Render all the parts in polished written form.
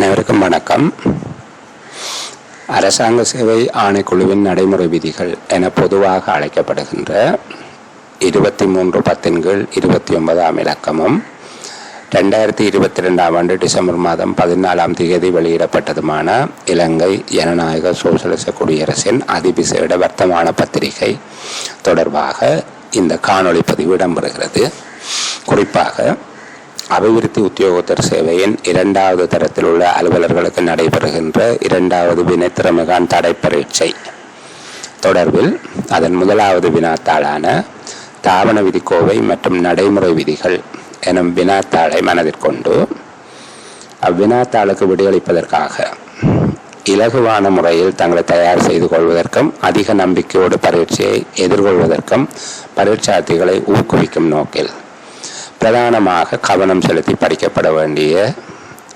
அனைவருக்கும் வணக்கம். அரசாங்க சேவை ஆணைக்குழுவின் நடைமுறை விதிகள் என பொதுவாக அழைக்கப்படுகின்ற 23/10/29 இலக்கமும் 2022 ஆண்டு டிசம்பர் மாதம் 14ஆம் தேதி வெளியிடப்பட்டதுமான இலங்கை ஜனநாயக சோசலிச குடியரசின் அதிவிசேட வர்த்தமான பத்திரிகை தொடர்பாக இந்த காணொளி பதிவு இடம்பெறுகிறது. குறிப்பாக அபிவிருத்தி உத்தியோகத்தர் சேவையின் 2வது தரத்தில் உள்ள அலுவலர்களுக்கு நடைபெறுகின்ற 2வது வினைத்திறமைகான் தடை பரீட்சை தொடர்பில் அதன் 1வது வினாத்தாளான தாவண விதிக்கோவை மற்றும் நடைமுறை விதிகள் எனும் வினாத்தாளை மனதிற்கொண்டு அவ்வினாத்தாளுக்கு விடையளிப்பதற்காக இலகுவான முறையில் தங்களை தயார் செய்து கொள்வதற்கும் அதிக நம்பிக்கையோடு பரீட்சையை எதிர்கொள்வதற்கும் பரீட்சார்த்திகளை ஊக்குவிக்கும் நோக்கில் பிரதானமாக கவனம் செலுத்தி படிக்கப்பட வேண்டிய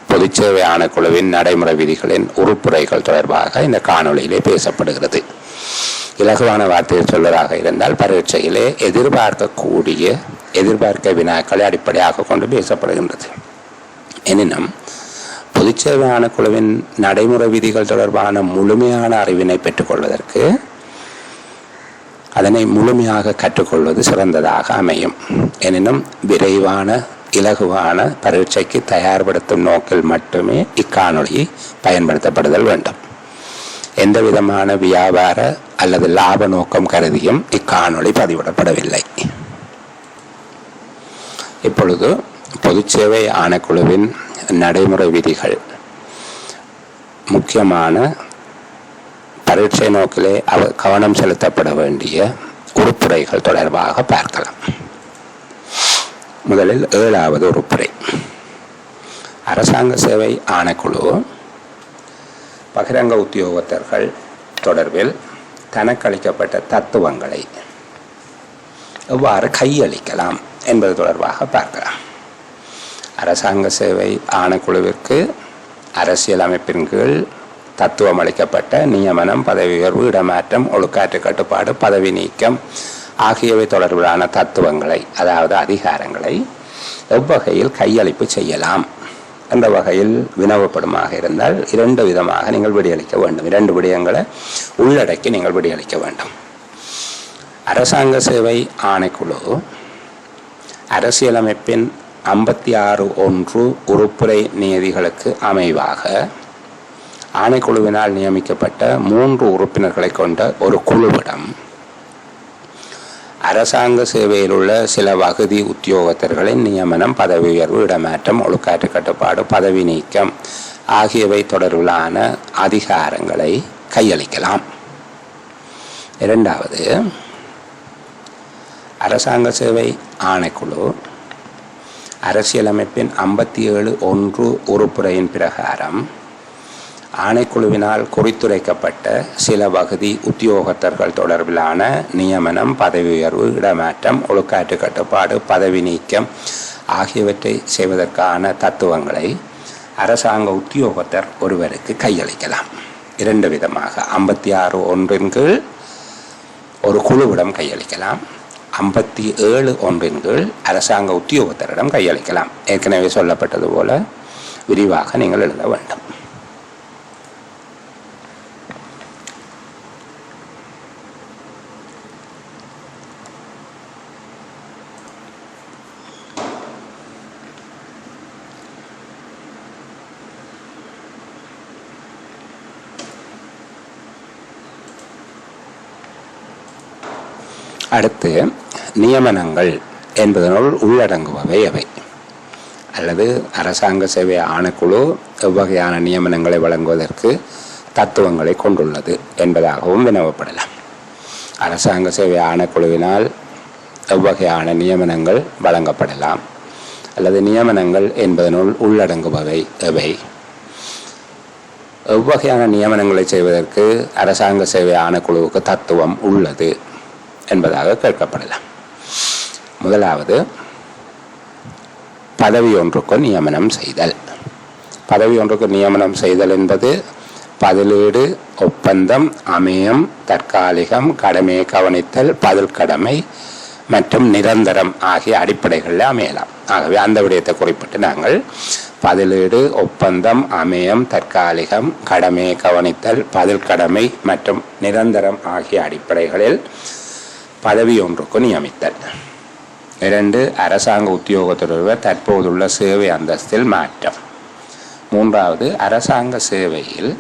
பொதுச்சேவை ஆணைக்குழுவின் நடைமுறை விதிகளின் உறுப்புரைகள் தொடர்பாக இந்த காணொளியிலே பேசப்படுகிறது. இலகுவான வார்த்தையில் சொல்வதாக இருந்தால் பரீட்சையிலே எதிர்பார்க்க வினாக்களை அடிப்படையாக கொண்டு பேசப்படுகின்றது. எனினும் பொதுச்சேவை ஆணைக்குழுவின் நடைமுறை விதிகள் தொடர்பான முழுமையான அறிவினை பெற்றுக்கொள்வதற்கு அதனை முழுமையாக கற்றுக்கொள்வது சிறந்ததாக அமையும். எனினும் விரைவான இலகுவான பரீட்சைக்கு தயார்படுத்தும் நோக்கில் மட்டுமே இக்காணொளி பயன்படுத்தப்படுதல் வேண்டும். எந்த விதமான வியாபார அல்லது லாப நோக்கம் கருதியும் இக்காணொளி பதிவிடப்படவில்லை. இப்பொழுது பொதுச்சேவை ஆணைக்குழுவின் நடைமுறை விதிகள் முக்கியமான பரீட்சை நோக்கிலே கவனம் செலுத்தப்பட வேண்டிய உறுப்புரைகள் தொடர்பாக பார்க்கலாம். முதலில் 7வது உறுப்புரை. அரசாங்க சேவை ஆணைக்குழு பகிரங்க உத்தியோகத்தர்கள் தொடர்பில் தனக்களிக்கப்பட்ட தத்துவங்களை எவ்வாறு கையளிக்கலாம் என்பது தொடர்பாக பார்க்கலாம். அரசாங்க சேவை ஆணைக்குழுவிற்கு அரசியலமைப்பின் கீழ் தத்துவம் அளிக்கப்பட்ட நியமனம், பதவி உயர்வு, இடமாற்றம், ஒழுக்காற்று கட்டுப்பாடு, பதவி நீக்கம் ஆகியவை தொடர்பிலான தத்துவங்களை, அதாவது அதிகாரங்களை எவ்வகையில் கையளிப்பு செய்யலாம் என்ற வகையில் வினவப்படுமாக இருந்தால் 2 விதமாக நீங்கள் விடையளிக்க வேண்டும். 2 விடயங்களை உள்ளடக்கி நீங்கள் விடையளிக்க வேண்டும். அரசாங்க சேவை ஆணைக்குழு அரசியலமைப்பின் 56(1) உறுப்புரை நியதிகளுக்கு அமைவாக ஆணைக்குழுவினால் நியமிக்கப்பட்ட 3 உறுப்பினர்களை கொண்ட ஒரு குழுவிடம் அரசாங்க சேவையில் உள்ள சில வகுதி உத்தியோகத்தர்களின் நியமனம், பதவி உயர்வு, இடமாற்றம், ஒழுக்காற்று கட்டுப்பாடு, பதவி நீக்கம் ஆகியவை தொடர்பிலான அதிகாரங்களை கையளிக்கலாம். 2வது, அரசாங்க சேவை ஆணைக்குழு அரசியலமைப்பின் 57(1) உறுப்புரையின் பிரகாரம் ஆணைக்குழுவினால் குறித்துரைக்கப்பட்ட சில வகுதி உத்தியோகத்தர்கள் தொடர்பிலான நியமனம், பதவி உயர்வு, இடமாற்றம், ஒழுக்காற்று கட்டுப்பாடு, பதவி நீக்கம் ஆகியவற்றை செய்வதற்கான தத்துவங்களை அரசாங்க உத்தியோகத்தர் ஒருவருக்கு கையளிக்கலாம். 2 விதமாக 56(1) கீழ் ஒரு குழுவிடம் கையளிக்கலாம். 57(1) கீழ் அரசாங்க உத்தியோகத்தரிடம் கையளிக்கலாம். ஏற்கனவே சொல்லப்பட்டது போல விரிவாக நீங்கள் எழுத வேண்டும். அடுத்து, நியமனங்கள் என்பதனுள் உள்ளடங்குபவை எவை, அல்லது அரசாங்க சேவை ஆணைக்குழு எவ்வகையான நியமனங்களை வழங்குவதற்கு தத்துவங்களை கொண்டுள்ளது என்பதாகவும் வினவப்படலாம். அரசாங்க சேவை ஆணைக்குழுவினால் எவ்வகையான நியமனங்கள் வழங்கப்படலாம், அல்லது நியமனங்கள் என்பதனுள் உள்ளடங்குபவை எவை, எவ்வகையான நியமனங்களை செய்வதற்கு அரசாங்க சேவை ஆணைக்குழுவுக்கு தத்துவம் உள்ளது என்பதாக கேட்கப்படலாம். முதலாவது, பதவி ஒன்றுக்கு நியமனம் செய்தல். பதவி ஒன்றுக்கு நியமனம் செய்தல் என்பது பதிலீடு, ஒப்பந்தம், அமையம், தற்காலிகம், கடமையை கவனித்தல், பதில் கடமை மற்றும் நிரந்தரம் ஆகிய அடிப்படைகளில் அமையலாம். ஆகவே அந்த விடயத்தை குறிப்பிட்டு நாங்கள் பதிலீடு, ஒப்பந்தம், அமையம், தற்காலிகம், கடமையை கவனித்தல், பதில் கடமை மற்றும் நிரந்தரம் ஆகிய அடிப்படைகளில் பதவி ஒன்றுக்கு நியமித்தல். 2. அரசாங்க உத்தியோகத்தர் ஒருவர் தற்போதுள்ள சேவை அந்தஸ்தில் மாற்றம். 3. அரசாங்க சேவையில்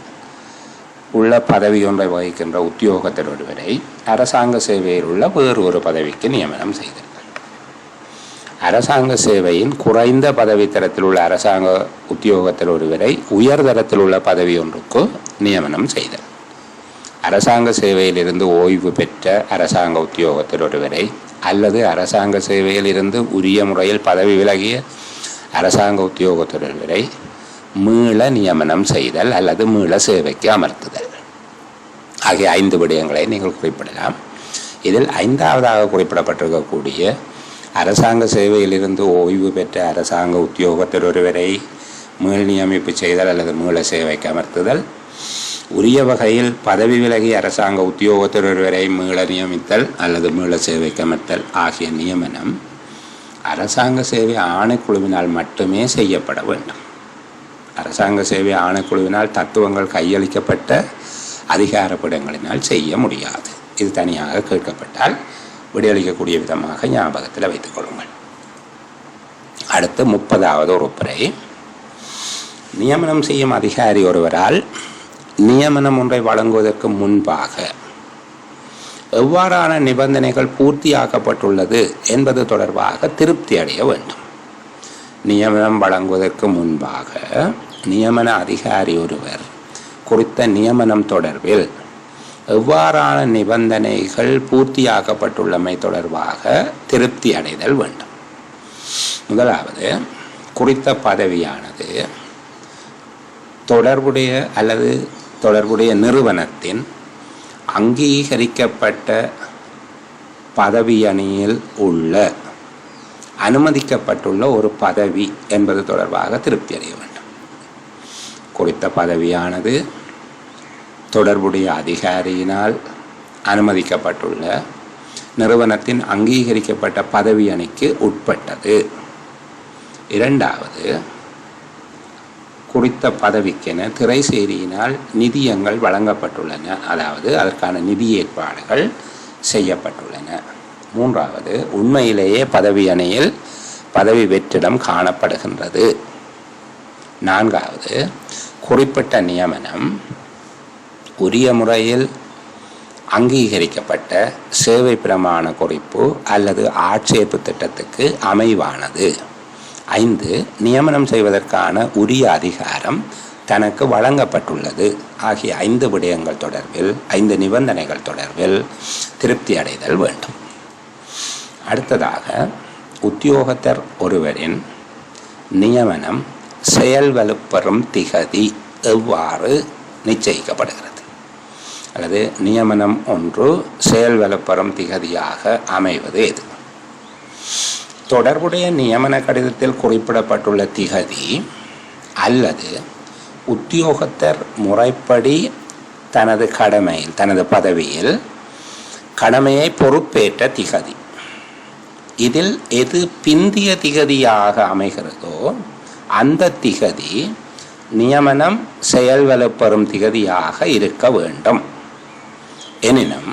உள்ள பதவி ஒன்றை வகிக்கின்ற உத்தியோகத்தர் ஒருவரை அரசாங்க சேவையில் உள்ள வேறு ஒரு பதவிக்கு நியமனம் செய்தல். அரசாங்க சேவையின் குறைந்த பதவி தரத்தில் உள்ள அரசாங்க உத்தியோகத்தர் ஒருவரை உயர்தரத்தில் உள்ள பதவி ஒன்றுக்கு நியமனம் செய்தல். அரசாங்க சேவையில் இருந்து ஓய்வு பெற்ற அரசாங்க உத்தியோகத்தர் ஒருவரை அல்லது அரசாங்க சேவையில் இருந்து உரிய முறையில் பதவி விலகிய அரசாங்க உத்தியோகத்தர் ஒருவரை மீள நியமனம் செய்தல் அல்லது மீள சேவைக்கு அமர்த்துதல் ஆகிய 5 விடயங்களை நீங்கள் குறிப்பிடலாம். இதில் 5ஆவதாக குறிப்பிடப்பட்டிருக்கக்கூடிய அரசாங்க சேவையிலிருந்து ஓய்வு பெற்ற அரசாங்க உத்தியோகத்தர் ஒருவரை மீள் நியமிப்பு செய்தல் அல்லது மீள சேவைக்கு அமர்த்துதல், உரிய வகையில் பதவி விலகி அரசாங்க உத்தியோகத்தர் ஒருவரை மீள நியமித்தல் அல்லது மீள சேவைக்கு அமர்த்தல் ஆகிய நியமனம் அரசாங்க சேவை ஆணைக்குழுவினால் மட்டுமே செய்யப்பட வேண்டும். அரசாங்க சேவை ஆணைக்குழுவினால் தத்துவங்கள் கையளிக்கப்பட்ட அதிகாரப்படங்களினால் செய்ய முடியாது. இது தனியாக கேட்கப்பட்டால் விடையளிக்கக்கூடிய விதமாக ஞாபகத்தில் வைத்துக் கொள்ளுங்கள். அடுத்து 30வது உறுப்புரை. நியமனம் செய்யும் அதிகாரி ஒருவரால் நியமனம் ஒன்றை வழங்குவதற்கு முன்பாக எவ்வாறான நிபந்தனைகள் பூர்த்தியாக்கப்பட்டுள்ளது என்பது தொடர்பாக திருப்தி அடைய வேண்டும். நியமனம் வழங்குவதற்கு முன்பாக நியமன அதிகாரி ஒருவர் குறித்த நியமனம் தொடர்பில் எவ்வாறான நிபந்தனைகள் பூர்த்தியாக்கப்பட்டுள்ளமை தொடர்பாக திருப்தி அடைதல் வேண்டும். முதலாவது, குறித்த பதவியானது தொடர்புடைய நிறுவனத்தின் அங்கீகரிக்கப்பட்ட பதவி அணியில் உள்ள அனுமதிக்கப்பட்டுள்ள ஒரு பதவி என்பது தொடர்பாக திருப்தி அடைய வேண்டும். குறித்த பதவியானது தொடர்புடைய அதிகாரியினால் அனுமதிக்கப்பட்டுள்ள நிறுவனத்தின் அங்கீகரிக்கப்பட்ட பதவி அணிக்கு உட்பட்டது. 2. குறித்த பதவிக்கென திரைசேரியினால் நிதியங்கள் வழங்கப்பட்டுள்ளன, அதாவது அதற்கான நிதி ஏற்பாடுகள் செய்யப்பட்டுள்ளன. 3. உண்மையிலேயே பதவி அணியில் பதவி வெற்றிடம் காணப்படுகின்றது. 4. குறிப்பிட்ட நியமனம் உரிய முறையில் அங்கீகரிக்கப்பட்ட சேவை பிரமாண குறிப்பு அல்லது ஆட்சேபு திட்டத்துக்கு அமைவானது. 5. நியமனம் செய்வதற்கான உரிய அதிகாரம் தனக்கு வழங்கப்பட்டுள்ளது ஆகிய 5 விடயங்கள் தொடர்பில் 5 நிபந்தனைகள் தொடர்பில் திருப்தி அடைதல் வேண்டும். அடுத்ததாக, உத்தியோகத்தர் ஒருவரின் நியமனம் செயல்வலுப்பெறும் திகதி எவ்வாறு நிச்சயிக்கப்படுகிறது அல்லது நியமனம் ஒன்று செயல்வலுப்பெறும் திகதியாக அமைவது எது? தொடர்புடைய நியமன கடிதத்தில் குறிப்பிடப்பட்டுள்ள திகதி அல்லது உத்தியோகத்தர் முறைப்படி தனது பதவியில் கடமையை பொறுப்பேற்ற திகதி. இதில் எது பிந்திய திகதியாக அமைகிறதோ அந்த திகதி நியமனம் செயல்வலுப்பெறும் திகதியாக இருக்க வேண்டும். எனினும்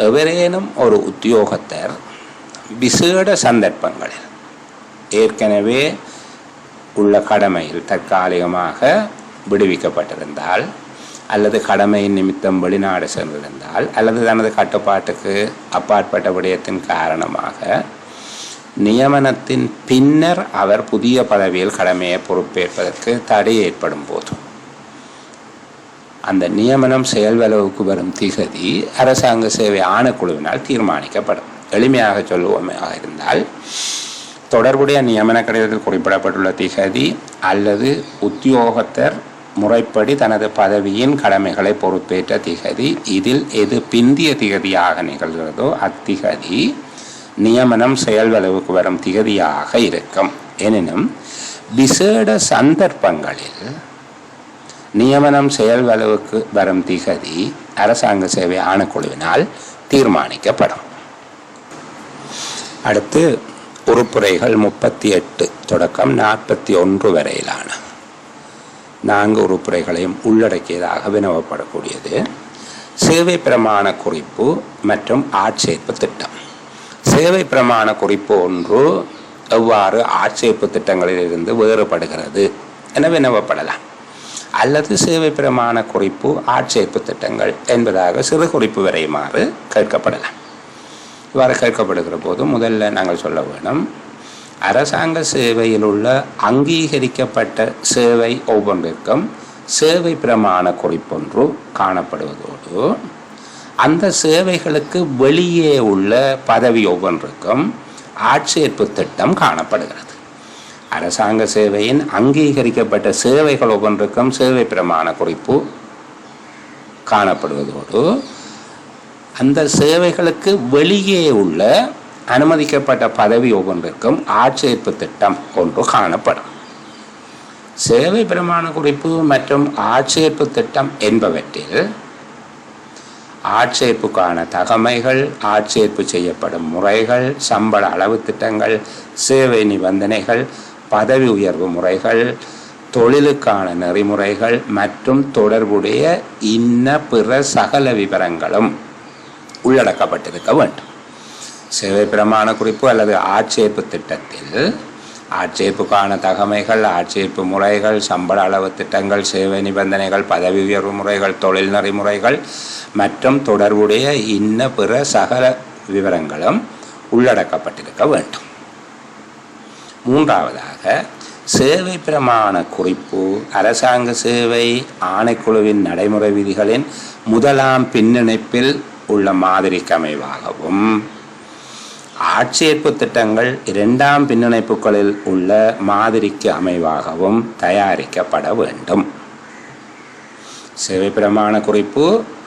எவரேனும் ஒரு உத்தியோகத்தர் விசேட சந்தர்ப்பங்களில் ஏற்கனவே உள்ள கடமையில் தற்காலிகமாக விடுவிக்கப்பட்டிருந்தால் அல்லது கடமையின் நிமித்தம் வெளிநாடு சென்றிருந்தால் அல்லது தனது கட்டுப்பாட்டுக்கு அப்பாற்பட்ட விடயத்தின் காரணமாக நியமனத்தின் பின்னர் அவர் புதிய பதவியில் கடமையை பொறுப்பேற்பதற்கு தடை ஏற்படும் போது அந்த நியமனம் செயல்வளவுக்கு வரும் திகதி அரசாங்க சேவை ஆணைக்குழுவினால் தீர்மானிக்கப்படும். எளிமையாக சொல்லுவோமாக இருந்தால், தொடர்புடைய நியமன கடிதத்தில் குறிப்பிடப்பட்டுள்ள திகதி அல்லது உத்தியோகத்தர் முறைப்படி தனது பதவியின் கடமைகளை பொறுப்பேற்ற திகதி, இதில் எது பிந்திய திகதியாக நிகழ்கிறதோ அத்திகதி நியமனம் செயல்வளவுக்கு வரும் திகதியாக இருக்கும். எனினும் விசேட சந்தர்ப்பங்களில் நியமனம் செயல்வளவுக்கு வரும் திகதி அரசாங்க சேவை ஆணைக்குழுவினால் தீர்மானிக்கப்படும். அடுத்து உறுப்புரைகள் 38 தொடக்கம் 41 வரையிலான 4 உறுப்புரைகளையும் உள்ளடக்கியதாக வினவப்படக்கூடியது சேவை பிரமாண குறிப்பு மற்றும் ஆட்சேர்ப்பு திட்டம். சேவை பிரமாண குறிப்பு ஒன்று எவ்வாறு ஆட்சேர்ப்பு திட்டங்களிலிருந்து வேறுபடுகிறது என வினவப்படலாம், அல்லது சேவை பிரமாண குறிப்பு ஆட்சேர்ப்பு திட்டங்கள் என்பதாக சிறு குறிப்பு வரையுமாறு கேட்கப்படலாம். இவ்வாறு கேட்கப்படுகிற போது முதல்ல நாங்கள் சொல்ல வேணும், அரசாங்க சேவையில் உள்ள அங்கீகரிக்கப்பட்ட சேவை ஒவ்வொன்றிற்கும் சேவை பிரமாண குறிப்பொன்று காணப்படுவதோடு அந்த சேவைகளுக்கு வெளியே உள்ள பதவி ஒவ்வொன்றுக்கும் ஆட்சேர்ப்பு திட்டம் காணப்படுகிறது. அரசாங்க சேவையின் அங்கீகரிக்கப்பட்ட சேவைகள் ஒவ்வொன்றுக்கும் சேவை பிரமாண குறிப்பு காணப்படுவதோடு அந்த சேவைகளுக்கு வெளியே உள்ள அனுமதிக்கப்பட்ட பதவி ஒவ்வொன்றிற்கும் ஆட்சேர்ப்பு திட்டம் ஒன்று காணப்படும். சேவை பிரமாண குறிப்பு மற்றும் ஆட்சேர்ப்பு திட்டம் என்பவற்றில் ஆட்சேர்ப்புக்கான தகமைகள், ஆட்சேர்ப்பு செய்யப்படும் முறைகள், சம்பள அளவு திட்டங்கள், சேவை நிபந்தனைகள், பதவி உயர்வு முறைகள், தொழிலுக்கான நெறிமுறைகள் மற்றும் தொடர்புடைய இன்ன பிற சகல விவரங்களும் உள்ளடக்கப்பட்டிருக்க வேண்டும். சேவை பிரமாண குறிப்பு அல்லது ஆட்சேர்ப்பு திட்டத்தில் ஆட்சேர்ப்புக்கான தகமைகள், ஆட்சேர்ப்பு முறைகள், சம்பள அளவு திட்டங்கள், சேவை நிபந்தனைகள், பதவி உயர்வு முறைகள், தொழில் நெறிமுறைகள் மற்றும் தொடர்புடைய இன்ன பிற சகல விவரங்களும் உள்ளடக்கப்பட்டிருக்க வேண்டும். மூன்றாவதாக, சேவை பிரமாண குறிப்பு அரசாங்க சேவை ஆணைக்குழுவின் நடைமுறை விதிகளின் முதலாம் பின்னிணைப்பில் உள்ள மாதிரிக்கு அமைவாகவும் ஆட்சேர்ப்பு திட்டங்கள் இரண்டாம் பின்னிணைப்புகளில் உள்ள மாதிரிக்கு அமைவாகவும் தயாரிக்கப்பட வேண்டும். சேவை பிரமாண குறிப்பு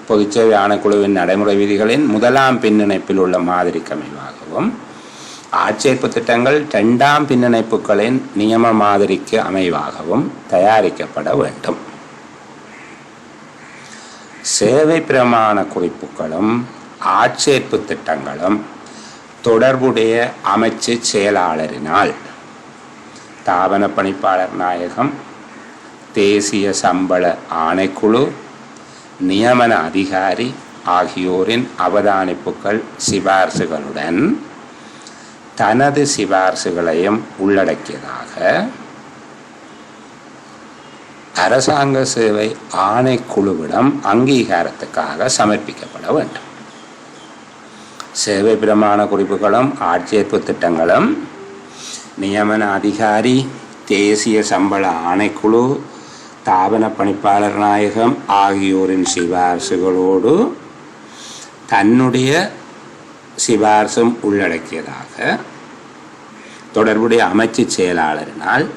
பொதுச்சேவை ஆணைக்குழுவின் நடைமுறை விதிகளின் முதலாம் பின்னிணைப்பில் உள்ள மாதிரிக்கு அமைவாகவும் ஆட்சேர்ப்பு திட்டங்கள் இரண்டாம் பின்னிணைப்புகளின் நியம மாதிரிக்கு அமைவாகவும் தயாரிக்கப்பட வேண்டும். சேவை பிரமாண குறிப்புகளும் ஆட்சேர்ப்பு திட்டங்களும் தொடர்புடைய அமைச்சு செயலாளரினால் தாபன பணிப்பாளர் நாயகம், தேசிய சம்பள ஆணைக்குழு, நியமன அதிகாரி ஆகியோரின் அவதானிப்புகள் சிபார்சுகளுடன் தனது சிபார்சுகளையும் உள்ளடக்கியதாக அரசாங்க சேவை ஆணைக்குழுவிடம் அங்கீகாரத்துக்காக சமர்ப்பிக்கப்பட வேண்டும். சேவை பிரமாண குறிப்புகளும் ஆட்சேர்ப்பு திட்டங்களும் நியமன அதிகாரி, தேசிய சம்பள ஆணைக்குழு, தாபன பணிப்பாளர் நாயகம் ஆகியோரின் சிபார்சுகளோடு தன்னுடைய சிபார்சும் உள்ளடக்கியதாக தொடர்புடைய அமைச்சு செயலாளரினால்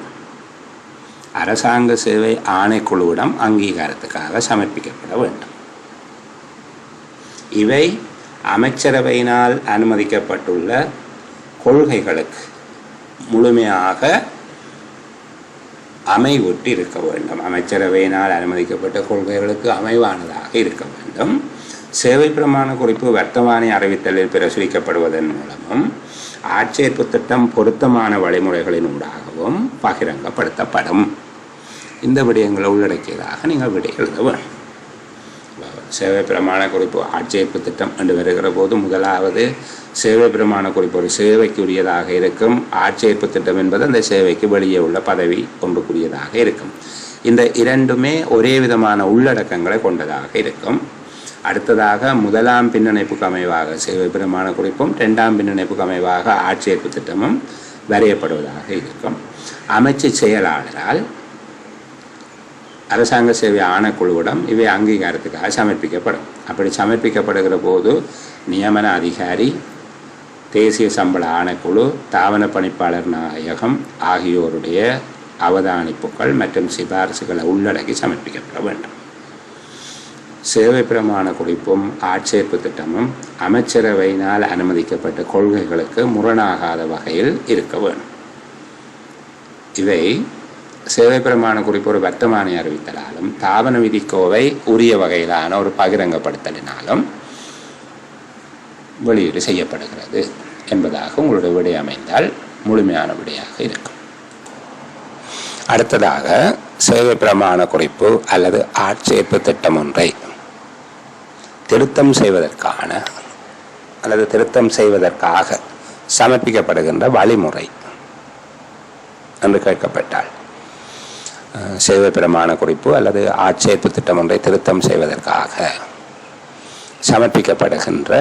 அரசாங்க சேவை ஆணைக்குழுவிடம் அங்கீகாரத்துக்காக சமர்ப்பிக்கப்பட வேண்டும். இவை அமைச்சரவையினால் அனுமதிக்கப்பட்டுள்ள கொள்கைகளுக்கு முழுமையாக அமைவுற்று இருக்க வேண்டும். அமைச்சரவையினால் அனுமதிக்கப்பட்ட கொள்கைகளுக்கு அமைவானதாக இருக்க வேண்டும். சேவை பிரமாண குறிப்பு வர்த்தமானி அறிவித்தலில் பிரசுரிக்கப்படுவதன் மூலமும் ஆட்சேர்ப்பு திட்டம் பொருத்தமான வழிமுறைகளின் ஊடாகவும் பகிரங்கப்படுத்தப்படும். இந்த விடயங்களை உள்ளடக்கியதாக நீங்கள் விடை எழுத வேண்டும். சேவை பிரமாண குறிப்பு ஆட்சேர்ப்பு திட்டம் என்று வருகிற போது முதலாவது சேவை பிரமாண குறிப்பு ஒரு சேவைக்குரியதாக இருக்கும். ஆட்சேர்ப்பு திட்டம் என்பது அந்த சேவைக்கு வெளியே உள்ள பதவி ஒன்றுக்குரியதாக இருக்கும். இந்த இரண்டுமே ஒரே விதமான உள்ளடக்கங்களை கொண்டதாக இருக்கும். அடுத்ததாக முதலாம் பின்னிணைப்புக்கு அமைவாக சேவை பிரமாண குறிப்பும் இரண்டாம் பின்னிணைப்புக்கு அமைவாக ஆட்சேர்ப்பு திட்டமும் வரையப்படுவதாக இருக்கும். அமைச்சு செயலாளரால் அரசாங்க சேவை ஆணைக்குழுவிடம் இவை அங்கீகாரத்துக்காக சமர்ப்பிக்கப்படும். அப்படி சமர்ப்பிக்கப்படுகிற போது நியமன அதிகாரி, தேசிய சம்பள ஆணைக்குழு, தாவன பணிப்பாளர் நாயகம் ஆகியோருடைய அவதானிப்புகள் மற்றும் சிபாரிசுகளை உள்ளடக்கி சமர்ப்பிக்கப்பட வேண்டும். சேவை பிரமாண குறிப்பும் ஆட்சேர்ப்பு திட்டமும் அமைச்சரவையினால் அனுமதிக்கப்பட்ட கொள்கைகளுக்கு முரணாகாத வகையில் இருக்க வேண்டும். இவை சேவை பிரமாண குறிப்பு ஒரு வர்த்தமானி அறிவித்தலாலும் தாபன விதிக்கோவை உரிய வகையிலான ஒரு பகிரங்கப்படுத்தலினாலும் வெளியீடு செய்யப்படுகிறது என்பதாக உங்களுடைய விடை அமைந்தால் முழுமையானபடியாக இருக்கும். அடுத்ததாக சேவை பிரமாண குறிப்பு அல்லது ஆட்சேர்ப்பு திட்டம் ஒன்றை திருத்தம் செய்வதற்கான அல்லது திருத்தம் செய்வதற்காக சமர்ப்பிக்கப்படுகின்ற வழிமுறை என்று கேட்கப்பட்டால், சேவை பிரமாண குறிப்பு அல்லது ஆட்சேர்ப்பு திட்டம் ஒன்றை திருத்தம் செய்வதற்காக சமர்ப்பிக்கப்படுகின்ற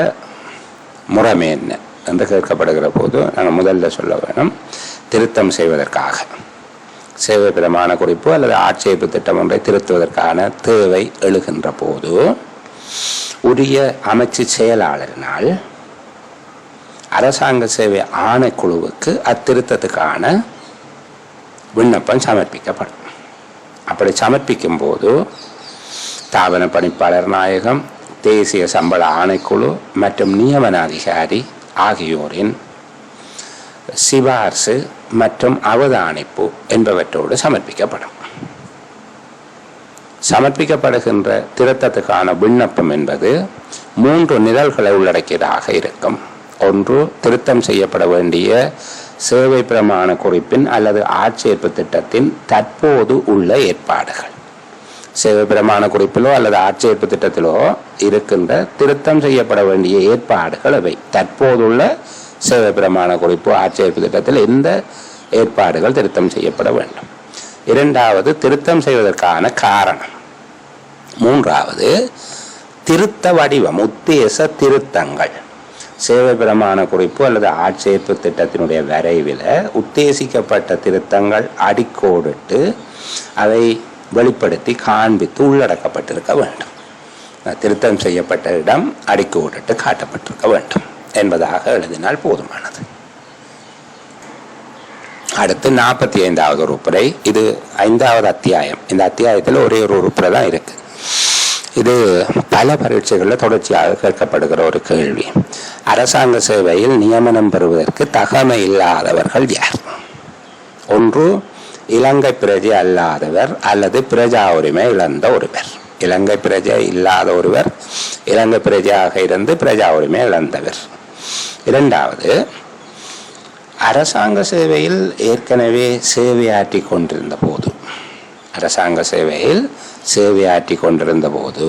முறைமை என்ன என்று கேட்கப்படுகிற போது நாங்கள் முதல்ல சொல்ல வேணும், திருத்தம் செய்வதற்காக சேவை பிரமாண குறிப்பு அல்லது ஆட்சேர்ப்பு திட்டம் ஒன்றை திருத்துவதற்கான தேவை எழுகின்ற போது உரிய அமைச்சு செயலாளரினால் அரசாங்க சேவை ஆணைக்குழுவுக்கு அத்திருத்தத்துக்கான விண்ணப்பம் சமர்ப்பிக்கப்படும். அப்படி சமர்ப்பிக்கும் போது தாபன பணிப்பாளர் நாயகம், தேசிய சம்பள ஆணைக்குழு மற்றும் நியமன அதிகாரி ஆகியோரின் சிபார்சு மற்றும் அவதானிப்பு என்பவற்றோடு சமர்ப்பிக்கப்படும். சமர்ப்பிக்கப்படுகின்ற திருத்தத்துக்கான விண்ணப்பம் என்பது 3 நிரல்களை உள்ளடக்கியதாக இருக்கும். ஒன்று, திருத்தம் செய்யப்பட வேண்டிய சேவை பிரமாண குறிப்பின் அல்லது ஆட்சேர்ப்பு திட்டத்தின் தற்போது உள்ள ஏற்பாடுகள். சேவை பிரமாண குறிப்பிலோ அல்லது ஆட்சேர்ப்பு திட்டத்திலோ இருக்கின்ற திருத்தம் செய்யப்பட வேண்டிய ஏற்பாடுகள் அவை. தற்போதுள்ள சேவை பிரமாண குறிப்பு ஆட்சேர்ப்பு திட்டத்தில் எந்த ஏற்பாடுகள் திருத்தம் செய்யப்பட வேண்டும். 2வது, திருத்தம் செய்வதற்கான காரணம். 3வது, திருத்த வடிவம், உத்தேச திருத்தங்கள். சேவை பிரமாண குறிப்பு அல்லது ஆட்சேர்ப்பு திட்டத்தினுடைய வரைவில் உத்தேசிக்கப்பட்ட திருத்தங்கள் அடிக்கோடிட்டு அதை வெளிப்படுத்தி காண்பித்து உள்ளடக்கப்பட்டிருக்க வேண்டும். திருத்தம் செய்யப்பட்ட இடம் அடிக்கோடிட்டு காட்டப்பட்டிருக்க வேண்டும் என்பதாக எழுதினால் போதுமானது. அடுத்து 45வது உறுப்புரை. இது 5வது அத்தியாயம். இந்த அத்தியாயத்தில் ஒரே ஒரு உறுப்புரை தான் இருக்கு. இது பல பரீட்சைகளில் தொடர்ச்சியாக கேட்கப்படுகிற ஒரு கேள்வி. அரசாங்க சேவையில் நியமனம் பெறுவதற்கு தகமை இல்லாதவர்கள் யார்? ஒன்று, இலங்கை பிரஜை அல்லாதவர் அல்லது பிரஜா உரிமை இழந்த ஒருவர். இலங்கை பிரஜை இல்லாத ஒருவர், இலங்கை பிரஜையாக இருந்து பிரஜா உரிமை இழந்தவர். 2வது, அரசாங்க சேவையில் ஏற்கனவே சேவையாற்றி கொண்டிருந்த போது, அரசாங்க சேவையில் சேவையாற்றி கொண்டிருந்த போது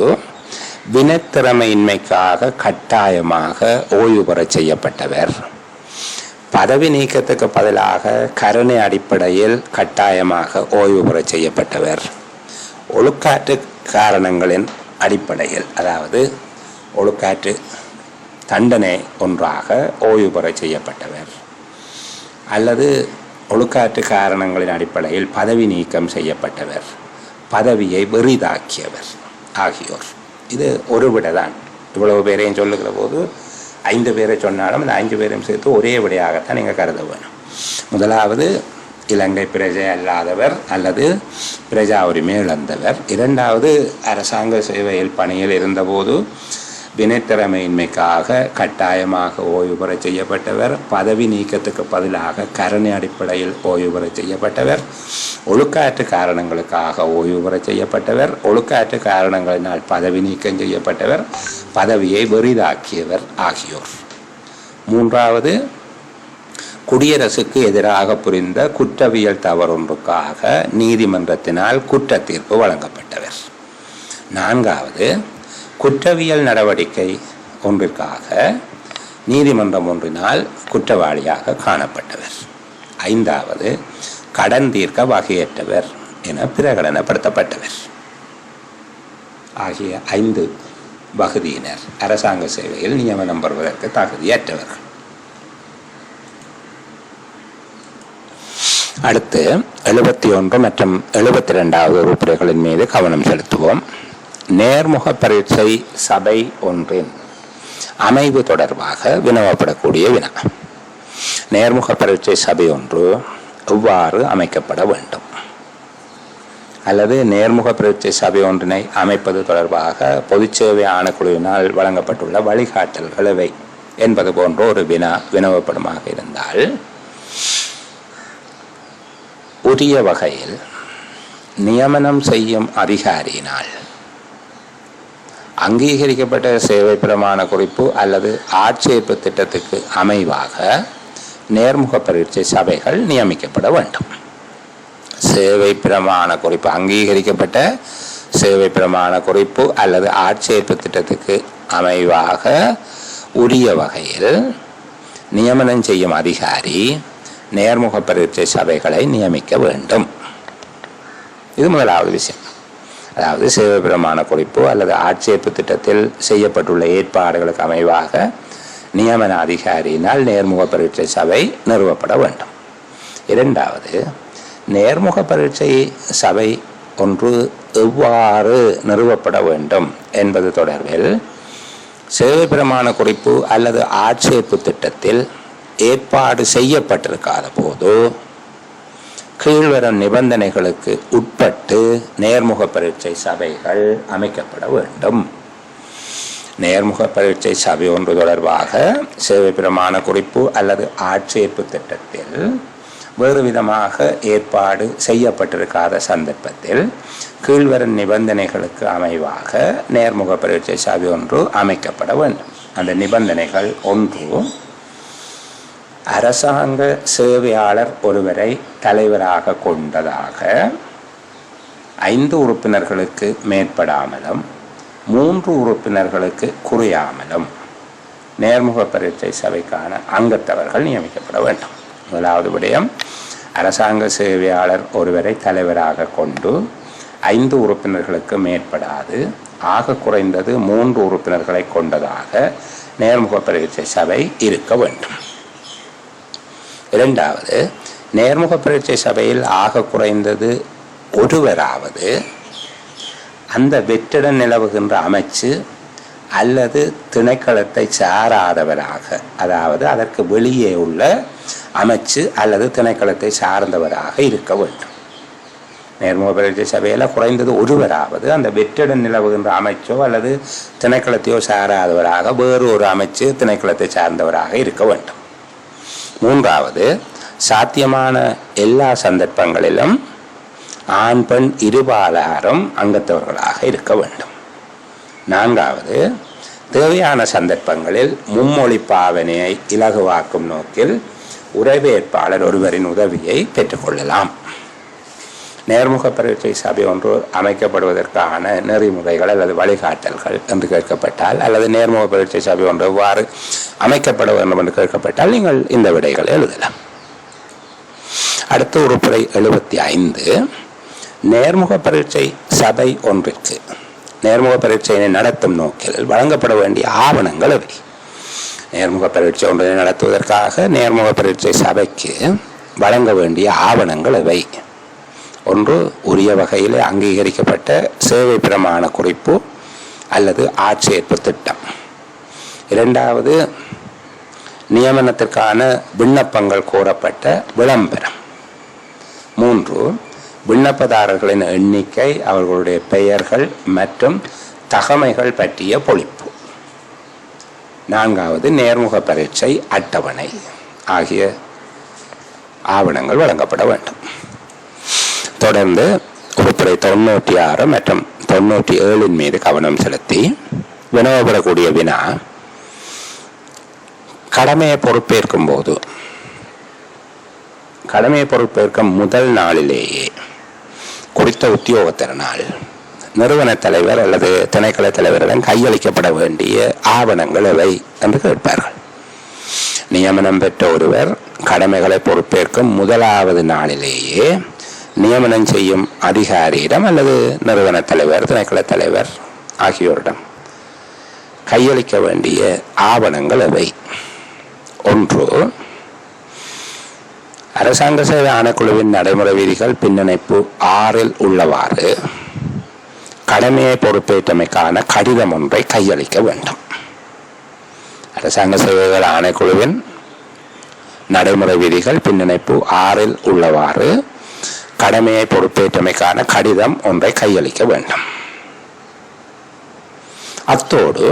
வினைத்திறமையின்மைக்காக கட்டாயமாக ஓய்வு பெற செய்யப்பட்டவர், பதவி நீக்கத்துக்கு பதிலாக கருணை அடிப்படையில் கட்டாயமாக ஓய்வு பெற செய்யப்பட்டவர், ஒழுக்காற்று காரணங்களின் அடிப்படையில், அதாவது ஒழுக்காற்று தண்டனை ஒன்றாக ஓய்வு பெற செய்யப்பட்டவர், அல்லது ஒழுக்காற்று காரணங்களின் அடிப்படையில் பதவி நீக்கம் செய்யப்பட்டவர், பதவியை வெறிதாக்கியவர் ஆகியோர். இது ஒரு விட தான். இவ்வளவு பேரையும் சொல்லுகிற போது 5 பேரை சொன்னாலும் அந்த 5 பேரையும் சேர்த்து ஒரே விடையாகத்தான் நீங்கள் கருத வேணும். முதலாவது, இலங்கை பிரஜை அல்லாதவர் அல்லது பிரஜா உரிமை இழந்தவர். 2வது, அரசாங்க சேவையில் பணியில் இருந்தபோது வினைத்திறமையின்மைக்காக கட்டாயமாக ஓய்வு பெற செய்யப்பட்டவர், பதவி நீக்கத்துக்கு பதிலாக கருணை அடிப்படையில் ஓய்வு பெற செய்யப்பட்டவர், ஒழுக்காற்று காரணங்களுக்காக ஓய்வு பெற செய்யப்பட்டவர், ஒழுக்காற்று காரணங்களினால் பதவி நீக்கம் செய்யப்பட்டவர், பதவியை வெறிதாக்கியவர் ஆகியோர். 3வது, குடியரசுக்கு எதிராக புரிந்த குற்றவியல் தவறொன்றுக்காக நீதிமன்றத்தினால் குற்ற தீர்ப்பு வழங்கப்பட்டவர். 4வது, குற்றவியல் நடவடிக்கை ஒன்றிற்காக நீதிமன்றம் ஒன்றினால் குற்றவாளியாக காணப்பட்டவர். 5வது, கடன் தீர்க்க வகையற்றவர் என பிரகடனப்படுத்தப்பட்டவர். ஆகிய 5 வகுதியினர் அரசாங்க சேவையில் நியமனம் பெறுவதற்கு தகுதியற்றவர்கள். அடுத்து 71 மற்றும் 72வது உறுப்பினர்களின் மீது கவனம் செலுத்துவோம். நேர்முக பரீட்சை சபை ஒன்றின் அமைவு தொடர்பாக வினவப்படக்கூடிய வினா. நேர்முக பரீட்சை சபை ஒன்று எவ்வாறு அமைக்கப்பட வேண்டும், அல்லது நேர்முக பரீட்சை சபை ஒன்றினை அமைப்பது தொடர்பாக பொதுச்சேவை ஆணைக்குழுவினால் வழங்கப்பட்டுள்ள வழிகாட்டல்கள் எவை என்பது போன்ற ஒரு வினவப்படுமாக இருந்தால், உரிய வகையில் நியமனம் செய்யும் அதிகாரியினால் அங்கீகரிக்கப்பட்ட சேவை பிரமாண குறிப்பு அல்லது ஆட்சேர்ப்பு திட்டத்துக்கு அமைவாக நேர்முக பரீட்சை சபைகள் நியமிக்கப்பட வேண்டும். சேவை பிரமாண குறிப்பு அங்கீகரிக்கப்பட்ட சேவை பிரமாண குறிப்பு அல்லது ஆட்சேர்ப்பு திட்டத்துக்கு அமைவாக உரிய வகையில் நியமனம் செய்யும் அதிகாரி நேர்முக பரீட்சை சபைகளை நியமிக்க வேண்டும். இது முதலாவது விஷயம். அதாவது சேவை பிரமாண குறிப்பு அல்லது ஆட்சேர்ப்பு திட்டத்தில் செய்யப்பட்டுள்ள ஏற்பாடுகளுக்கு அமைவாக நியமன அதிகாரியினால் நேர்முக பரீட்சை சபை நிறுவப்பட வேண்டும். இரண்டாவது, நேர்முக பரீட்சை சபை ஒன்று எவ்வாறு நிறுவப்பட வேண்டும் என்பது தொடர்பில் சேவை பிரமாண குறிப்பு அல்லது ஆட்சேர்ப்பு திட்டத்தில் ஏற்பாடு செய்யப்பட்டிருக்காத போது கீழ்வரும் நிபந்தனைகளுக்கு உட்பட்டு நேர்முக பரீட்சை சபைகள் அமைக்கப்பட வேண்டும். நேர்முக பரீட்சை சபை ஒன்று தொடர்பாக சேவை பிரமாண குறிப்பு அல்லது ஆட்சேர்ப்பு திட்டத்தில் வேறு விதமாக ஏற்பாடு செய்யப்பட்டிருக்காத சந்தர்ப்பத்தில் கீழ்வரும் நிபந்தனைகளுக்கு அமைவாக நேர்முக பரீட்சை சபை ஒன்று அமைக்கப்பட வேண்டும். அந்த நிபந்தனைகள்: ஒன்று, அரசாங்க சேவையாளர் ஒருவரை தலைவராக கொண்டதாக 5 உறுப்பினர்களுக்கு மேற்படாமலும் 3 உறுப்பினர்களுக்கு குறையாமலும் நேர்முக பரீட்சை சபைக்கான அங்கத்தவர்கள் நியமிக்கப்பட வேண்டும். முதலாவது விடயம், அரசாங்க சேவையாளர் ஒருவரை தலைவராக கொண்டு 5 உறுப்பினர்களுக்கு மேற்படாது ஆக குறைந்தது 3 உறுப்பினர்களை கொண்டதாக நேர்முக பரீட்சை சபை இருக்க வேண்டும். இரண்டாவது, நேர்முக பரீட்சை சபையில் ஆக குறைந்தது ஒருவராவது அந்த வெற்றிடம் நிலவுகின்ற அமைச்சு அல்லது திணைக்களத்தை சாராதவராக, அதாவது அதற்கு வெளியே உள்ள அமைச்சு அல்லது திணைக்களத்தை சார்ந்தவராக இருக்க வேண்டும். நேர்முக பரீட்சை சபையில் குறைந்தது ஒருவராவது அந்த வெற்றிடம் நிலவுகின்ற அமைச்சோ அல்லது திணைக்களத்தையோ சாராதவராக வேறு ஒரு அமைச்சு திணைக்களத்தை சார்ந்தவராக இருக்க வேண்டும். மூன்றாவது, சாத்தியமான எல்லா சந்தர்ப்பங்களிலும் ஆண் பெண் இருபாலாரும் அங்கத்தவர்களாக இருக்க வேண்டும். நான்காவது, தேவையான சந்தர்ப்பங்களில் மும்மொழி பாவனையை இலகுவாக்கும் நோக்கில் உரைவேற்பாளர் ஒருவரின் உதவியை பெற்றுக்கொள்ளலாம். நேர்முக பரீட்சை சபை ஒன்று அமைக்கப்படுவதற்கான நெறிமுறைகள் அல்லது வழிகாட்டல்கள் என்று கேட்கப்பட்டால், அல்லது நேர்முக பரீட்சை சபை ஒன்று எவ்வாறு அமைக்கப்பட வேண்டும் என்று கேட்கப்பட்டால் நீங்கள் இந்த விடைகளை எழுதலாம். அடுத்த உறுப்புரை 75, நேர்முக பரீட்சை சபை ஒன்றிற்கு நேர்முக பரீட்சையினை நடத்தும் நோக்கில் வழங்கப்பட வேண்டிய ஆவணங்கள் அவை. நேர்முக பரீட்சை ஒன்றினை நடத்துவதற்காக நேர்முக பரீட்சை சபைக்கு வழங்க வேண்டிய ஆவணங்கள் அவை. ஒன்று, உரிய வகையில் அங்கீகரிக்கப்பட்ட சேவை பிரமாண குறிப்பு அல்லது ஆட்சேர்ப்பு திட்டம். இரண்டாவது, நியமனத்திற்கான விண்ணப்பங்கள் கோரப்பட்ட விளம்பரம். மூன்று, விண்ணப்பதாரர்களின் எண்ணிக்கை, அவர்களுடைய பெயர்கள் மற்றும் தகமைகள் பற்றிய பொழிப்பு. நான்காவது, நேர்முக பரீட்சை அட்டவணை ஆகிய ஆவணங்கள் வழங்கப்பட வேண்டும். தொடர்ந்து உறுப்புரை 96 மற்றும் 97 மீது கவனம் செலுத்தி வினவப்படக்கூடிய வினா, கடமையை பொறுப்பேற்கும் போது கடமையை பொறுப்பேற்கும் முதல் நாளிலேயே குறித்த உத்தியோகத்தினால் நிறுவன தலைவர் அல்லது திணைக்கள தலைவரிடம் கையளிக்கப்பட வேண்டிய ஆவணங்கள் எவை என்று கேட்பார்கள். நியமனம் பெற்ற ஒருவர் கடமைகளை பொறுப்பேற்கும் முதலாவது நாளிலேயே நியமனம் செய்யும் அதிகாரியிடம் அல்லது நிறுவன தலைவர், திணைக்கள தலைவர் ஆகியோரிடம் கையளிக்க வேண்டிய ஆவணங்கள் எவை? ஒன்று, அரசாங்க சேவை ஆணைக்குழுவின் நடைமுறை விதிகள் பின்னிணைப்பு 6 உள்ளவாறு கடமையை பொறுப்பேற்றமைக்கான கடிதம் ஒன்றை கையளிக்க வேண்டும். அரசாங்க சேவைகள் ஆணைக்குழுவின் நடைமுறை விதிகள் பின்னிணைப்பு 6 உள்ளவாறு கடமையை பொறுப்பேற்றமைக்கான கடிதம் ஒன்றை கையளிக்க வேண்டும். அத்தோடு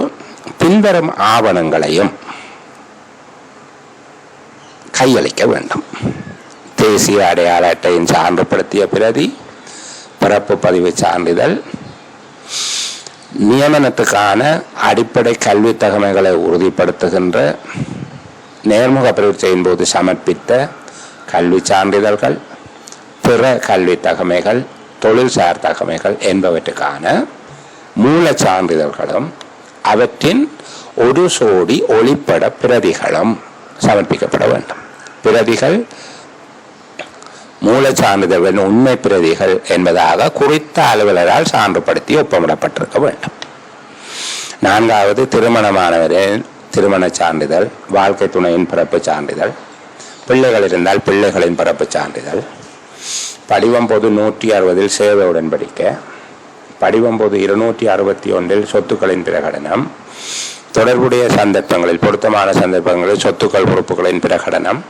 பின்வரும் ஆவணங்களையும் கையளிக்க வேண்டும். தேசிய அடையாள அட்டையின் சான்றுபடுத்திய பிரதி, பிறப்பு பதிவு சான்றிதழ், நியமனத்துக்கான அடிப்படை கல்வி தகமைகளை உறுதிப்படுத்துகின்ற நேர்முக பரீட்சையின் போது சமர்ப்பித்த கல்வி சான்றிதழ்கள், பிற கல்வி தகமைகள், தொழில்சார் தகமைகள் என்பவற்றுக்கான மூல சான்றிதழ்களும் அவற்றின் ஒரு சோடி ஒளிப்பட பிரதிகளும் சமர்ப்பிக்கப்பட வேண்டும். பிரதிகள் மூல சான்றிதழ்களின் உண்மை பிரதிகள் என்பதாக குறித்த அலுவலரால் சான்றுபடுத்தி ஒப்பமிடப்பட்டிருக்க வேண்டும். 4வது, திருமணமானவரின் திருமண சான்றிதழ், வாழ்க்கை துணையின் பிறப்பு சான்றிதழ், பிள்ளைகள் இருந்தால் பிள்ளைகளின் பிறப்பு சான்றிதழ், படிவம் பொது 160 சேவை உடன்படிக்கை, படிவம் பொது 261 சொத்துக்களின் பிரகடனம், தொடர்புடைய சந்தர்ப்பங்களில் பொருத்தமான சந்தர்ப்பங்களில் சொத்துக்கள் பொறுப்புகளின் பிரகடனம்,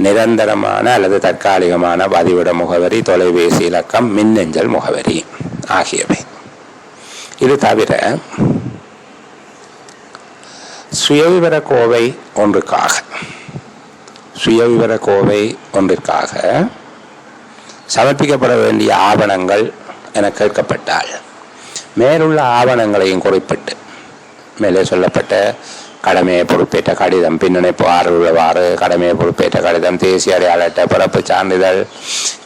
நிரந்தரமான அல்லது தற்காலிகமான பதிவிட முகவரி, தொலைபேசி இலக்கம், மின்னஞ்சல் முகவரி ஆகியவை. இது தவிர சுயவிவர கோவை ஒன்றிற்காக சமர்ப்பிக்கப்பட வேண்டிய ஆவணங்கள் என கேட்கப்பட்டால் மேலுள்ள ஆவணங்களையும் குறிப்பிட்டு மேலே சொல்லப்பட்ட கடமையை பொறுப்பேற்ற கடிதம், பின்னணைப்பு 6 கடமையை பொறுப்பேற்ற கடிதம், தேசிய அடையாள அட்டை, பிறப்பு சான்றிதழ்,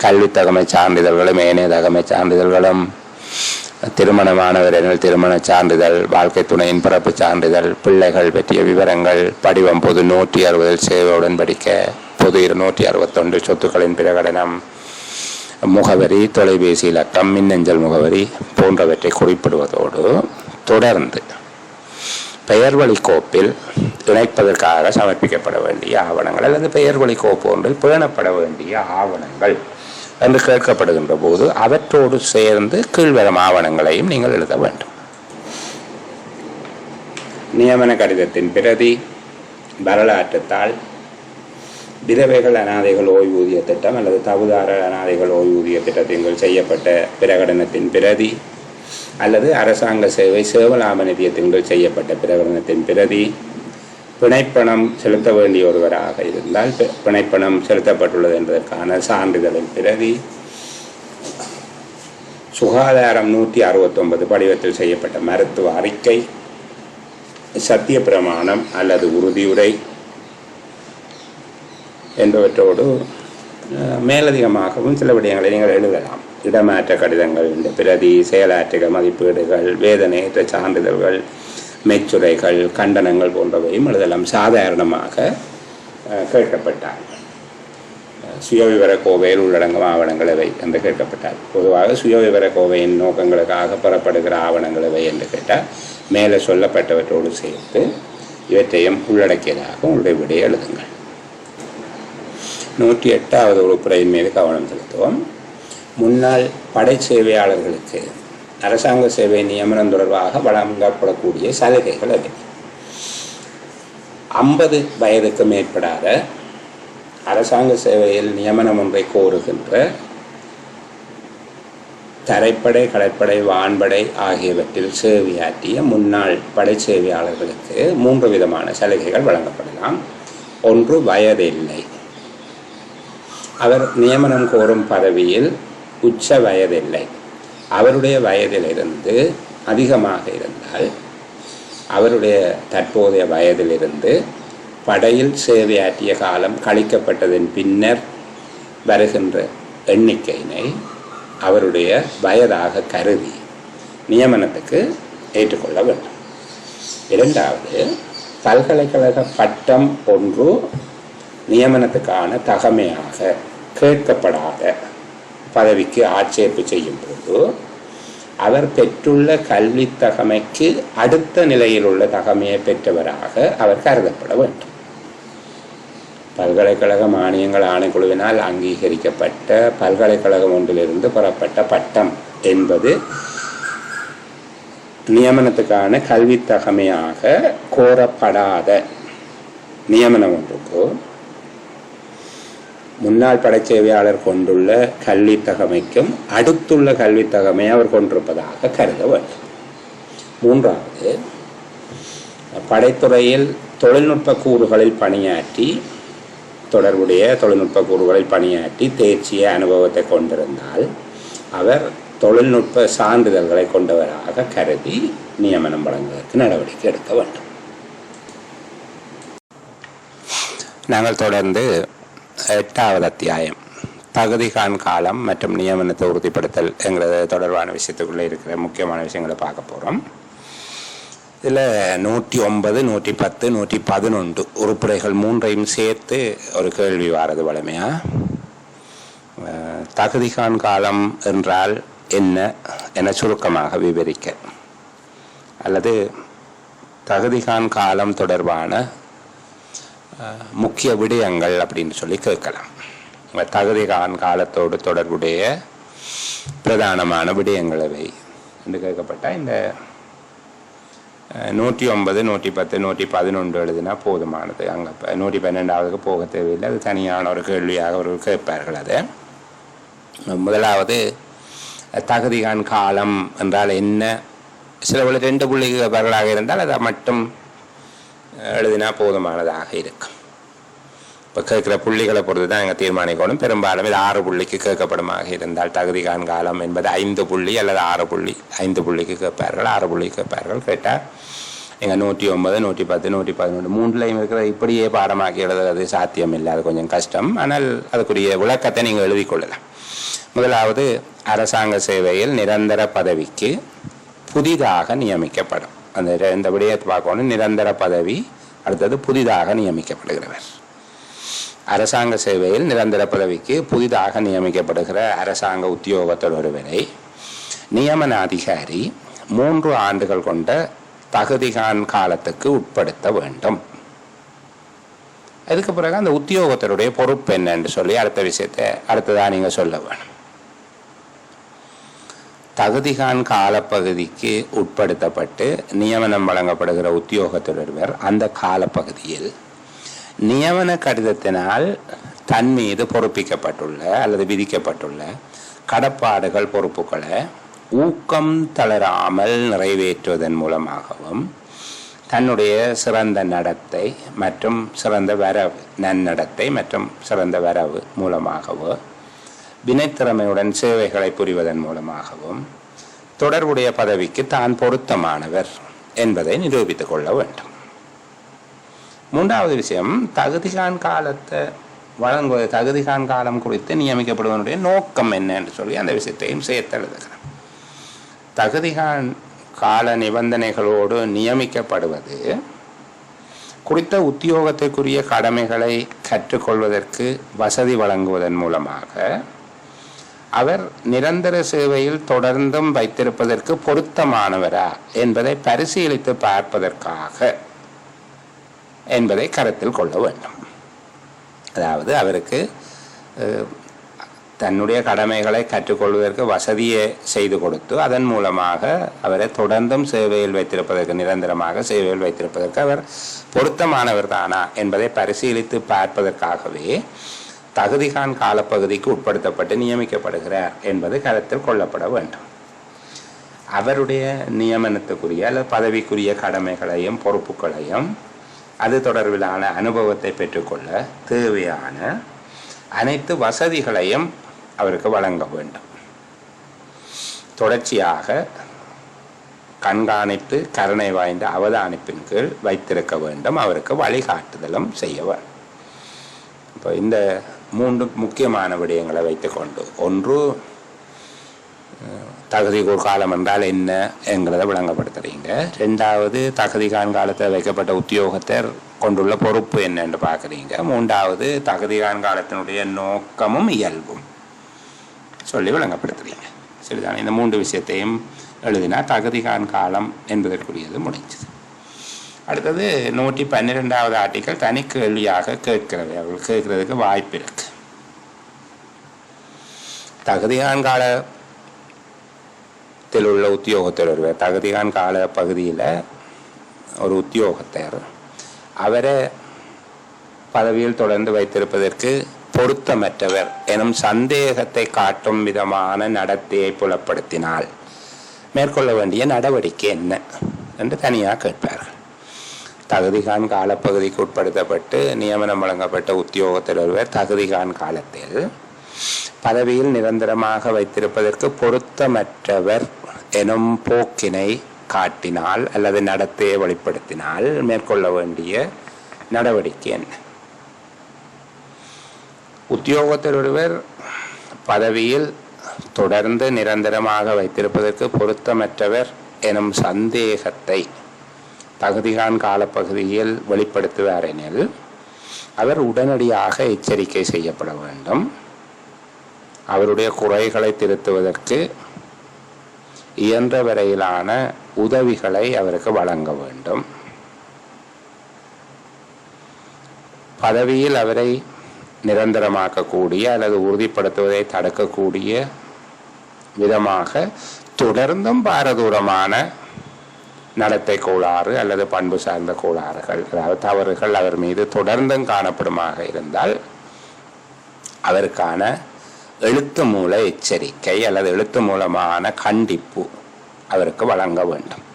கல்வி தகமை சான்றிதழ்களும் ஏனைய தகமை சான்றிதழ்களும், திருமணமானவர்கள் திருமண சான்றிதழ், வாழ்க்கை துணையின் பிறப்பு சான்றிதழ், பிள்ளைகள் பற்றிய விவரங்கள், படிவம் பொது 160 சேவை உடன்படிக்கை, பொது 261 சொத்துக்களின் பிரகடனம், முகவரி, தொலைபேசி இலக்கம், மின்னஞ்சல் முகவரி போன்றவற்றை குறிப்பிடுவதோடு தொடர்ந்து பெயர் வழி கோப்பில் இணைப்பதற்காக சமர்ப்பிக்கப்பட வேண்டிய ஆவணங்கள் அல்லது பெயர் வழி கோப்பு ஒன்றில் பேணப்பட வேண்டிய ஆவணங்கள் என்று கேட்கப்படுகின்ற போது அவற்றோடு சேர்ந்து கீழ்வரும் ஆவணங்களையும் நீங்கள் எழுத வேண்டும். நியமன கடிதத்தின் பிரதி, வரலாற்றுத்தாள், விதவைகள் அனாதைகள் ஓய்வூதிய திட்டம் அல்லது தகுதார அனாதைகள் ஓய்வூதிய திட்டத்தின் செய்யப்பட்ட பிரகடனத்தின் பிரதி அல்லது அரசாங்க சேவை சேவலாம நிதியத்தின் செய்யப்பட்ட பிரகடனத்தின் பிரதி, பிணைப்பணம் செலுத்த வேண்டிய ஒருவராக இருந்தால் பிணைப்பணம் செலுத்தப்பட்டுள்ளது என்பதற்கான சான்றிதழின் பிரதி, சுகாதாரம் 169 படிவத்தில் செய்யப்பட்ட மருத்துவ அறிக்கை, சத்திய பிரமாணம் அல்லது உறுதியுரை என்பவற்றோடு மேலதிகமாகவும் சில விடயங்களை நீங்கள் எழுதலாம். இடமாற்ற கடிதங்கள் இந்த பிரதி, செயலாற்ற மதிப்பீடுகள், வேதனையற்ற சான்றிதழ்கள், மெச்சுரைகள், கண்டனங்கள் போன்றவையும் எழுதலாம். சாதாரணமாக கேட்கப்பட்டால் சுயவிவர கோவையில் உள்ளடங்கும் ஆவணங்கள் எவை என்று கேட்கப்பட்டால், பொதுவாக சுயவிவர கோவையின் நோக்கங்களுக்காக பெறப்படுகிற ஆவணங்கள் எவை என்று கேட்டால் மேலே சொல்லப்பட்டவற்றோடு சேர்த்து இவற்றையும் உள்ளடக்கியதாக உங்களுடைய விடையை எழுதுங்கள். 108வது உறுப்புரையின் மீது கவனம் செலுத்துவோம். முன்னாள் படை சேவையாளர்களுக்கு அரசாங்க சேவை நியமனம் தொடர்பாக வழங்கப்படக்கூடிய சலுகைகள் அது 50 வயதுக்கு மேற்படாத அரசாங்க சேவையில் நியமனம் ஒன்றை கோருகின்ற தரைப்படை, கடற்படை, வான்படை ஆகியவற்றில் சேவையாற்றிய முன்னாள் படை சேவையாளர்களுக்கு 3 விதமான சலுகைகள் வழங்கப்படலாம். ஒன்று, வயதில்லை. அவர் நியமனம் கோரும் பதவியில் உச்ச வயதில்லை. அவருடைய வயதிலிருந்து அதிகமாக இருந்தால் அவருடைய தற்போதைய வயதிலிருந்து படையில் சேவையாற்றிய காலம் கழிக்கப்பட்டதன் பின்னர் வருகின்ற எண்ணிக்கையினை அவருடைய வயதாக கருதி நியமனத்துக்கு ஏற்றுக்கொள்ள வேண்டும். 2வது, பல்கலைக்கழக பட்டம் ஒன்று நியமனத்துக்கான தகமையாக கேட்கப்படாத பதவிக்கு ஆட்சேர்ப்பு செய்யும் போது அவர் பெற்றுள்ள கல்வி தகமைக்கு அடுத்த நிலையில் உள்ள தகமையை பெற்றவராக அவர் கருதப்பட வேண்டும். பல்கலைக்கழக மானியங்கள் ஆணைக்குழுவினால் அங்கீகரிக்கப்பட்ட பல்கலைக்கழகம் ஒன்றிலிருந்து பெறப்பட்ட பட்டம் என்பது நியமனத்துக்கான கல்வி தகமையாக கோரப்படாத நியமனம் ஒன்றுக்கு முன்னாள் படைச்சேவையாளர் கொண்டுள்ள கல்வி தகமைக்கும் அடுத்துள்ள கல்வி தகமையை அவர் கொண்டிருப்பதாக கருத வேண்டும். 3வது, படைத்துறையில் தொழில்நுட்ப கூறுகளில் பணியாற்றி தொடர்புடைய தொழில்நுட்ப கூறுகளில் பணியாற்றி தேர்ச்சிய அனுபவத்தை கொண்டிருந்தால் அவர் தொழில்நுட்ப சான்றிதழ்களை கொண்டவராக கருதி நியமனம் வழங்குவதற்கு நடவடிக்கை எடுக்க வேண்டும். நாங்கள் தொடர்ந்து 8வது அத்தியாயம் தகுதிகான் காலம் மற்றும் நியமனத்தை உறுதிப்படுத்தல் என்கிறது தொடர்பான விஷயத்துக்குள்ளே இருக்கிற முக்கியமான விஷயங்களை பார்க்க போகிறோம். இதில் 109, 110, 111 உறுப்புரைகள் 3ஐயும் சேர்த்து ஒரு கேள்வி வாரது வழமையா. தகுதிகான் காலம் என்றால் என்ன என சுருக்கமாக விவரிக்க, அல்லது தகுதிகான் காலம் தொடர்பான முக்கிய விடயங்கள் அப்படின்னு சொல்லி கேட்கலாம். தகுதிகான் காலத்தோடு தொடர்புடைய பிரதானமான விடயங்களவை என்று கேட்கப்பட்ட இந்த 109, 110, 111 எழுதினா போதுமானது. அங்கே 112வது போக தேவையில்லை. அது தனியான ஒரு கேள்வியாக அவர்கள் கேட்பார்கள். அதை முதலாவது தகுதிகான் காலம் என்றால் என்ன, சில 2 புள்ளிகளாக இருந்தால் அதை மட்டும் எழுதினா போதுமானதாக இருக்கும். இப்போ கேட்குற புள்ளிகளை பொறுத்து தான் எங்கள் தீர்மானிக்கணும். பெரும்பாலும் இது 6 புள்ளிக்கு கேட்கப்படுமாக இருந்தால் தகுதிகான் காலம் என்பது 5 புள்ளி அல்லது 6 புள்ளி, 5 புள்ளிக்கு கேட்பார்கள், 6 புள்ளிக்கு கேட்பார்கள். கேட்டால் எங்கள் 109, 110, 111 3லையும் இருக்கிற இப்படியே பாடமாக்கி எழுதுறது சாத்தியம் இல்லை. அது கொஞ்சம் கஷ்டம். ஆனால் அதுக்குரிய விளக்கத்தை நீங்கள் எழுதி கொள்ளலாம். முதலாவது, அரசாங்க சேவையில் நிரந்தர பதவிக்கு புதிதாக நியமிக்கப்படும். இந்த விடயத்தை பார்க்கணும். நிரந்தர பதவி, அடுத்தது புதிதாக நியமிக்கப்படுகிறவர். அரசாங்க சேவையில் நிரந்தர பதவிக்கு புதிதாக நியமிக்கப்படுகிற அரசாங்க உத்தியோகத்தர் ஒருவரை நியமன அதிகாரி 3 ஆண்டுகள் கொண்ட தகுதிகான் காலத்துக்கு உட்படுத்த வேண்டும். அதுக்கு பிறகு அந்த உத்தியோகத்தருடைய பொறுப்பு என்னன்னு சொல்லி அடுத்த விஷயத்தை அடுத்ததாக நீங்கள் சொல்ல வேணும். தகுதிகான் காலப்பகுதிக்கு உட்படுத்தப்பட்டு நியமனம் வழங்கப்படுகிற உத்தியோகத்தர் ஒருவர் அந்த காலப்பகுதியில் நியமன கடிதத்தினால் தன் மீது பொறுப்பிக்கப்பட்டுள்ள அல்லது விதிக்கப்பட்டுள்ள கடப்பாடுகள், பொறுப்புகளை ஊக்கம் தளராமல் நிறைவேற்றுவதன் மூலமாகவும் தன்னுடைய சிறந்த நடத்தை மற்றும் சிறந்த வரவு, நன்னடத்தை மற்றும் சிறந்த வரவு மூலமாகவோ வினைத்திறமையுடன் சேவைகளை புரிவதன் மூலமாகவும் தொடர்புடைய பதவிக்கு தான் பொருத்தமானவர் என்பதை நிரூபித்துக் கொள்ள வேண்டும். 3வது விஷயம், தகுதிகான் காலத்தை வழங்குவது, தகுதிகான் காலம் குறித்து நியமிக்கப்படுவதனுடைய நோக்கம் என்ன என்று சொல்லி அந்த விஷயத்தையும் சேர்த்து எழுதுகிறேன். தகுதிகான் கால நிபந்தனைகளோடு நியமிக்கப்படுவது குறித்த உத்தியோகத்திற்குரிய கடமைகளை கற்றுக்கொள்வதற்கு வசதி வழங்குவதன் மூலமாக அவர் நிரந்தர சேவையில் தொடர்ந்தும் வைத்திருப்பதற்கு பொருத்தமானவரா என்பதை பரிசீலித்து பார்ப்பதற்காக என்பதை கருத்தில் கொள்ள வேண்டும். அதாவது அவருக்கு தன்னுடைய கடமைகளை கற்றுக்கொள்வதற்கு வசதியை செய்து கொடுத்து அதன் மூலமாக அவரை தொடர்ந்தும் சேவையில் வைத்திருப்பதற்கு, நிரந்தரமாக சேவையில் வைத்திருப்பதற்கு அவர் பொருத்தமானவர் தானா என்பதை பரிசீலித்து பார்ப்பதற்காகவே தகுதிகான் காலப்பகுதிக்கு உட்படுத்தப்பட்டு நியமிக்கப்படுகிறார் என்பது கருத்தில் கொள்ளப்பட வேண்டும். அவருடைய நியமனத்துக்குரிய அல்லது பதவிக்குரிய கடமைகளையும் பொறுப்புகளையும் அது தொடர்பிலான அனுபவத்தை பெற்றுக்கொள்ள தேவையான அனைத்து வசதிகளையும் அவருக்கு வழங்க வேண்டும். தொடர்ச்சியாக கண்காணித்து கருணை வாய்ந்த அவதானிப்பின் கீழ் வைத்திருக்க வேண்டும். அவருக்கு வழிகாட்டுதலும் செய்ய வேண்டும். இப்போ இந்த 3 முக்கியமான விடயங்களை வைத்துக்கொண்டு, ஒன்று தகுதிகான் காலம் என்றால் என்ன என்கிறத விளங்கப்படுத்துறீங்க. 2வது, தகுதிகான் காலத்தில் வைக்கப்பட்ட உத்தியோகத்தர் கொண்டுள்ள பொறுப்பு என்ன என்று பார்க்குறீங்க. 3வது, தகுதிகான் காலத்தினுடைய நோக்கமும் இயல்பும் சொல்லி விளங்கப்படுத்துறீங்க. சரிதானே? இந்த 3 விஷயத்தையும் எழுதினா தகுதிகான் காலம் என்பதற்குரியது முடிஞ்சது. அடுத்தது 112வது ஆர்டிக்கல் தனி கேள்வியாக கேட்கிறது. அவர்கள் கேட்கறதுக்கு வாய்ப்பு இருக்கு. தகுதிகான் காலத்தில் உள்ள உத்தியோகத்தர் ஒருவர், தகுதிகான் கால பகுதியில் ஒரு உத்தியோகத்தர் அவரை பதவியில் தொடர்ந்து வைத்திருப்பதற்கு பொருத்தமற்றவர் எனும் சந்தேகத்தை காட்டும் விதமான நடத்தையை புலப்படுத்தினால் மேற்கொள்ள வேண்டிய நடவடிக்கை என்ன என்று தனியாக கேட்பார்கள். தகுதிகான் காலப்பகுதிக்கு உட்படுத்தப்பட்டு நியமனம் வழங்கப்பட்ட உத்தியோகத்தர் ஒருவர் தகுதிகான் காலத்தில் பதவியில் நிரந்தரமாக வைத்திருப்பதற்கு பொருத்தமற்றவர் எனும் போக்கினை காட்டினால் அல்லது நடத்தையை வெளிப்படுத்தினால் மேற்கொள்ள வேண்டிய நடவடிக்கை என்ன? உத்தியோகத்தர் ஒருவர் பதவியில் தொடர்ந்து நிரந்தரமாக வைத்திருப்பதற்கு பொருத்தமற்றவர் எனும் சந்தேகத்தை தகுதிகான் காலப்பகுதியில் வெளிப்படுத்துவார் எனில் அவர் உடனடியாக எச்சரிக்கை செய்யப்பட வேண்டும். அவருடைய குறைகளை திருத்துவதற்கு இயன்ற வரையிலான உதவிகளை அவருக்கு வழங்க வேண்டும். பதவியில் அவரை நிரந்தரமாக்கக்கூடிய அல்லது உறுதிப்படுத்துவதை தடுக்கக்கூடிய விதமாக தொடர்ந்தும் பாரதூரமான நடத்தை கோளாறு அல்லது பண்பு சார்ந்த கோளாறுகள், அதாவது தவறுகள் அவர் மீது தொடர்ந்தும் காணப்படுமாக இருந்தால் அவருக்கான எழுத்து மூல எச்சரிக்கை அல்லது எழுத்து மூலமான கண்டிப்பு அவருக்கு வழங்க வேண்டும்.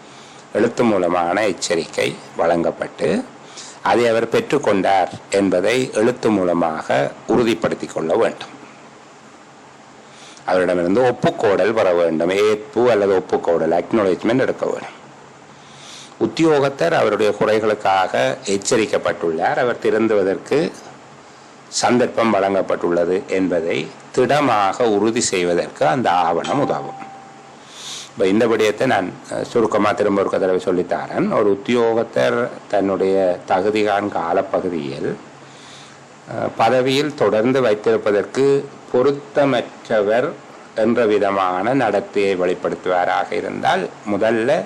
எழுத்து மூலமான எச்சரிக்கை வழங்கப்பட்டு அதை அவர் பெற்றுக்கொண்டார் என்பதை எழுத்து மூலமாக உறுதிப்படுத்தி கொள்ள வேண்டும். அவரிடமிருந்து ஒப்புக்கோடல் வர வேண்டும். ஏற்பு அல்லது ஒப்புக்கோடல், அக்னாலஜ்மெண்ட் எடுக்க வேண்டும். உத்தியோகத்தர் அவருடைய குறைகளுக்காக எச்சரிக்கப்பட்டுள்ளார், அவர் திருந்துவதற்கு சந்தர்ப்பம் வழங்கப்பட்டுள்ளது என்பதை திடமாக உறுதி செய்வதற்கு அந்த ஆவணம் உதவும். இப்போ இந்த விடயத்தை நான் சுருக்கமாக திரும்ப ஒரு தடவை சொல்லித்தாரன். ஒரு உத்தியோகத்தர் தன்னுடைய தகுதிகான் காலப்பகுதியில் பதவியில் தொடர்ந்து வைத்திருப்பதற்கு பொருத்தமற்றவர் என்ற விதமான நடத்தையை வெளிப்படுத்துவாராக இருந்தால் முதல்ல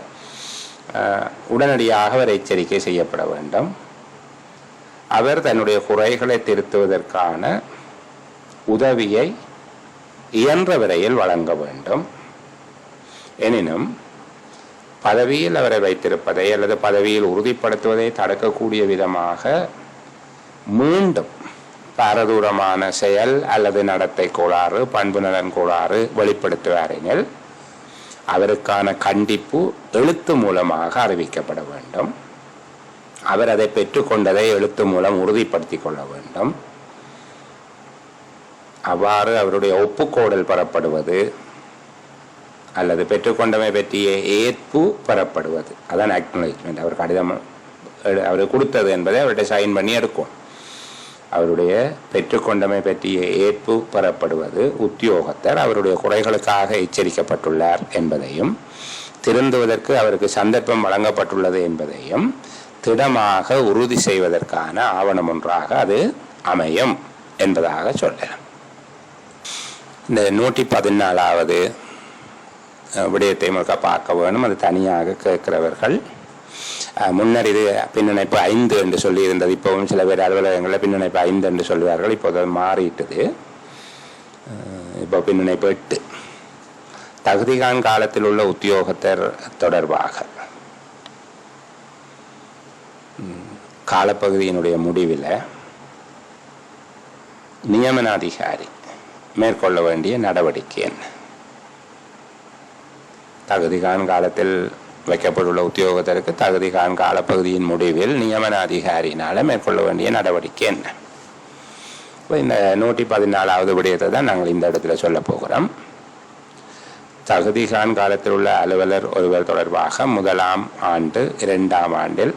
உடனடியாக அவர் எச்சரிக்கை செய்யப்பட வேண்டும். அவர் தன்னுடைய குறைகளை திருத்துவதற்கான உதவியை இயன்ற வரையில் வழங்க வேண்டும். எனினும் பதவியில் அவரை வைத்திருப்பதை அல்லது பதவியில் உறுதிப்படுத்துவதை தடுக்கக்கூடிய விதமாக மீண்டும் பாரதூரமான செயல் அல்லது நடத்தை கோளாறு, பண்பு நலன் கோளாறு வெளிப்படுத்துவார் எனில் அவருக்கான கண்டிப்பு எழுத்து மூலமாக அறிவிக்கப்பட வேண்டும். அவர் அதை பெற்றுக்கொண்டதை எழுத்து மூலம் உறுதிப்படுத்திக் கொள்ள வேண்டும். அவ்வாறு அவருடைய ஒப்புக்கோடல் பெறப்படுவது அல்லது பெற்றுக்கொண்டமை பற்றிய ஏற்பு பெறப்படுவது, அதான் அக்னாலஜ்மெண்ட். அவர் கடிதம் அவர் கொடுத்தது என்பதை அவருடைய சைன் பண்ணி எடுக்கும். அவருடைய பெற்றுக்கொண்டமை பற்றிய ஏற்பு பெறப்படுவது உத்தியோகத்தர் அவருடைய குறைகளுக்காக எச்சரிக்கப்பட்டுள்ளார் என்பதையும் திருந்துவதற்கு அவருக்கு சந்தர்ப்பம் வழங்கப்பட்டுள்ளது என்பதையும் திடமாக உறுதி செய்வதற்கான ஆவணம் ஒன்றாக அது அமையும் என்பதாக சொல்லலாம். இந்த 114வது விடயத்தை பார்க்க வேணும். அது தனியாக கேட்கிறவர்கள் முன்னர் இது பின்னணைப்பு 5 என்று சொல்லி இருந்தது. இப்போவும் சில பேர் அலுவலகங்களில் பின்னணைப்பு 5 என்று சொல்லுவார்கள். இப்போது அது மாறிட்டது. இப்போ பின்னணைப்பு 8. தகுதிகான் காலத்தில் உள்ள உத்தியோகத்தர் தொடர்பாக காலப்பகுதியினுடைய முடிவில் நியமன அதிகாரி மேற்கொள்ள வேண்டிய நடவடிக்கை என்ன? தகுதிகான் காலத்தில் வைக்கப்பட்டுள்ள உத்தியோகத்தருக்கு தகுதிகான் காலப்பகுதியின் முடிவில் நியமன அதிகாரியினால் மேற்கொள்ள வேண்டிய நடவடிக்கை என்ன? இப்போ இந்த 114வது விடயத்தை தான் நாங்கள் இந்த இடத்துல சொல்ல போகிறோம். தகுதிகான் காலத்தில் உள்ள அலுவலர் ஒருவர் தொடர்பாக 1ஆம் ஆண்டு 2ஆம் ஆண்டில்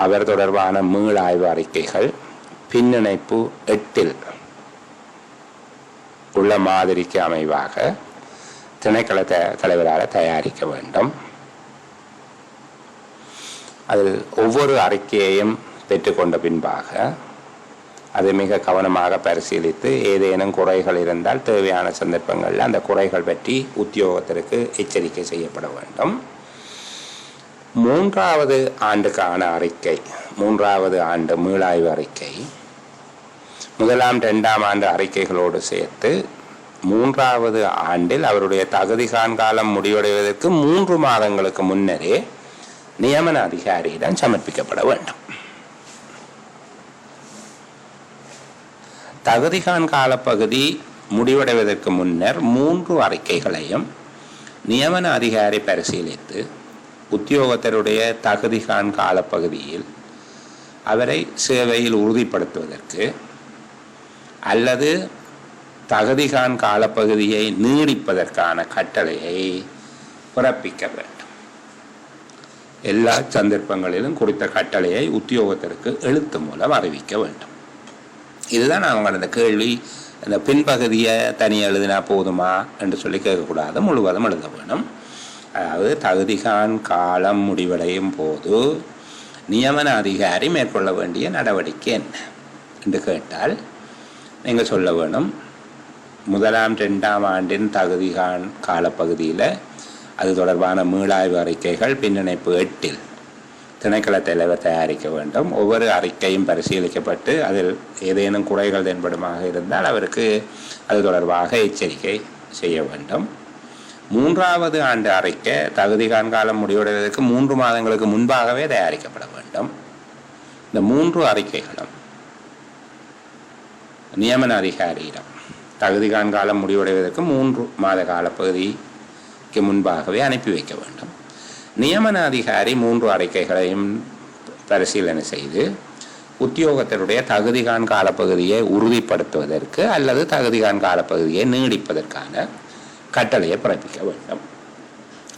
அவர் தொடர்பான மீளாய்வு அறிக்கைகள் பின்னணைப்பு 8 உள்ள மாதிரிக்கு அமைவாக திணைக்கள தலைவரால் தயாரிக்க வேண்டும். அதில் ஒவ்வொரு அறிக்கையையும் பெற்றுக்கொண்ட பின்பாக அதை மிக கவனமாக பரிசீலித்து ஏதேனும் குறைகள் இருந்தால் தேவையான சந்தர்ப்பங்களில் அந்த குறைகள் பற்றி உத்தியோகத்திற்கு எச்சரிக்கை செய்யப்பட வேண்டும். 3வது ஆண்டுக்கான அறிக்கை, 3வது ஆண்டு மீளாய்வு அறிக்கை 1ஆம் 2ஆம் ஆண்டு அறிக்கைகளோடு சேர்த்து 3வது ஆண்டில் அவருடைய தகுதிகான் காலம் முடிவடைவதற்கு 3 மாதங்களுக்கு முன்னரே நியமன அதிகாரியிடம் சமர்ப்பிக்கப்பட வேண்டும். தகுதிகான் காலப்பகுதி முடிவடைவதற்கு முன்னர் 3 அறிக்கைகளையும் நியமன அதிகாரி பரிசீலித்து உத்தியோகத்தருடைய தகுதிகான் காலப்பகுதியில் அவரை சேவையில் உறுதிப்படுத்துவதற்கு அல்லது தகுதிகான் காலப்பகுதியை நீடிப்பதற்கான கட்டளையை பிறப்பிக்க வேண்டும். எல்லா சந்தர்ப்பங்களிலும் குறித்த கட்டளையை உத்தியோகத்திற்கு எழுத்து மூலம் அறிவிக்க வேண்டும். இதுதான் அவங்க அந்த கேள்வி. அந்த பின்பகுதியை தனி எழுதினா போதுமா என்று சொல்லி கேட்கக்கூடாது, முழுவதும் எழுத வேணும். அதாவது தகுதிகான் காலம் முடிவடையும் போது நியமன அதிகாரி மேற்கொள்ள வேண்டிய நடவடிக்கை என்ன என்று கேட்டால் நீங்கள் சொல்ல வேணும், 1ஆம் 2ஆம் ஆண்டின் தகுதிகான் காலப்பகுதியில் அது தொடர்பான மீளாய்வு அறிக்கைகள் பின்னிணைப்பு 8 திணைக்கள தலைவர் தயாரிக்க வேண்டும். ஒவ்வொரு அறிக்கையும் பரிசீலிக்கப்பட்டு அதில் ஏதேனும் குறைகள் தென்படுமாக இருந்தால் அவருக்கு அது தொடர்பாக எச்சரிக்கை செய்ய வேண்டும். 3வது ஆண்டு அறிக்கை தகுதிகான் காலம் முடிவடைவதற்கு 3 மாதங்களுக்கு முன்பாகவே தயாரிக்கப்பட வேண்டும். இந்த 3 அறிக்கைகளும் நியமன அதிகாரியிடம் தகுதிகான் காலம் முடிவடைவதற்கு 3 மாத காலப்பகுதிக்கு முன்பாகவே அனுப்பி வைக்க வேண்டும். நியமன அதிகாரி 3 அறிக்கைகளையும் பரிசீலனை செய்து உத்தியோகத்தருடைய தகுதிகான் காலப்பகுதியை உறுதிப்படுத்துவதற்கு அல்லது தகுதிகான் காலப்பகுதியை நீடிப்பதற்கான கட்டளையை பிறப்பிக்க வேண்டும்.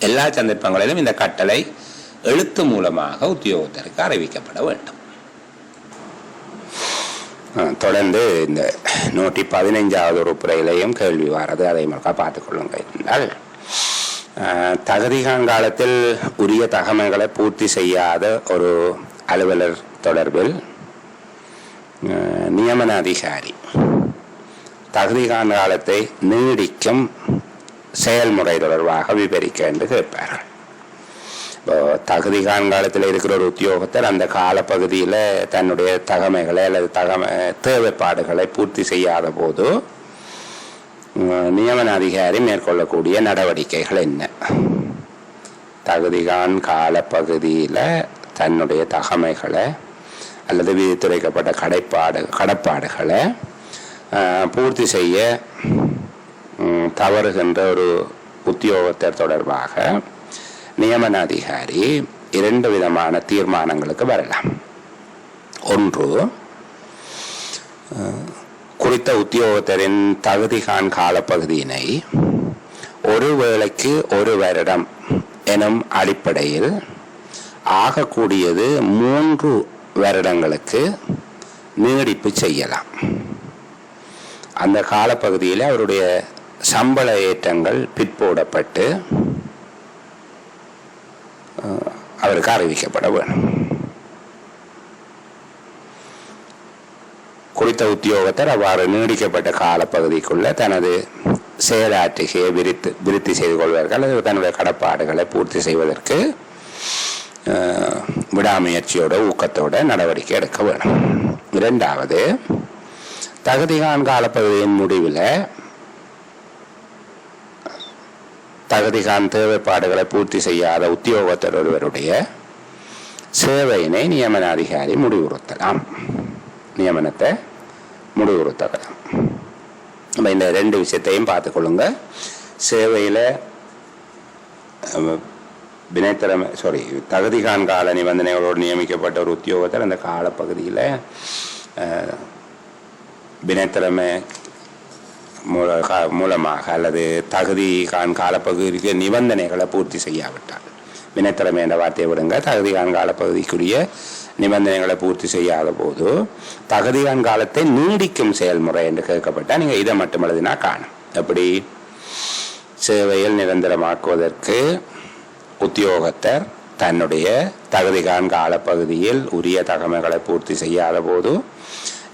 எல்லா சந்தர்ப்பங்களிலும் இந்த கட்டளை எழுத்து மூலமாக உத்தியோகத்தருக்கு அறிவிக்கப்பட வேண்டும். தொடர்ந்து இந்த 115வது உறுப்புரையிலையும் கேள்வி வாரது, அதை மக்கள் பார்த்துக்கொள்ளுங்க. என்றால் தகுதிகான் காலத்தில் உரிய தகவல்களை பூர்த்தி செய்யாத ஒரு அலுவலர் தொடர்பில் நியமன அதிகாரி தகுதிகான் காலத்தை நீடிக்கும் செயல்முறை தொடர்பாக விவரிக்க என்று கேட்பார்கள். இப்போ தகுதிகான் காலத்தில் இருக்கிற ஒரு உத்தியோகத்தர் அந்த காலப்பகுதியில் தன்னுடைய தகமைகளை அல்லது தேவைப்பாடுகளை பூர்த்தி செய்யாத போது நியமன அதிகாரி மேற்கொள்ளக்கூடிய நடவடிக்கைகள் என்ன? தகுதிகான் காலப்பகுதியில் தன்னுடைய தகமைகளை அல்லது விதித்துரைக்கப்பட்ட கடப்பாடுகளை பூர்த்தி செய்ய தவறுகின்ற ஒரு உத்தியோகத்தர் தொடர்பாக நியமன அதிகாரி 2 விதமான தீர்மானங்களுக்கு வரலாம். ஒன்று, குறித்த உத்தியோகத்தரின் தகுதிகான் காலப்பகுதியினை ஒரு வேளைக்கு 1 வருடம் எனும் அடிப்படையில் ஆகக்கூடியது 3 வருடங்களுக்கு நீடிப்பு செய்யலாம். அந்த காலப்பகுதியில் அவருடைய சம்பள ஏற்றங்கள் பிற்போடப்பட்டு அவருக்கு அறிவிக்கப்பட வேண்டும். குறித்த உத்தியோகத்தர் அவ்வாறு நீடிக்கப்பட்ட காலப்பகுதிக்குள்ள தனது செயலாற்றுகையை விருத்தி செய்து கொள்வார்கள் அல்லது தன்னுடைய கடப்பாடுகளை பூர்த்தி செய்வதற்கு விடாமுயற்சியோட ஊக்கத்தோட நடவடிக்கை எடுக்க வேண்டும். 2வது, தகுதிகான் காலப்பகுதியின் முடிவில் தகுதிகான் தேவைப்பாடுகளை பூர்த்தி செய்யாத உத்தியோகத்தர் ஒருவருடைய சேவையினை நியமன அதிகாரி முடிவுறுத்தலாம், நியமனத்தை முடிவுறுத்தலாம். இந்த 2 விஷயத்தையும் பார்த்துக்கொள்ளுங்க. சேவையில் தகுதிகான் கால நிபந்தனைகளோடு நியமிக்கப்பட்ட ஒரு உத்தியோகத்தர் அந்த காலப்பகுதியில் வினைத்திறமை மூலமாக அல்லது தகுதிகான் காலப்பகுதிக்கு நிபந்தனைகளை பூர்த்தி செய்யாவிட்டால், வினைத்திறமை என்ற வார்த்தையை விடுங்க, தகுதிகான் காலப்பகுதிக்குரிய நிபந்தனைகளை பூர்த்தி செய்யாத போது தகுதிகான் காலத்தை நீடிக்கும் செயல்முறை என்று கேட்கப்பட்டால் நீங்கள் இதை மட்டும் எழுதினா காணும். எப்படி? சேவையில் நிரந்தரமாக்குவதற்கு உத்தியோகத்தர் தன்னுடைய தகுதிகான் காலப்பகுதியில் உரிய தகவல்களை பூர்த்தி செய்யாத போது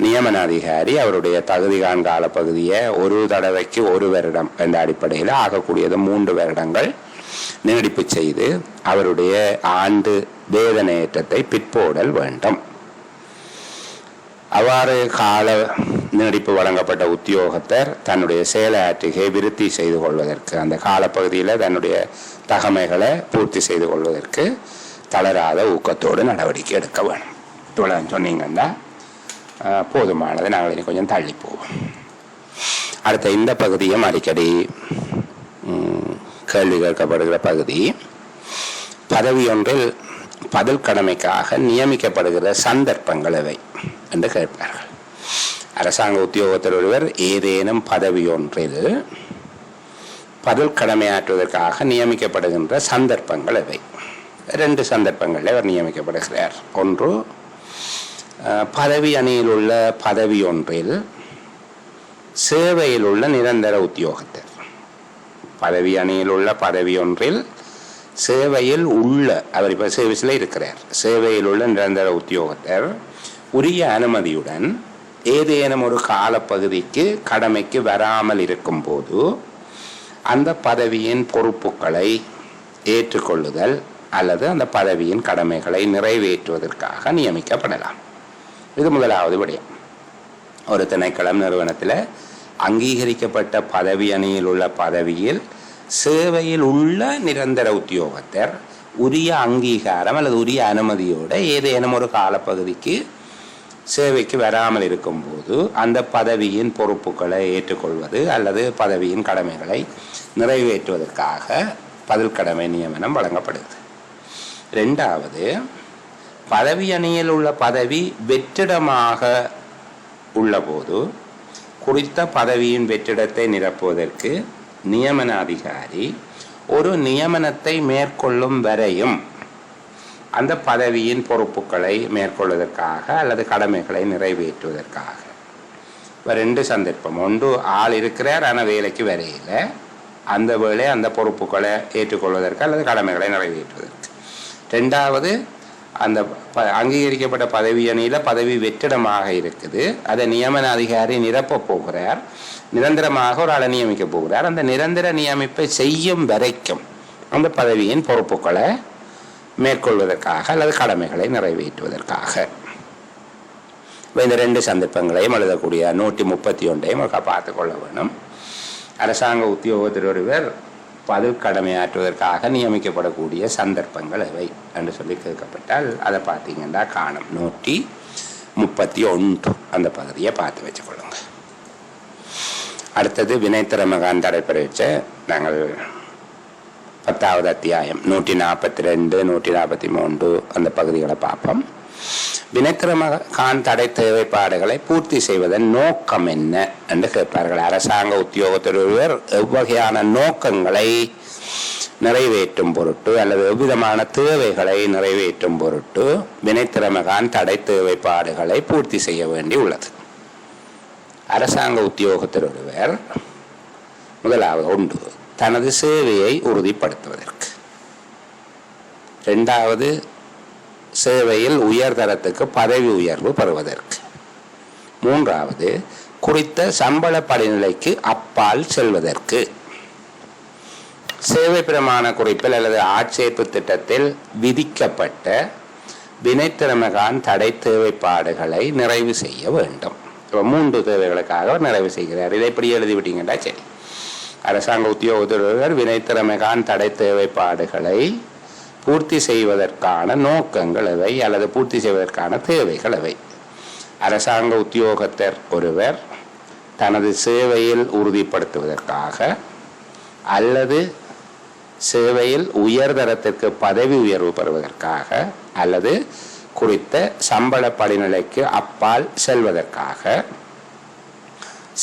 நியமன அதிகாரி அவருடைய தகுதிகான் காலப்பகுதியை 1 தடவைக்கு 1 வருடம் என்ற அடிப்படையில் ஆகக்கூடியது 3 வருடங்கள் நீடிப்பு செய்து அவருடைய ஆண்டு வேதனையேற்றத்தை பிற்போடல் வேண்டும். அவ்வாறு கால நீடிப்பு வழங்கப்பட்ட உத்தியோகத்தர் தன்னுடைய செயலாற்றுகையை விருத்தி செய்து கொள்வதற்கு, அந்த காலப்பகுதியில் தன்னுடைய தகமைகளை பூர்த்தி செய்து கொள்வதற்கு தளராத ஊக்கத்தோடு நடவடிக்கை எடுக்க வேணும். இவ்வளோ சொன்னீங்கன்னா போதுமானது. நாங்கள் இனி கொஞ்சம் தள்ளி போவோம். அடுத்த இந்த பகுதியும் அடிக்கடி கேள்வி கேட்கப்படுகிற பகுதி, பதவி ஒன்றில் பதில் கடமைக்காக நியமிக்கப்படுகிற சந்தர்ப்பங்கள் எவை என்று கேட்பார்கள். அரசாங்க உத்தியோகத்தர் ஒருவர் ஏதேனும் பதவி ஒன்றில் பதில் கடமையாற்றுவதற்காக நியமிக்கப்படுகின்ற சந்தர்ப்பங்கள் எவை? 2 சந்தர்ப்பங்களில் அவர் நியமிக்கப்படுகிறார். ஒன்று, பதவி அணியில் உள்ள பதவி ஒன்றில் சேவையில் உள்ள நிரந்தர உத்தியோகத்தர். பதவி அணியில் உள்ள பதவி ஒன்றில் சேவையில் உள்ள, அவர் இப்போ சர்வீஸில் இருக்கிறார், சேவையில் உள்ள நிரந்தர உத்தியோகத்தர் உரிய அனுமதியுடன் ஏதேனும் ஒரு காலப்பகுதிக்கு கடமைக்கு வராமல் இருக்கும்போது அந்த பதவியின் பொறுப்புகளை ஏற்றுக்கொள்ளுதல் அல்லது அந்த பதவியின் கடமைகளை நிறைவேற்றுவதற்காக நியமிக்கப்படலாம். இது முதலாவது விடயம். ஒரு திணைக்களம் நிறுவனத்தில் அங்கீகரிக்கப்பட்ட பதவி அணியில் உள்ள பதவியில் சேவையில் உள்ள நிரந்தர உத்தியோகத்தர் உரிய அங்கீகாரம் அல்லது உரிய அனுமதியோடு ஏதேனும் ஒரு காலப்பகுதிக்கு சேவைக்கு வராமல் இருக்கும்போது அந்த பதவியின் பொறுப்புகளை ஏற்றுக்கொள்வது அல்லது பதவியின் கடமைகளை நிறைவேற்றுவதற்காக பதில் கடமை நியமனம் வழங்கப்படுகிறது. ரெண்டாவது, பதவி அணியில் உள்ள பதவி வெற்றிடமாக உள்ளபோது குறித்த பதவியின் வெற்றிடத்தை நிரப்புவதற்கு நியமன அதிகாரி ஒரு நியமனத்தை மேற்கொள்ளும் வரையும் அந்த பதவியின் பொறுப்புகளை மேற்கொள்வதற்காக அல்லது கடமைகளை நிறைவேற்றுவதற்காக. இப்போ ரெண்டு சந்தர்ப்பம். ஒன்று, ஆள் இருக்கிறார் ஆனால் வேலைக்கு வரையில், அந்த வேலை அந்த பொறுப்புகளை ஏற்றுக்கொள்வதற்கு அல்லது கடமைகளை நிறைவேற்றுவதற்கு. ரெண்டாவது, அந்த அங்கீகரிக்கப்பட்ட பதவி அணியில் பதவி வெற்றிடமாக இருக்குது, அதை நியமன அதிகாரி நிரப்ப போகிறார், நிரந்தரமாக ஒரு ஆளை நியமிக்க போகிறார். அந்த நிரந்தர நியமிப்பை செய்யும் வரைக்கும் அந்த பதவியின் பொறுப்புகளை மேற்கொள்வதற்காக அல்லது கடமைகளை நிறைவேற்றுவதற்காக. இந்த ரெண்டு சந்தர்ப்பங்களையும் எழுதக்கூடிய 131ஐயும் பார்த்து கொள்ள வேணும். அரசாங்க உத்தியோகத்தர் ஒருவர் பதில் கடமையாற்றுவதற்காக நியமிக்கப்படக்கூடிய சந்தர்ப்பங்கள் எவை என்று சொல்லி கேட்கப்பட்டால் அதை பார்த்தீங்கன்னா காணும். 131 அந்த பகுதியை பார்த்து வச்சுக்கொள்ளுங்க. அடுத்தது வினைத்திறமகான் தடைப்பரீட்சை. நாங்கள் 10வது அத்தியாயம் 142 143 அந்த பகுதிகளை பார்ப்போம். வினைத்திறமகான் தடை தேவைப்பாடுகளை பூர்த்தி செய்வதன் நோக்கம் என்ன என்று கேட்பார்கள். அரசாங்க உத்தியோகத்தர் ஒருவர் எவ்வகையான நோக்கங்களை நிறைவேற்றும் பொருட்டு அல்லது எவ்விதமான தேவைகளை நிறைவேற்றும் பொருட்டு வினைத்திறமகான் தடை தேவைப்பாடுகளை பூர்த்தி செய்ய வேண்டி உள்ளது. அரசாங்க உத்தியோகத்தர் ஒருவர் முதலாவது ஒன்று, தனது சேவையை உறுதிப்படுத்துவதற்கு. இரண்டாவது, சேவையில் உயர்தரத்துக்கு பதவி உயர்வு பெறுவதற்கு. மூன்றாவது, குறித்த சம்பள படிநிலைக்கு அப்பால் செல்வதற்கு. சேவை பிரமாண குறிப்பில் அல்லது ஆட்சேர்ப்பு திட்டத்தில் விதிக்கப்பட்ட வினைத்திறமகான் தடை தேவைப்பாடுகளை நிறைவு செய்ய வேண்டும். இப்போ 3 தேவைகளுக்காக நிறைவு செய்கிறார். இதை எப்படி எழுதிவிட்டீங்கன்னா சரி. அரசாங்க உத்தியோகத்தர் வினைத்திறமகான் தடை தேவைப்பாடுகளை பூர்த்தி செய்வதற்கான நோக்கங்கள் எவை அல்லது பூர்த்தி செய்வதற்கான தேவைகள் எவை? அரசாங்க உத்தியோகத்தர் ஒருவர் தனது சேவையில் உறுதிப்படுத்துவதற்காக அல்லது சேவையில் உயர்தரத்திற்கு பதவி உயர்வு பெறுவதற்காக அல்லது குறித்த சம்பள படிநிலைக்கு அப்பால் செல்வதற்காக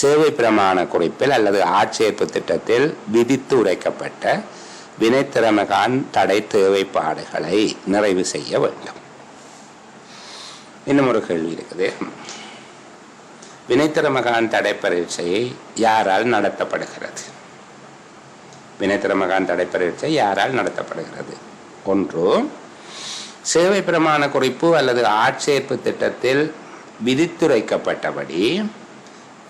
சேவை பிரமாண குறிப்பில் அல்லது ஆட்சேர்ப்பு திட்டத்தில் விதித்து உரைக்கப்பட்ட வினைத்திறமகான் தடை தேவைப்பாடுகளை நிறைவு செய்ய வேண்டும். இன்னும் ஒரு கேள்வி இருக்குது. வினைத்திறமகான் தடை பரீட்சையை யாரால் நடத்தப்படுகிறது? வினைத்திறமகான் தடை பரீட்சை யாரால் நடத்தப்படுகிறது? ஒன்று, சேவை பிரமாண குறிப்பு அல்லது ஆட்சேர்ப்பு திட்டத்தில் விதித்துரைக்கப்பட்டபடி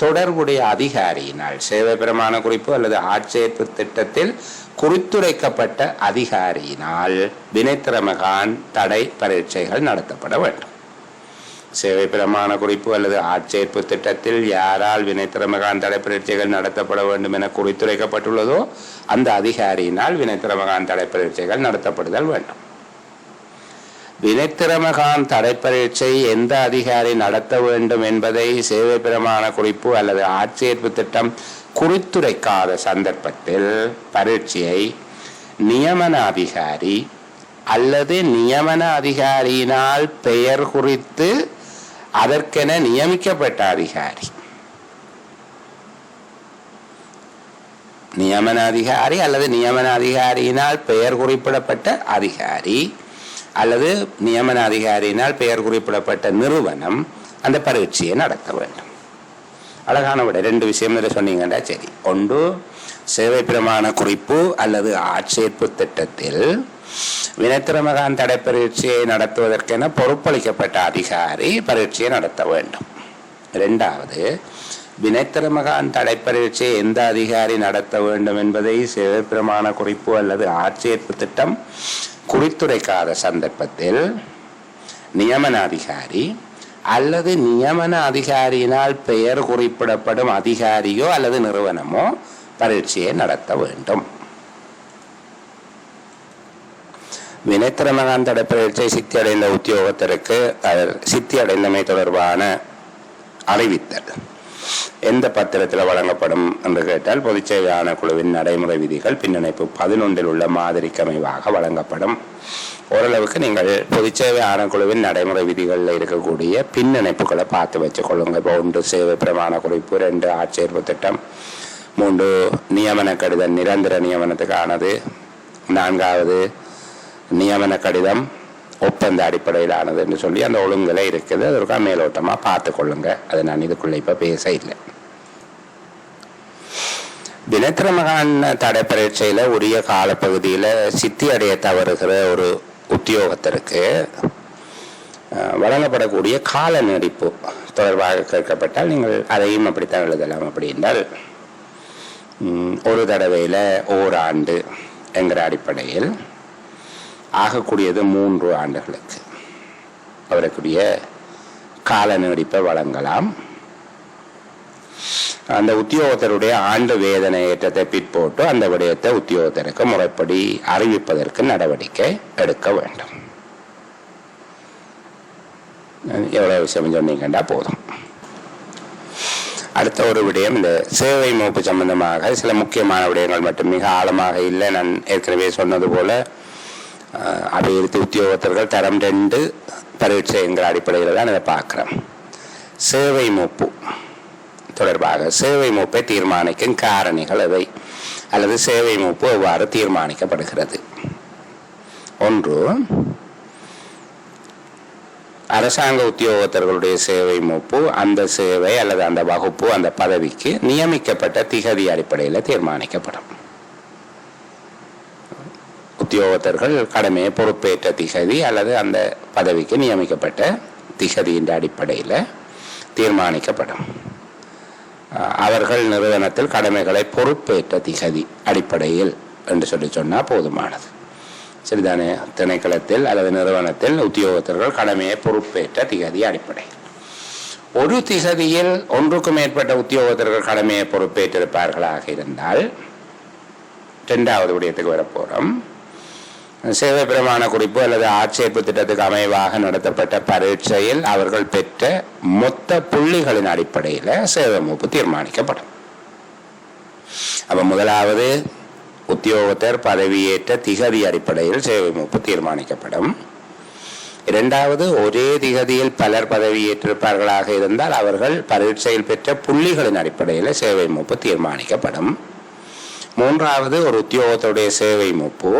தொடர்புடைய அதிகாரியினால், சேவை பிரமாண குறிப்பு அல்லது ஆட்சேர்ப்பு திட்டத்தில் குறித்துரைக்கப்பட்ட அதிகாரியினால் வினைத்திறமகான் தடை பரீட்சைகள் நடத்தப்பட வேண்டும். சேவை பிரமாண குறிப்பு அல்லது ஆட்சேர்ப்பு திட்டத்தில் யாரால் வினைத்திறமகான் தடை பரீட்சைகள் நடத்தப்பட வேண்டும் என குறித்துரைக்கப்பட்டுள்ளதோ அந்த அதிகாரியினால் வினைத்திறமகான் தடை பரீட்சைகள் நடத்தப்படுதல் வேண்டும். வினைத்திறமகான் தடை பரீட்சை எந்த அதிகாரி நடத்த வேண்டும் என்பதை சேவை பிரமாண குறிப்பு அல்லது ஆட்சேர்ப்பு திட்டம் குறித்துரைக்காத சந்தர்ப்பத்தில் பரீட்சையை நியமன அதிகாரி அல்லது நியமன அதிகாரியினால் பெயர் குறித்து அதற்கென நியமிக்கப்பட்ட அதிகாரி, நியமன அதிகாரி அல்லது நியமன அதிகாரியினால் பெயர் குறிப்பிடப்பட்ட அதிகாரி அல்லது நியமன அதிகாரியினால் பெயர் குறிப்பிடப்பட்ட நிறுவனம் அந்த பரீட்சையை நடத்த வேண்டும். அழகான விட 2 விஷயம் சொன்னீங்கன்னா சரி. ஒன்று, சேவை பிரமாண குறிப்பு அல்லது ஆட்சேர்ப்பு திட்டத்தில் வினைத்திறமகான் தடை பரீட்சையை நடத்துவதற்கென பொறுப்பளிக்கப்பட்ட அதிகாரி பரீட்சையை நடத்த வேண்டும். 2வது, வினைத்திறமகான் தடை பரீட்சையை எந்த அதிகாரி நடத்த வேண்டும் என்பதை சேவை பிரமாண குறிப்பு அல்லது ஆட்சேர்ப்பு திட்டம் குறித்துரைக்காத சந்தர்ப்பத்தில் நியமன அதிகாரி அல்லது நியமன அதிகாரியினால் பெயர் குறிப்பிடப்படும் அதிகாரியோ அல்லது நிறுவனமோ பரீட்சையை நடத்த வேண்டும். வினைத்திறமகான் தடை பரீட்சை சித்தி அடைந்த உத்தியோகத்தருக்கு சித்தி அடைந்தமை தொடர்பான அறிவித்தல் எந்த பத்திரத்தில் வழங்கப்படும் என்று கேட்டால், பொதுச்சேவை ஆணைக்குழுவின் நடைமுறை விதிகள் பின்னிணைப்பு 11 உள்ள மாதிரிக்கு அமைவாக வழங்கப்படும். ஓரளவுக்கு நீங்கள் பொதுச்சேவை ஆணைக்குழுவின் நடைமுறை விதிகளில் இருக்கக்கூடிய பின்னிணைப்புகளை பார்த்து வச்சுக்கொள்ளுங்க. இப்போ 1 சேவை பிரமாண குறிப்பு, 2 ஆட்சேர்ப்பு திட்டம், 3 நியமன கடிதம் நிரந்தர நியமனத்துக்கானது, 4வது நியமன கடிதம் ஒப்பந்த அடிப்படையிலானது என்று சொல்லி அந்த ஒழுங்குல இருக்குது. அதற்காக மேலோட்டமாக பார்த்து கொள்ளுங்க. அதை நான் இதுக்குள்ள இப்போ பேச இல்லை. வினைத்திறமகான் தடை பரீட்சையில் உரிய காலப்பகுதியில் சித்தி அடைய தவறுகிற ஒரு உத்தியோகத்திற்கு வழங்கப்படக்கூடிய கால நீடிப்பு தொடர்பாக கேட்கப்பட்டால் நீங்கள் அதையும் அப்படித்தான் எழுதலாம். அப்படி என்றால் ஒரு தடவையில் ஓராண்டு என்கிற அடிப்படையில் ஆகக்கூடியது 3 ஆண்டுகளுக்கு அவருக்குரிய கால நீடிப்பை வழங்கலாம். அந்த உத்தியோகத்தருடைய ஆண்டு வேதனை ஏற்றத்தை பிற்போட்டு அந்த விடயத்தை உத்தியோகத்தருக்கு முறைப்படி அறிவிப்பதற்கு நடவடிக்கை எடுக்க வேண்டும். எவ்வளவு விஷயம் சொன்னீங்கன்னா போதும். அடுத்த ஒரு விடயம், இந்த சேவை மூப்பு சம்பந்தமாக சில முக்கியமான விடயங்கள் மட்டும், மிக ஆழமாக இல்லை. நான் ஏற்கனவே சொன்னது போல அபிவிருத்தி உத்தியோகத்தர்கள் தரம் 2 பரீட்சை என்கிற அடிப்படையில் தான் இதை பார்க்குறோம். சேவை மூப்பு தொடர்பாக சேவை மூப்பை தீர்மானிக்கும் காரணிகள் எவை, அல்லது சேவை மூப்பு எவ்வாறு தீர்மானிக்கப்படுகிறது? 1, அரசாங்க உத்தியோகத்தர்களுடைய சேவை மூப்பு அந்த சேவை அல்லது அந்த வகுப்பு அந்த பதவிக்கு நியமிக்கப்பட்ட திகதி அடிப்படையில் தீர்மானிக்கப்படும். உத்தியோகத்தர்கள் கடமையை பொறுப்பேற்ற திகதி அல்லது அந்த பதவிக்கு நியமிக்கப்பட்ட திகதியின் அடிப்படையில் தீர்மானிக்கப்படும். அவர்கள் நிறுவனத்தில் கடமைகளை பொறுப்பேற்ற திகதி அடிப்படையில் என்று சொல்லி சொன்னால் போதுமானது. சரிதானே? திணைக்களத்தில் அல்லது நிறுவனத்தில் உத்தியோகத்தர்கள் கடமையை பொறுப்பேற்ற திகதி அடிப்படையில். ஒரு திகதியில் 1க்கும் மேற்பட்ட உத்தியோகத்தர்கள் கடமையை பொறுப்பேற்றிருப்பார்களாக இருந்தால், 2வது விடயத்துக்கு வரப்போகிறோம். சேவை பிரமாண குறிப்பு அல்லது ஆட்சேர்ப்பு திட்டத்துக்கு அமைவாக நடத்தப்பட்ட பரீட்சையில் அவர்கள் பெற்ற மொத்த புள்ளிகளின் அடிப்படையில் சேவை மூப்பு தீர்மானிக்கப்படும். அப்ப முதலாவது உத்தியோகத்தர் பதவியேற்ற திகதி அடிப்படையில் சேவை மூப்பு தீர்மானிக்கப்படும். 2வது ஒரே திகதியில் பலர் பதவியேற்றிருப்பார்களாக இருந்தால் அவர்கள் பரீட்சையில் பெற்ற புள்ளிகளின் அடிப்படையில் சேவை மூப்பு தீர்மானிக்கப்படும். 3வது ஒரு உத்தியோகத்துடைய சேவை மூப்பு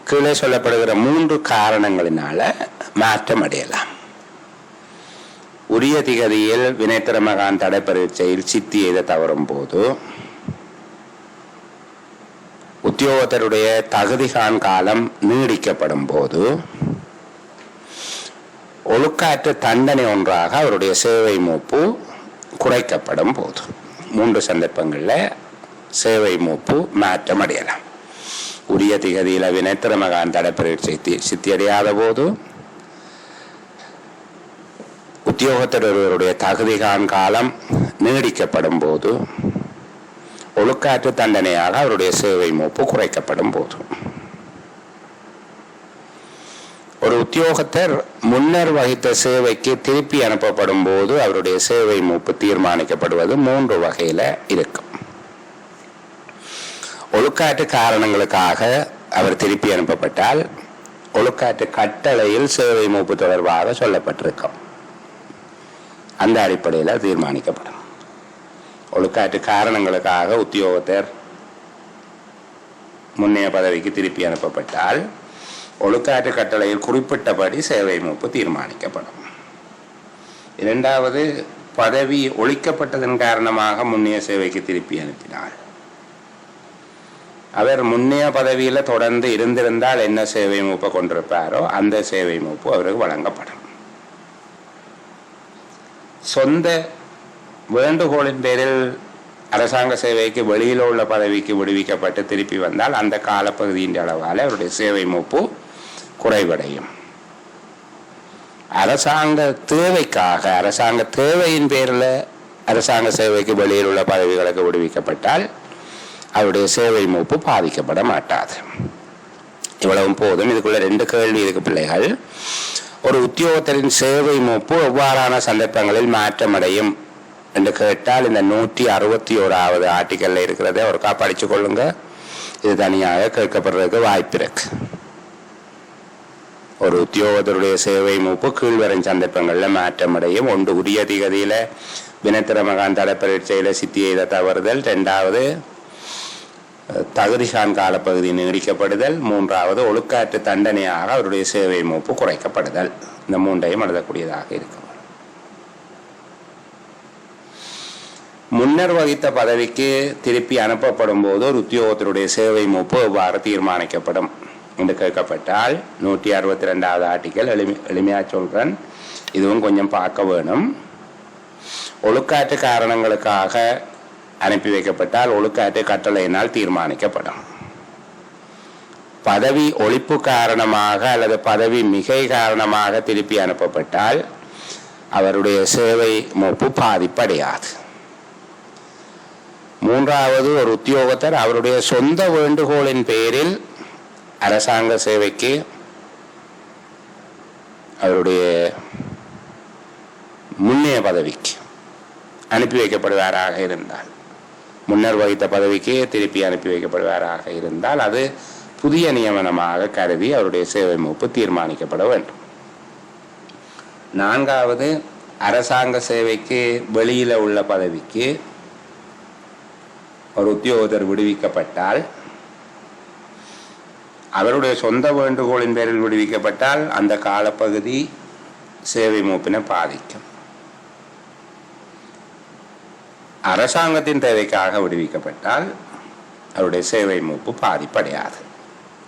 கீழே சொல்லப்படுகிற 3 காரணங்களினால மாற்றம் அடையலாம். உரிய திகதியில் வினைத்திறமகான் தடை பரீட்சையில் சித்தி எய்த தவறும் போது, உத்தியோகத்தருடைய தகுதிகான் காலம் நீடிக்கப்படும் போது, ஒழுக்காற்று தண்டனை ஒன்றாக அவருடைய சேவை மூப்பு குறைக்கப்படும் போது, 3 சந்தர்ப்பங்களில் சேவை மூப்பு மாற்றம் அடையலாம். உரிய திகதியில் வினைத்திறமகான் தடை பரீட்சை சித்தியடையாத போது, உத்தியோகத்தருடைய தகுதிகான் காலம் நீடிக்கப்படும் போது, ஒழுக்காற்று தண்டனையாக அவருடைய சேவை மூப்பு குறைக்கப்படும் போது. ஒரு உத்தியோகத்தர் முன்னர் வகித்த சேவைக்கு திருப்பி அனுப்பப்படும் போது அவருடைய சேவை மூப்பு தீர்மானிக்கப்படுவது 3 வகையில் இருக்கும். ஒழுக்காற்று காரணங்களுக்காக அவர் திருப்பி அனுப்பப்பட்டால் ஒழுக்காற்று கட்டளையில் சேவை மூப்பு தொடர்பாக சொல்லப்பட்டிருக்கும். அந்த அடிப்படையில் தீர்மானிக்கப்படும். ஒழுக்காற்று காரணங்களுக்காக உத்தியோகத்தர் முன்னைய பதவிக்கு திருப்பி அனுப்பப்பட்டால் ஒழுக்காற்று கட்டளையில் குறிப்பிட்டபடி சேவை மூப்பு தீர்மானிக்கப்படும். இரண்டாவது, பதவி ஒழிக்கப்பட்டதன் காரணமாக முன்னைய சேவைக்கு திருப்பி அனுப்பினார். அவர் முன்னைய பதவியில் தொடர்ந்து இருந்திருந்தால் என்ன சேவை மூப்பை கொண்டிருப்பாரோ அந்த சேவை மூப்பு அவருக்கு வழங்கப்படும். சொந்த வேண்டுகோளின் பேரில் அரசாங்க சேவைக்கு வெளியில் உள்ள பதவிக்கு விடுவிக்கப்பட்டு திருப்பி வந்தால் அந்த காலப்பகுதியின் அளவால் அவருடைய சேவை மூப்பு குறைவடையும். அரசாங்க தேவைக்காக, அரசாங்க தேவையின் பேரில் அரசாங்க சேவைக்கு வெளியில் உள்ள பதவிகளுக்கு விடுவிக்கப்பட்டால் அவருடைய சேவை மூப்பு பாதிக்கப்பட மாட்டாது. இவ்வளவும் போதும். இதுக்குள்ள 2 கேள்வி இருக்கு பிள்ளைகள். ஒரு உத்தியோகத்தரின் சேவை மூப்பு எவ்வாறான சந்தர்ப்பங்களில் மாற்றமடையும் என்று கேட்டால் இந்த 161வது ஆர்டிக்கல்ல இருக்கிறத ஒருக்கா படிச்சு கொள்ளுங்க. இது தனியாக கேட்கப்படுறதுக்கு வாய்ப்பு இருக்கு. ஒரு உத்தியோகத்தருடைய சேவை மூப்பு கீழ்வரும் சந்தர்ப்பங்களில் மாற்றமடையும். ஒன்று, உரிய திகதியில வினத்திரமகான் தடப்பரீட்சையில சித்தி எய்த தவறுதல். 2வது, தகுதிகான் காலப்பகுதி நீடிக்கப்படுதல். 3வது, ஒழுக்காற்று தண்டனையாக அவருடைய சேவை மூப்பு குறைக்கப்படுதல். இந்த 3ஐயும் எழுதக்கூடியதாக இருக்கும். முன்னர் வகித்த பதவிக்கு திருப்பி அனுப்பப்படும் போது ஒரு உத்தியோகத்தினுடைய சேவை மூப்பு எவ்வாறு தீர்மானிக்கப்படும் என்று கேட்கப்பட்டால் 162வது ஆர்டிக்கல் எளிமையா சொல்றேன். இதுவும் கொஞ்சம் பார்க்க வேணும். ஒழுக்காற்று காரணங்களுக்காக அனுப்பி வைக்கப்பட்டால் ஒழுக்காற்று கட்டளையினால் தீர்மானிக்கப்படும். பதவி ஒழிப்பு காரணமாக அல்லது பதவி மிகை காரணமாக திருப்பி அனுப்பப்பட்டால் அவருடைய சேவை மூப்பு பாதிப்படையாது. 3வது, ஒரு உத்தியோகத்தர் அவருடைய சொந்த வேண்டுகோளின் பேரில் அரசாங்க சேவைக்கு அவருடைய முன்னைய பதவிக்கு அனுப்பி வைக்கப்படுவாராக இருந்தால், முன்னர் வகித்த பதவிக்கு திருப்பி அனுப்பி வைக்கப்படுவாராக இருந்தால் அது புதிய நியமனமாக கருதி அவருடைய சேவை மூப்பு தீர்மானிக்கப்பட வேண்டும். 4வது, அரசாங்க சேவைக்கு வெளியில உள்ள பதவிக்கு ஒரு உத்தியோகத்தர் விடுவிக்கப்பட்டால், அவருடைய சொந்த வேண்டுகோளின் பேரில் விடுவிக்கப்பட்டால் அந்த காலப்பகுதி சேவை மூப்பினை பாதிக்கும். அரசாங்கத்தின் தேவைக்காக விடுவிக்கப்பட்டால் அவருடைய சேவை மூப்பு பாதிப்படையாது.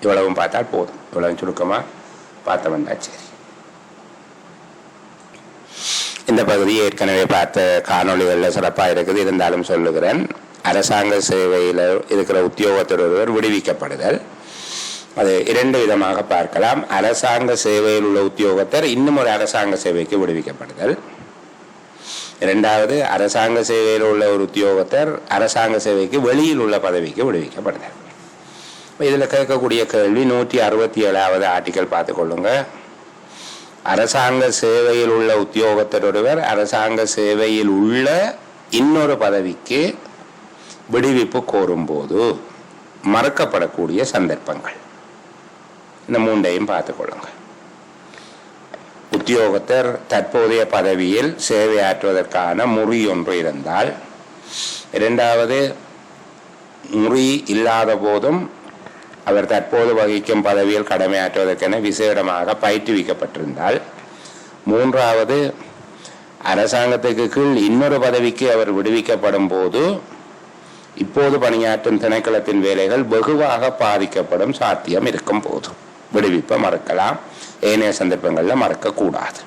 இவ்வளவும் பார்த்தால் போதும். இவ்வளவு சுருக்கமா பார்த்த வந்தா சரி. இந்த பகுதி ஏற்கனவே பார்த்த காணொளிகளில் சிறப்பாக இருக்குது. இருந்தாலும் சொல்லுகிறேன். அரசாங்க சேவையில் இருக்கிற உத்தியோகத்தர் ஒருவர் விடுவிக்கப்படுதல், அது 2 விதமாக பார்க்கலாம். அரசாங்க சேவையில் உள்ள உத்தியோகத்தர் இன்னும் ஒரு அரசாங்க சேவைக்கு விடுவிக்கப்படுதல். 2வது, அரசாங்க சேவையில் உள்ள ஒரு உத்தியோகத்தர் அரசாங்க சேவைக்கு வெளியில் உள்ள பதவிக்கு விடுவிக்கப்படுதல். இதில் கேட்கக்கூடிய கேள்வி 167வது ஆர்டிக்கல் பார்த்துக்கொள்ளுங்க. அரசாங்க சேவையில் உள்ள உத்தியோகத்தர் ஒருவர் அரசாங்க சேவையில் உள்ள இன்னொரு பதவிக்கு விடுவிப்பு கோரும் போது மறுக்கப்படக்கூடிய சந்தர்ப்பங்கள். இந்த 3ஐயும் பார்த்துக்கொள்ளுங்க. உத்தியோகத்தர் தற்போதைய பதவியில் சேவையாற்றுவதற்கான முறை ஒன்று இருந்தால், 2வது, முறை இல்லாத போதும் அவர் தற்போது வகிக்கும் பதவியில் கடமையாற்றுவதற்கென விசேடமாக பயிற்றுவிக்கப்பட்டிருந்தால், 3வது, அரசாங்கத்துக்கு கீழ் இன்னொரு பதவிக்கு அவர் விடுவிக்கப்படும் போது இப்போது பணியாற்றும் திணைக்களத்தின் வேலைகள் வெகுவாக பாதிக்கப்படும் சாத்தியம் இருக்கும் போது விடுவிப்பை மறுக்கலாம். ஏனைய சந்தர்ப்பங்களில் மறக்கக்கூடாது.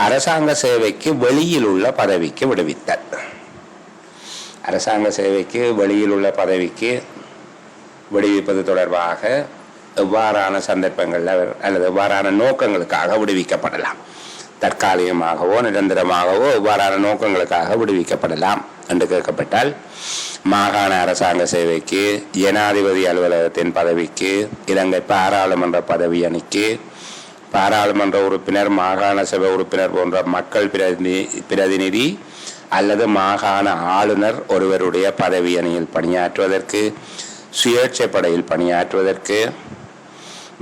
அரசாங்க சேவைக்கு வெளியில் உள்ள பதவிக்கு விடுவித்தல். அரசாங்க சேவைக்கு வெளியில் உள்ள பதவிக்கு விடுவிப்பது தொடர்பாக எவ்வாறான சந்தர்ப்பங்களில் அல்லது எவ்வாறான நோக்கங்களுக்காக விடுவிக்கப்படலாம், தற்காலிகமாகவோ நிரந்தரமாகவோ எவ்வாறான நோக்கங்களுக்காக விடுவிக்கப்படலாம் என்று கேட்கப்பட்டால், மாகாண அரசாங்க சேவைக்கு, ஜனாதிபதி அலுவலகத்தின் பதவிக்கு, இலங்கை பாராளுமன்ற பதவி அணிக்கு, பாராளுமன்ற உறுப்பினர், மாகாண சபை உறுப்பினர் போன்ற மக்கள் பிரதிநிதி அல்லது மாகாண ஆளுநர் ஒருவருடைய பதவி அணியில் பணியாற்றுவதற்கு, சுயேட்சை படையில் பணியாற்றுவதற்கு,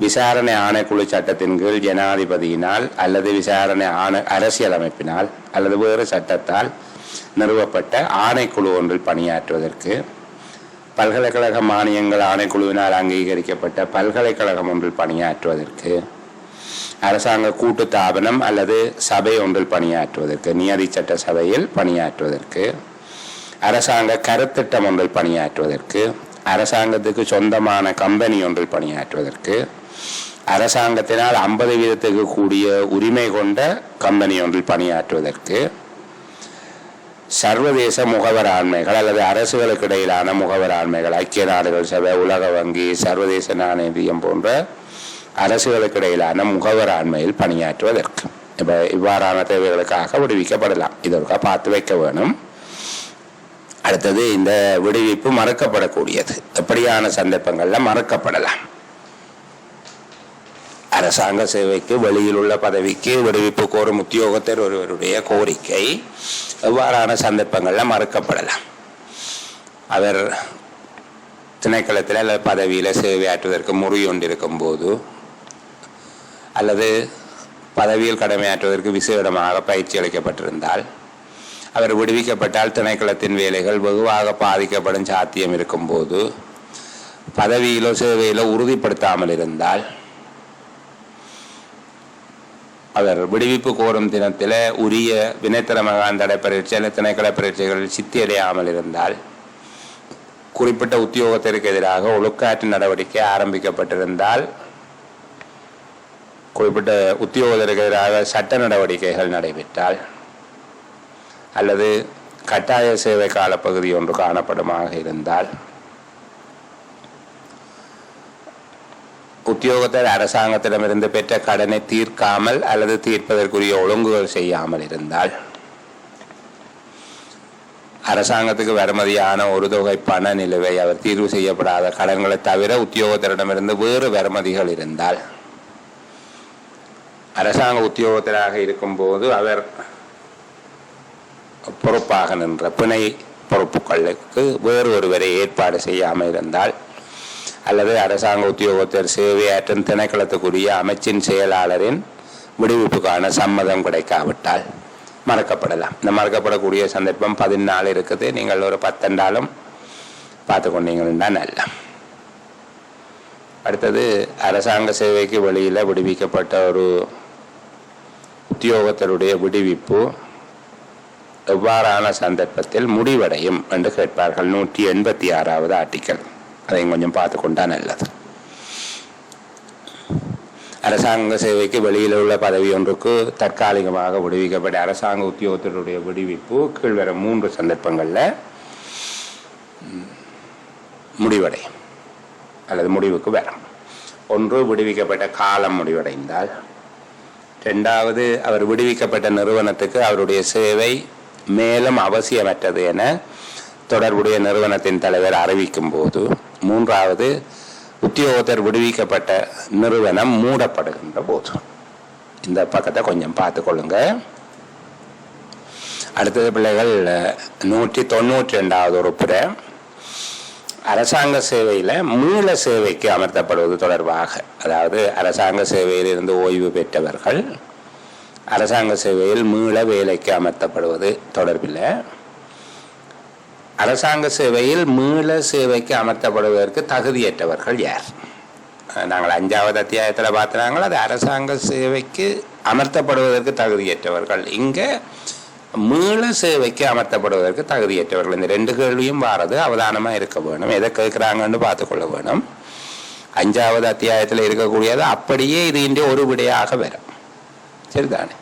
விசாரணை ஆணைக்குழு சட்டத்தின் கீழ் ஜனாதிபதியினால் அல்லது விசாரணை அரசியலமைப்பினால் அல்லது வேறு சட்டத்தால் நிறுவப்பட்ட ஆணைக்குழு ஒன்றில் பணியாற்றுவதற்கு, பல்கலைக்கழக மானியங்கள் ஆணைக்குழுவினால் அங்கீகரிக்கப்பட்ட பல்கலைக்கழகம் ஒன்றில் பணியாற்றுவதற்கு, அரசாங்க கூட்டு தாபனம் அல்லது சபை ஒன்றில் பணியாற்றுவதற்கு, நியதி சட்ட சபையில் பணியாற்றுவதற்கு, அரசாங்க கருத்திட்டம் ஒன்றில் பணியாற்றுவதற்கு, அரசாங்கத்துக்கு சொந்தமான கம்பெனி ஒன்றில் பணியாற்றுவதற்கு, அரசாங்கத்தினால் 50% கூடிய உரிமை கொண்ட கம்பெனி ஒன்றில் பணியாற்றுவதற்கு, சர்வதேச முகவராண்மைகள் அல்லது அரசுகளுக்கு இடையிலான முகவராண்மைகள், ஐக்கிய நாடுகள் சபை, உலக வங்கி, சர்வதேச நாணய நிதியம் போன்ற அரசுகளுக்கு இடையிலான முகவராண்மையில் பணியாற்றுவதற்கு. இப்போ இவ்வாறான தேவைகளுக்காக விடுவிக்கப்படலாம். இதற்காக பார்த்து வைக்க வேணும். அடுத்தது, இந்த விடுவிப்பு மறுக்கப்படக்கூடியது. எப்படியான சந்தர்ப்பங்களில் மறுக்கப்படலாம்? அரசாங்க சேவைக்கு வெளியில் உள்ள பதவிக்கு விடுவிப்பு கோரும் உத்தியோகத்தர் ஒருவருடைய கோரிக்கை எவ்வாறான சந்தர்ப்பங்களில் மறுக்கப்படலாம்? அவர் திணைக்களத்தில் அல்லது பதவியில் சேவையாற்றுவதற்கு முறியொன்றிருக்கும் போது, அல்லது பதவியில் கடமையாற்றுவதற்கு விசேடமாக பயிற்சி அளிக்கப்பட்டிருந்தால், அவர் விடுவிக்கப்பட்டால் திணைக்களத்தின் வேலைகள் வெகுவாக பாதிக்கப்படும் சாத்தியம் இருக்கும்போது, பதவியிலோ சேவையிலோ உறுதிப்படுத்தாமல் இருந்தால், அவர் விடுவிப்பு கோரும் தினத்தில் உரிய வினைத்திறமகான் தடை பரீட்சை அல்லது திணைக்கள பரீட்சைகளில் சித்தியடையாமல் இருந்தால், குறிப்பிட்ட உத்தியோகத்திற்கு எதிராக ஒழுக்காற்று நடவடிக்கை ஆரம்பிக்கப்பட்டிருந்தால், குறிப்பிட்ட உத்தியோகத்திற்கு எதிராக சட்ட நடவடிக்கைகள் நடைபெற்றால், அல்லது கட்டாய சேவை காலப்பகுதி ஒன்று காணப்படுமாக இருந்தால், உத்தியோகத்தர் அரசாங்கத்திடமிருந்து பெற்ற கடனை தீர்க்காமல் அல்லது தீர்ப்பதற்குரிய ஒழுங்குகள் செய்யாமல் இருந்தால், அரசாங்கத்துக்கு வருமதியான ஒரு தொகை பண நிலுவை அவர் தீர்வு செய்யப்படாத கடன்களை தவிர உத்தியோகத்தரிடமிருந்து வேறு வருமதிகள் இருந்தால், அரசாங்க உத்தியோகத்தராக இருக்கும்போது அவர் பொறுப்பாக நின்ற பிணை பொறுப்புகளுக்கு வேறு ஒருவரை ஏற்பாடு செய்யாமல் இருந்தால், அல்லது அரசாங்க உத்தியோகத்தர் சேவையாற்றும் திணைக்களத்துக்குரிய அமைச்சின் செயலாளரின் விடுவிப்புக்கான சம்மதம் கிடைக்காவிட்டால் மறக்கப்படலாம். இந்த மறக்கப்படக்கூடிய சந்தர்ப்பம் 14 இருக்குது. நீங்கள் ஒரு 10 பார்த்து கொண்டீங்கன்னா நல்ல. அடுத்தது, அரசாங்க சேவைக்கு வெளியில் விடுவிக்கப்பட்ட ஒரு உத்தியோகத்தருடைய விடுவிப்பு எவ்வாறான சந்தர்ப்பத்தில் முடிவடையும் என்று கேட்பார்கள். 186வது ஆர்டிக்கல். அதையும் கொஞ்சம் பார்த்து கொண்டா நல்லது. அரசாங்க சேவைக்கு வெளியில் உள்ள பதவி ஒன்றுக்கு தற்காலிகமாக விடுவிக்கப்பட்ட அரசாங்க உத்தியோகத்தருடைய விடுவிப்பு கீழ்வரும் 3 சந்தர்ப்பங்களில் முடிவடையும் அல்லது முடிவுக்கு வரும். 1, விடுவிக்கப்பட்ட காலம் முடிவடைந்தால். 2வது, அவர் விடுவிக்கப்பட்ட நிறுவனத்துக்கு அவருடைய சேவை மேலும் அவசியமற்றது என தொடர்புடைய நிறுவனத்தின் தலைவர் அறிவிக்கும் போது. 3வது, உத்தியோகத்தர் விடுவிக்கப்பட்ட நிறுவனம் மூடப்படுகின்ற போது. இந்த பக்கத்தை கொஞ்சம் பார்த்து கொள்ளுங்க. அடுத்தது பிள்ளைகள், 192வது உறுப்புரை அரசாங்க சேவையில் மீள சேவைக்கு அமர்த்தப்படுவது தொடர்பாக. அதாவது, அரசாங்க சேவையில் இருந்து ஓய்வு பெற்றவர்கள் அரசாங்க சேவையில் மீள வேலைக்கு அமர்த்தப்படுவது தொடர்பில், அரசாங்க சேவையில் மீள சேவைக்கு அமர்த்தப்படுவதற்கு தகுதியற்றவர்கள் யார்? நாங்கள் 5வது அத்தியாயத்தில் பார்த்துனாங்களோ அது அரசாங்க சேவைக்கு அமர்த்தப்படுவதற்கு தகுதியற்றவர்கள். இங்கே மீள சேவைக்கு அமர்த்தப்படுவதற்கு தகுதியற்றவர்கள். இந்த 2 கேள்வியும் வாரது அவதானமாக இருக்க வேணும். எதை கேட்குறாங்கன்னு பார்த்துக்கொள்ள வேணும். 5வது அத்தியாயத்தில் இருக்கக்கூடியது அப்படியே இது இன்றி ஒரு விடையாக வரும். சரிதானே?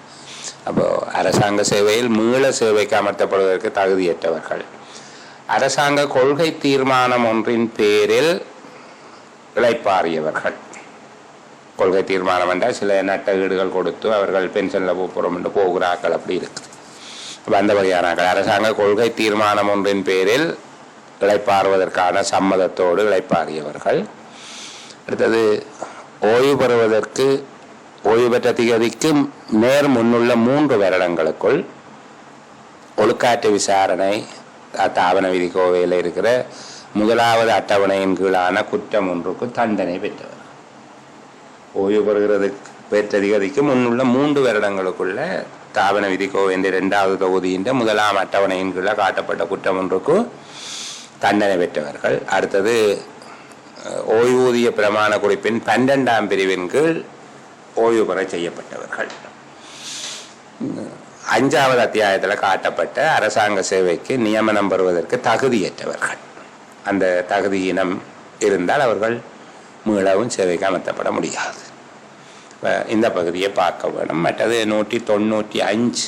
அப்போ அரசாங்க சேவையில் மீள சேவைக்கு அமர்த்தப்படுவதற்கு தகுதியற்றவர்கள், அரசாங்க கொள்கை தீர்மானம் ஒன்றின் பேரில் இளைப்பாறியவர்கள். கொள்கை தீர்மானம் என்றால் சில நட்ட ஈடுகள் கொடுத்து அவர்கள் பென்ஷனில் போகிறோம் என்று போகிறார்கள், அப்படி இருக்குது. அந்த வகையானார்கள். அரசாங்க கொள்கை தீர்மானம் ஒன்றின் பேரில் இளைப்பாறுவதற்கான சம்மதத்தோடு இளைப்பாறியவர்கள். அடுத்தது, ஓய்வு பெறுவதற்கு ஓய்வு பெற்ற திகதிக்கு நேர் முன்னுள்ள 3 வருடங்களுக்குள் ஒழுக்காற்று விசாரணை தாவன விதி கோவையில் இருக்கிற 1வது அட்டவணையின் கீழான குற்றம் ஒன்றுக்கு தண்டனை பெற்றவர். ஓய்வு பெறுகிறதுக்கு பெற்ற திகதிக்கு முன்னுள்ள 3 வருடங்களுக்குள்ள தாவன விதி கோவை 2வது தொகுதியின் 1ஆம் அட்டவணையின் கீழே காட்டப்பட்ட குற்றம் ஒன்றுக்கு தண்டனை பெற்றவர்கள். அடுத்தது ஓய்வூதிய பிரமாண குறிப்பின் 12ஆம் பிரிவின் கீழ் ஓய்வு பெற செய்யப்பட்டவர்கள். 5வது அத்தியாயத்தில் காட்டப்பட்ட அரசாங்க சேவைக்கு நியமனம் பெறுவதற்கு தகுதியற்றவர்கள். அந்த தகுதியினம் இருந்தால் அவர்கள் மீளவும் சேவைக்கு அமர்த்தப்பட முடியாது. இந்த பகுதியை பார்க்க வேண்டும். மற்றது 195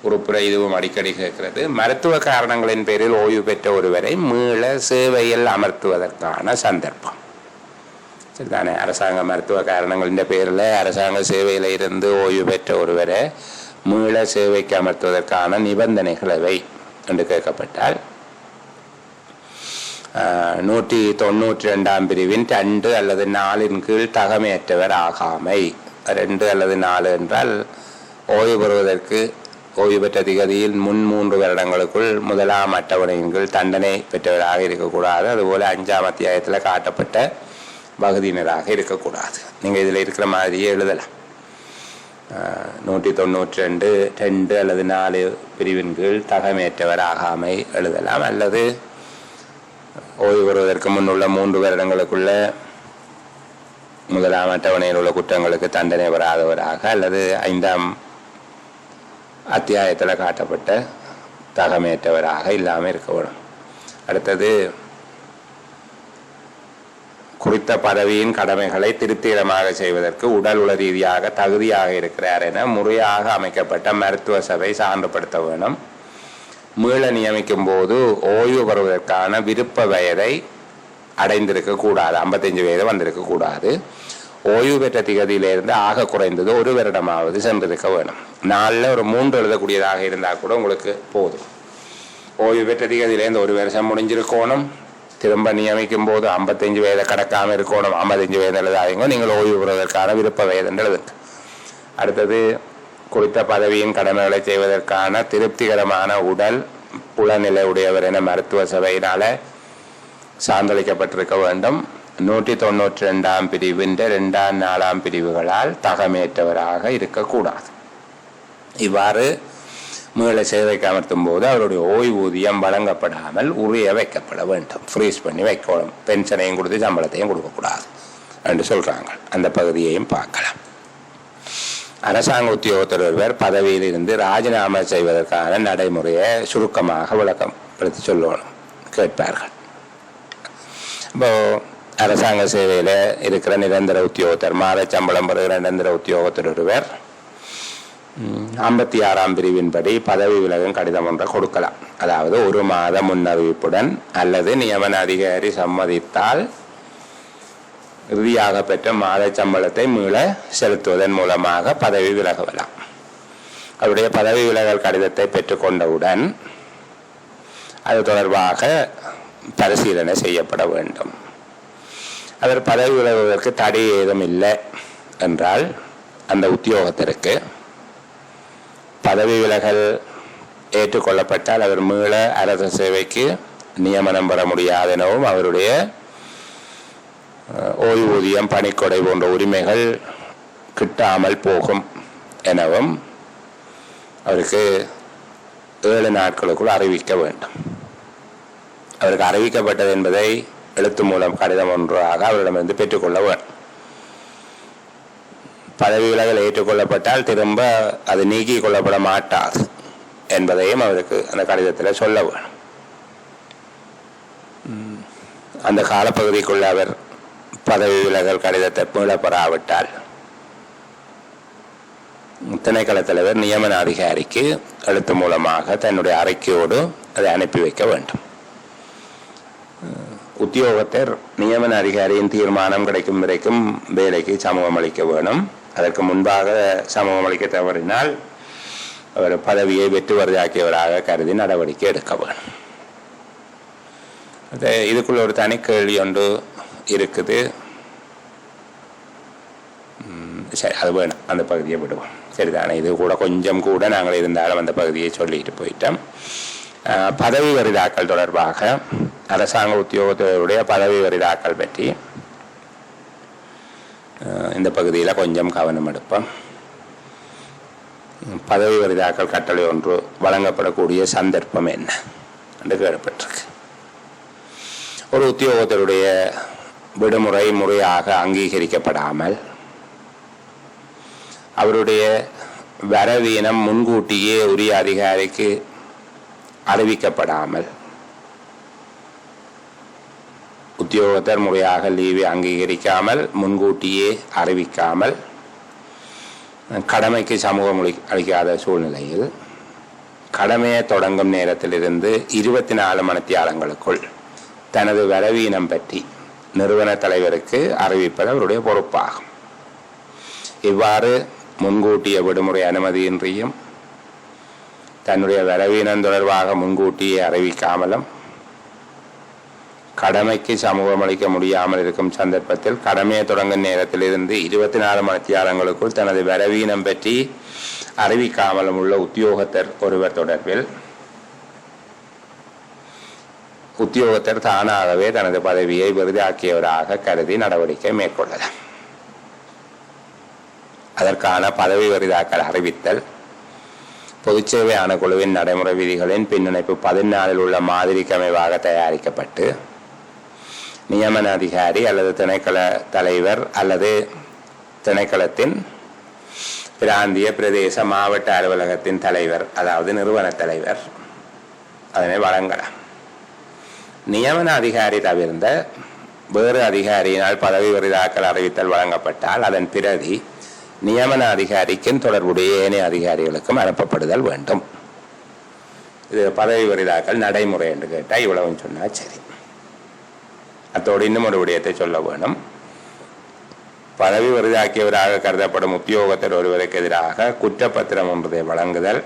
உறுப்புரை இதுவும் அடிக்கடி கேட்கிறது. மருத்துவ காரணங்களின் பேரில் ஓய்வு பெற்ற ஒருவரை மீள சேவையில் அமர்த்துவதற்கான சந்தர்ப்பம். சரிதானே? அரசாங்க மருத்துவ காரணங்களின் பேரில் அரசாங்க சேவையில் இருந்து ஓய்வு பெற்ற ஒருவரை மீள சேவைக்கு அமர்த்துவதற்கான நிபந்தனைகள் எவை என்று கேட்கப்பட்டால் 192ஆம் பிரிவின் 2 அல்லது 4 கீழ் தகமையற்றவர் ஆகாமை. 2 அல்லது 4 என்றால் ஓய்வு பெறுவதற்கு ஓய்வு பெற்ற திகதியில் முன் 3 வருடங்களுக்குள் 1ஆம் அட்டவணையின் கீழ் தண்டனை பெற்றவராக இருக்கக்கூடாது. அதுபோல் 5ஆம் அத்தியாயத்தில் காட்டப்பட்ட பகுதியினராக இருக்கக்கூடாது. நீங்கள் இதில் இருக்கிற மாதிரியே எழுதலாம். 192 2 அல்லது 4 பிரிவின் கீழ் தகமையற்றவர் ஆகாமை எழுதலாம். அல்லது ஓய்வு பெறுவதற்கு முன்னுள்ள 3 வருடங்களுக்குள்ள 1ஆம் அட்டவணையில் உள்ள குற்றங்களுக்கு தண்டனை பெறாதவராக, அல்லது 5ஆம் அத்தியாயத்தில் காட்டப்பட்ட தகமையற்றவராக இல்லாமல் இருக்க வேண்டும். அடுத்தது குறித்த பதவியின் கடமைகளை திருப்திகரமாக செய்வதற்கு உடல் உள ரீதியாக தகுதியாக இருக்கிறார் என முறையாக அமைக்கப்பட்ட மருத்துவ சபை சான்றுபடுத்த வேணும். மீள நியமிக்கும் போது ஓய்வு பெறுவதற்கான விருப்ப வயதை அடைந்திருக்க கூடாது. 55 வயது வந்திருக்க கூடாது. ஓய்வு பெற்ற திகதியிலிருந்து ஆக குறைந்தது 1 வருடமாவது சென்றிருக்க வேணும். 4ல் ஒரு 3 எழுதக்கூடியதாக இருந்தால் கூட உங்களுக்கு போதும். ஓய்வு பெற்ற திகதியிலேருந்து 1 வருஷம் முடிஞ்சிருக்கணும். திரும்ப நியமிக்கும் போது 55 வயதை கடக்காமல் இருக்கணும். 55 வயது எழுதாதீங்க. நீங்கள் ஓய்வு பெறுவதற்கான விருப்ப வயது என்று எழுதுங்க. அடுத்தது குறித்த பதவியின் கடமைகளை செய்வதற்கான திருப்திகரமான உடல் உளநிலை உடையவர் என மருத்துவ சபையினால சான்றளிக்கப்பட்டிருக்க வேண்டும். 192ஆம் பிரிவின் 2ஆம் 4ஆம் பிரிவுகளால் தகமையற்றவராக இருக்கக்கூடாது. இவ்வாறு மீள சேவைக்கு அமர்த்தும் போது அவருடைய ஓய்வூதியம் வழங்கப்படாமல் உரிய வைக்கப்பட வேண்டும். ஃப்ரீஸ் பண்ணி வைக்கணும். பென்ஷனையும் கொடுத்து சம்பளத்தையும் கொடுக்கக்கூடாது என்று சொல்றாங்க. அந்த பகுதியையும் பார்க்கலாம். அரசாங்க உத்தியோகத்தர் ஒருவர் பதவியில் இருந்து ராஜினாமா செய்வதற்கான நடைமுறையை சுருக்கமாக விளக்கப்படுத்தி சொல்லணும் கேட்பார்கள். இப்போ அரசாங்க சேவையில் இருக்கிற நிரந்தர உத்தியோகத்தர், மாத சம்பளம் பெறுகிற நிரந்தர உத்தியோகத்தர் ஒருவர் 56ஆம் பிரிவின்படி பதவி விலகும் கடிதம் ஒன்றை கொடுக்கலாம். அதாவது 1 மாத முன்னறிவிப்புடன் அல்லது நியமன அதிகாரி சம்மதித்தால் இறுதியாக பெற்ற மாத சம்பளத்தை மீள செலுத்துவதன் மூலமாக பதவி விலகலாம். அவருடைய பதவி விலகல் கடிதத்தை பெற்றுக்கொண்டவுடன் அது தொடர்பாக பரிசீலனை செய்யப்பட வேண்டும். அவர் பதவி விலகுவதற்கு தடை ஏதும் இல்லை என்றால் அந்த உத்தியோகத்திற்கு பதவி விலகல் ஏற்றுக்கொள்ளப்பட்டால் அவர் மீள அரசு சேவைக்கு நியமனம் பெற முடியாது எனவும் அவருடைய ஓய்வூதியம், பணிக்கொடை போன்ற உரிமைகள் கிட்டாமல் போகும் எனவும் அவருக்கு 7 நாட்களுக்குள் அறிவிக்க வேண்டும். அவருக்கு அறிவிக்கப்பட்டது என்பதை எழுத்து மூலம் கடிதம் ஒன்றாக அவரிடமிருந்து பெற்றுக்கொள்ள வேண்டும். பதவி விலகல் ஏற்றுக்கொள்ளப்பட்டால் திரும்ப அது நீக்கிக் கொள்ளப்பட மாட்டாது என்பதையும் அவருக்கு அந்த கடிதத்தில் சொல்ல வேணும். அந்த காலப்பகுதிக்குள்ள அவர் பதவி விலகல் கடிதத்தை மீளப்பெறாவிட்டால் திணைக்கள தலைவர் நியமன அதிகாரிக்கு எழுத்து மூலமாக தன்னுடைய அறிக்கையோடு அதை அனுப்பி வைக்க வேண்டும். உத்தியோகத்தர் நியமன அதிகாரியின் தீர்மானம் கிடைக்கும் வரைக்கும் வேலைக்கு சமூகம் அளிக்க வேணும். அதற்கு முன்பாக சமூகம் அளிக்க தவறினால் அவர் பதவியை வெற்றி வரியாக்கியவராக கருதி நடவடிக்கை எடுக்க வேணும். இதுக்குள்ள ஒரு தனி கேள்வி ஒன்று இருக்குது. சரி, அது வேணும், அந்த பகுதியை விடுவோம். சரிதானே? இது கூட கொஞ்சம் கூட நாங்கள் இருந்தாலும் அந்த பகுதியை சொல்லிட்டு போயிட்டோம். பதவி வரிதாக்கல் தொடர்பாக அரசாங்க உத்தியோகத்தருடைய பதவி வரிதாக்கல் பற்றி இந்த பகுதியில் கொஞ்சம் கவனம் எடுப்போம். பதவி வரிதாக்கல் கட்டளை ஒன்று வழங்கப்படக்கூடிய சந்தர்ப்பம் என்ன என்று கேட்கப்பட்டிருக்கு. ஒரு உத்தியோகத்தருடைய விடுமுறை முறையாக அங்கீகரிக்கப்படாமல், அவருடைய வரவீனம் முன்கூட்டியே உரிய அதிகாரிக்கு அறிவிக்கப்படாமல், உத்தியோகத்தர் முறையாக லீவை அங்கீகரிக்காமல் முன்கூட்டியே அறிவிக்காமல் கடமைக்கு சமூகம் அளிக்காத சூழ்நிலையில் கடமையை தொடங்கும் நேரத்திலிருந்து 24 மணித்தியாலங்களுக்குள் தனது வரவீனம் பற்றி நிறுவன தலைவருக்கு அறிவிப்பது அவருடைய பொறுப்பாகும். இவ்வாறு முன்கூட்டிய விடுமுறை அனுமதியின்றியும் தன்னுடைய வரவீனம் தொடர்பாக முன்கூட்டியே அறிவிக்காமலும் கடமைக்கு சமூகம் அளிக்க முடியாமல் இருக்கும் சந்தர்ப்பத்தில் கடமையை தொடங்கும் நேரத்திலிருந்து 24 மணித்தியாலங்களுக்குள் தனது வரவீனம் பற்றி அறிவிக்காமலும் உள்ள உத்தியோகத்தர் ஒருவர் தொடர்பில் உத்தியோகத்தர் தானாகவே தனது பதவியை விருதாக்கியவராக கருதி நடவடிக்கை மேற்கொள்ளலாம். அதற்கான பதவி விருதாக்கல் அறிவித்தல் பொதுச்சேவை ஆணைக்குழுவின் நடைமுறை விதிகளின் பின்னிணைப்பு 14 உள்ள மாதிரிக்கு அமைவாக தயாரிக்கப்பட்டு நியமன அதிகாரி அல்லது திணைக்கள தலைவர் அல்லது திணைக்களத்தின் பிராந்திய பிரதேச மாவட்ட அலுவலகத்தின் தலைவர், அதாவது நிறுவன தலைவர், அதனை வழங்கலாம். நியமன அதிகாரி தவிர்ந்த வேறு அதிகாரியினால் பதவி விருதாக்கல் அறிவித்தல் வழங்கப்பட்டால் அதன் பிரதி நியமன அதிகாரிக்கும் தொடர்புடைய ஏனைய அதிகாரிகளுக்கும் அனுப்பப்படுதல் வேண்டும். இது பதவி விருதாக்கல் நடைமுறை என்று கேட்டால் இவ்வளவு சொன்னால் சரி. அத்தோடு இன்னும் ஒரு விடயத்தை சொல்ல வேணும். பதவி விருதாக்கியவராக கருதப்படும் உத்தியோகத்தர் ஒருவருக்கு எதிராக குற்றப்பத்திரம் ஒன்றை வழங்குதல்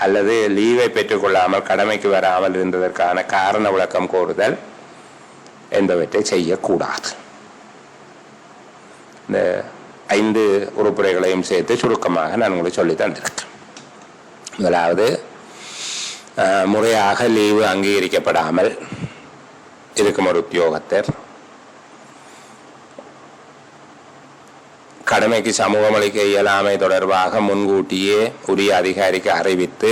அல்லது லீவை பெற்றுக்கொள்ளாமல் கடமைக்கு வராமல் இருந்ததற்கான காரண விளக்கம் கோருதல் என்பவற்றை செய்யக்கூடாது. இந்த 5 உறுப்புரைகளையும் சேர்த்து சுருக்கமாக நான் உங்களுக்கு சொல்லி தந்திருக்கேன். முதலாவது, முறையாக லீவு அங்கீகரிக்கப்படாமல் இருக்கும் ஒரு உத்தியோகத்தர் கடமைக்கு சமூகம் அளிக்க இயலாமை தொடர்பாக முன்கூட்டியே உரிய அதிகாரிக்கு அறிவித்து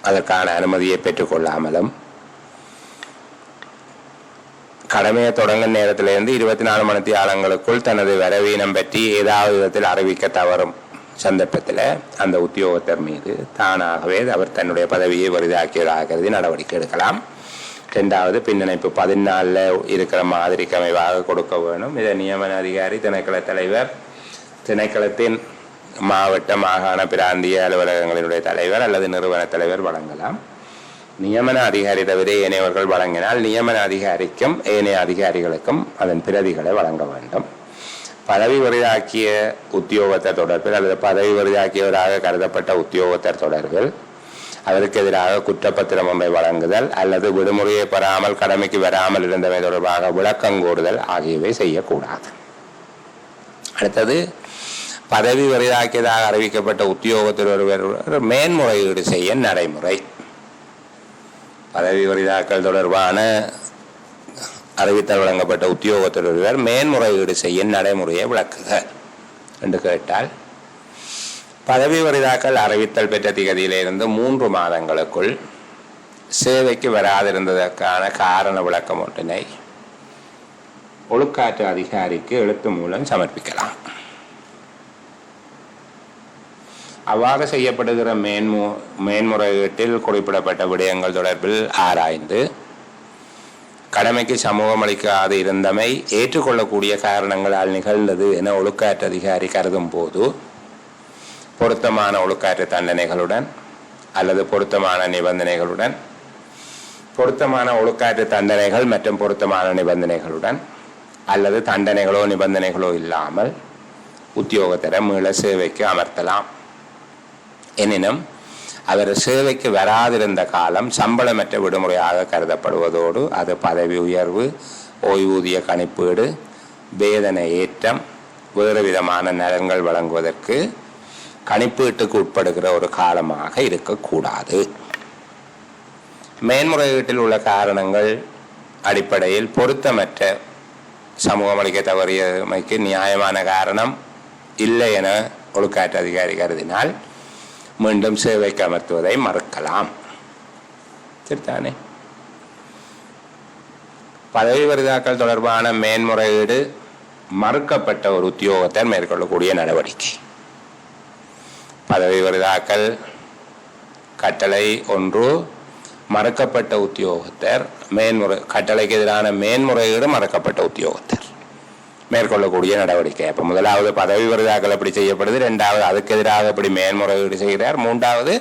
அதற்கான அனுமதியை பெற்றுக்கொள்ளாமலும் கடமையை தொடங்கும் நேரத்திலிருந்து 24 மணித்தியாலங்களுக்குள் தனது வரவீனம் பற்றி ஏதாவது விதத்தில் அறிவிக்க தவறும் சந்தர்ப்பத்தில் அந்த உத்தியோகத்தர் மீது தானாகவே அவர் தன்னுடைய பதவியை வரிதாக்கியதாக கருதி நடவடிக்கை எடுக்கலாம். 2வது, பின்னிணைப்பு 14 இருக்கிற மாதிரிக்கு அமைவாக கொடுக்க வேணும். இதை நியமன அதிகாரி, திணைக்கள தலைவர், திணைக்களத்தின் மாவட்ட மாகாண பிராந்திய அலுவலகங்களினுடைய தலைவர் அல்லது நிறுவன தலைவர் வழங்கலாம். நியமன அதிகாரி தவிர ஏனையவர்கள் வழங்கினால் நியமன அதிகாரிக்கும் ஏனைய அதிகாரிகளுக்கும் அதன் பிரதிகளை வழங்க வேண்டும். பதவி வரிதாக்கிய உத்தியோகத்தர் தொடர்பில் அல்லது பதவி வரிதாக்கியவராக கருதப்பட்ட உத்தியோகத்தர் தொடர்பில் அவருக்கு எதிராக குற்றப்பத்திரம் ஒன்றை வழங்குதல் அல்லது விடுமுறையை பெறாமல் கடமைக்கு வராமல் இருந்தவை தொடர்பாக விளக்கம் கோருதல் ஆகியவை செய்யக்கூடாது. அடுத்தது, பதவி வரிதாக்கியதாக அறிவிக்கப்பட்ட உத்தியோகத்தர் ஒருவர் மேன்முறையீடு செய்ய நடைமுறை. பதவி வரிதாக்கல் தொடர்பான அறிவித்தல் வழங்கப்பட்ட உத்தியோகத்தர் ஒருவர் மேன்முறையீடு செய்ய நடைமுறையை விளக்குக என்று கேட்டால், பதவி வரிதாக்கல் அறிவித்தல் பெற்ற திகதியிலிருந்து 3 மாதங்களுக்குள் சேவைக்கு வராதிருந்ததற்கான காரண விளக்கம் ஒன்றினை ஒழுக்காற்று அதிகாரிக்கு எழுத்து மூலம் சமர்ப்பிக்கலாம். அவ்வாறு செய்யப்படுகிற மேன்முறையீட்டில் குறிப்பிடப்பட்ட விடயங்கள் தொடர்பில் ஆராய்ந்து கடமைக்கு சமூகம் அளிக்காது இருந்தமை ஏற்றுக்கொள்ளக்கூடிய காரணங்களால் நிகழ்ந்தது என ஒழுக்காற்று அதிகாரி கருதும் போது பொருத்தமான ஒழுக்காற்று தண்டனைகளுடன் அல்லது பொருத்தமான நிபந்தனைகளுடன், பொருத்தமான ஒழுக்காற்று தண்டனைகள் மற்றும் பொருத்தமான நிபந்தனைகளுடன் அல்லது தண்டனைகளோ நிபந்தனைகளோ இல்லாமல் உத்தியோகத்தரை மீள சேவைக்கு அமர்த்தலாம். எனினும் அவர் சேவைக்கு வராதிருந்த காலம் சம்பளமற்ற விடுமுறையாக கருதப்படுவதோடு அது பதவி உயர்வு, ஓய்வூதிய கணிப்பீடு, வேதனை ஏற்றம், வேறு விதமான நலன்கள் வழங்குவதற்கு கணிப்பீட்டுக்கு உட்படுகிற ஒரு காலமாக இருக்கக்கூடாது. மேன்முறையீட்டில் உள்ள காரணங்கள் அடிப்படையில் பொருத்தமற்ற சமூகம் அளிக்க தவறியமைக்கு நியாயமான காரணம் இல்லை என ஒழுக்காற்று அதிகாரி கருதினால் மீண்டும் சேவைக்கு அமர்த்துவதை மறுக்கலாம். சரிதானே? பதவி விருதாக்கள் தொடர்பான மேன்முறையீடு மறுக்கப்பட்ட ஒரு உத்தியோகத்தர் மேற்கொள்ளக்கூடிய நடவடிக்கை. பதவி விருதாக்கள் கட்டளை ஒன்று, மறுக்கப்பட்ட உத்தியோகத்தர் கட்டளைக்கு எதிரான மேன்முறையீடு மறுக்கப்பட்ட உத்தியோகத்தர் மேற்கொள்ளக்கூடிய நடவடிக்கை. அப்போ முதலாவது பதவி விருதாக்கள் எப்படி செய்யப்படுது, ரெண்டாவது அதுக்கு எதிராக எப்படி மேன்முறையீடு செய்கிறார், மூன்றாவது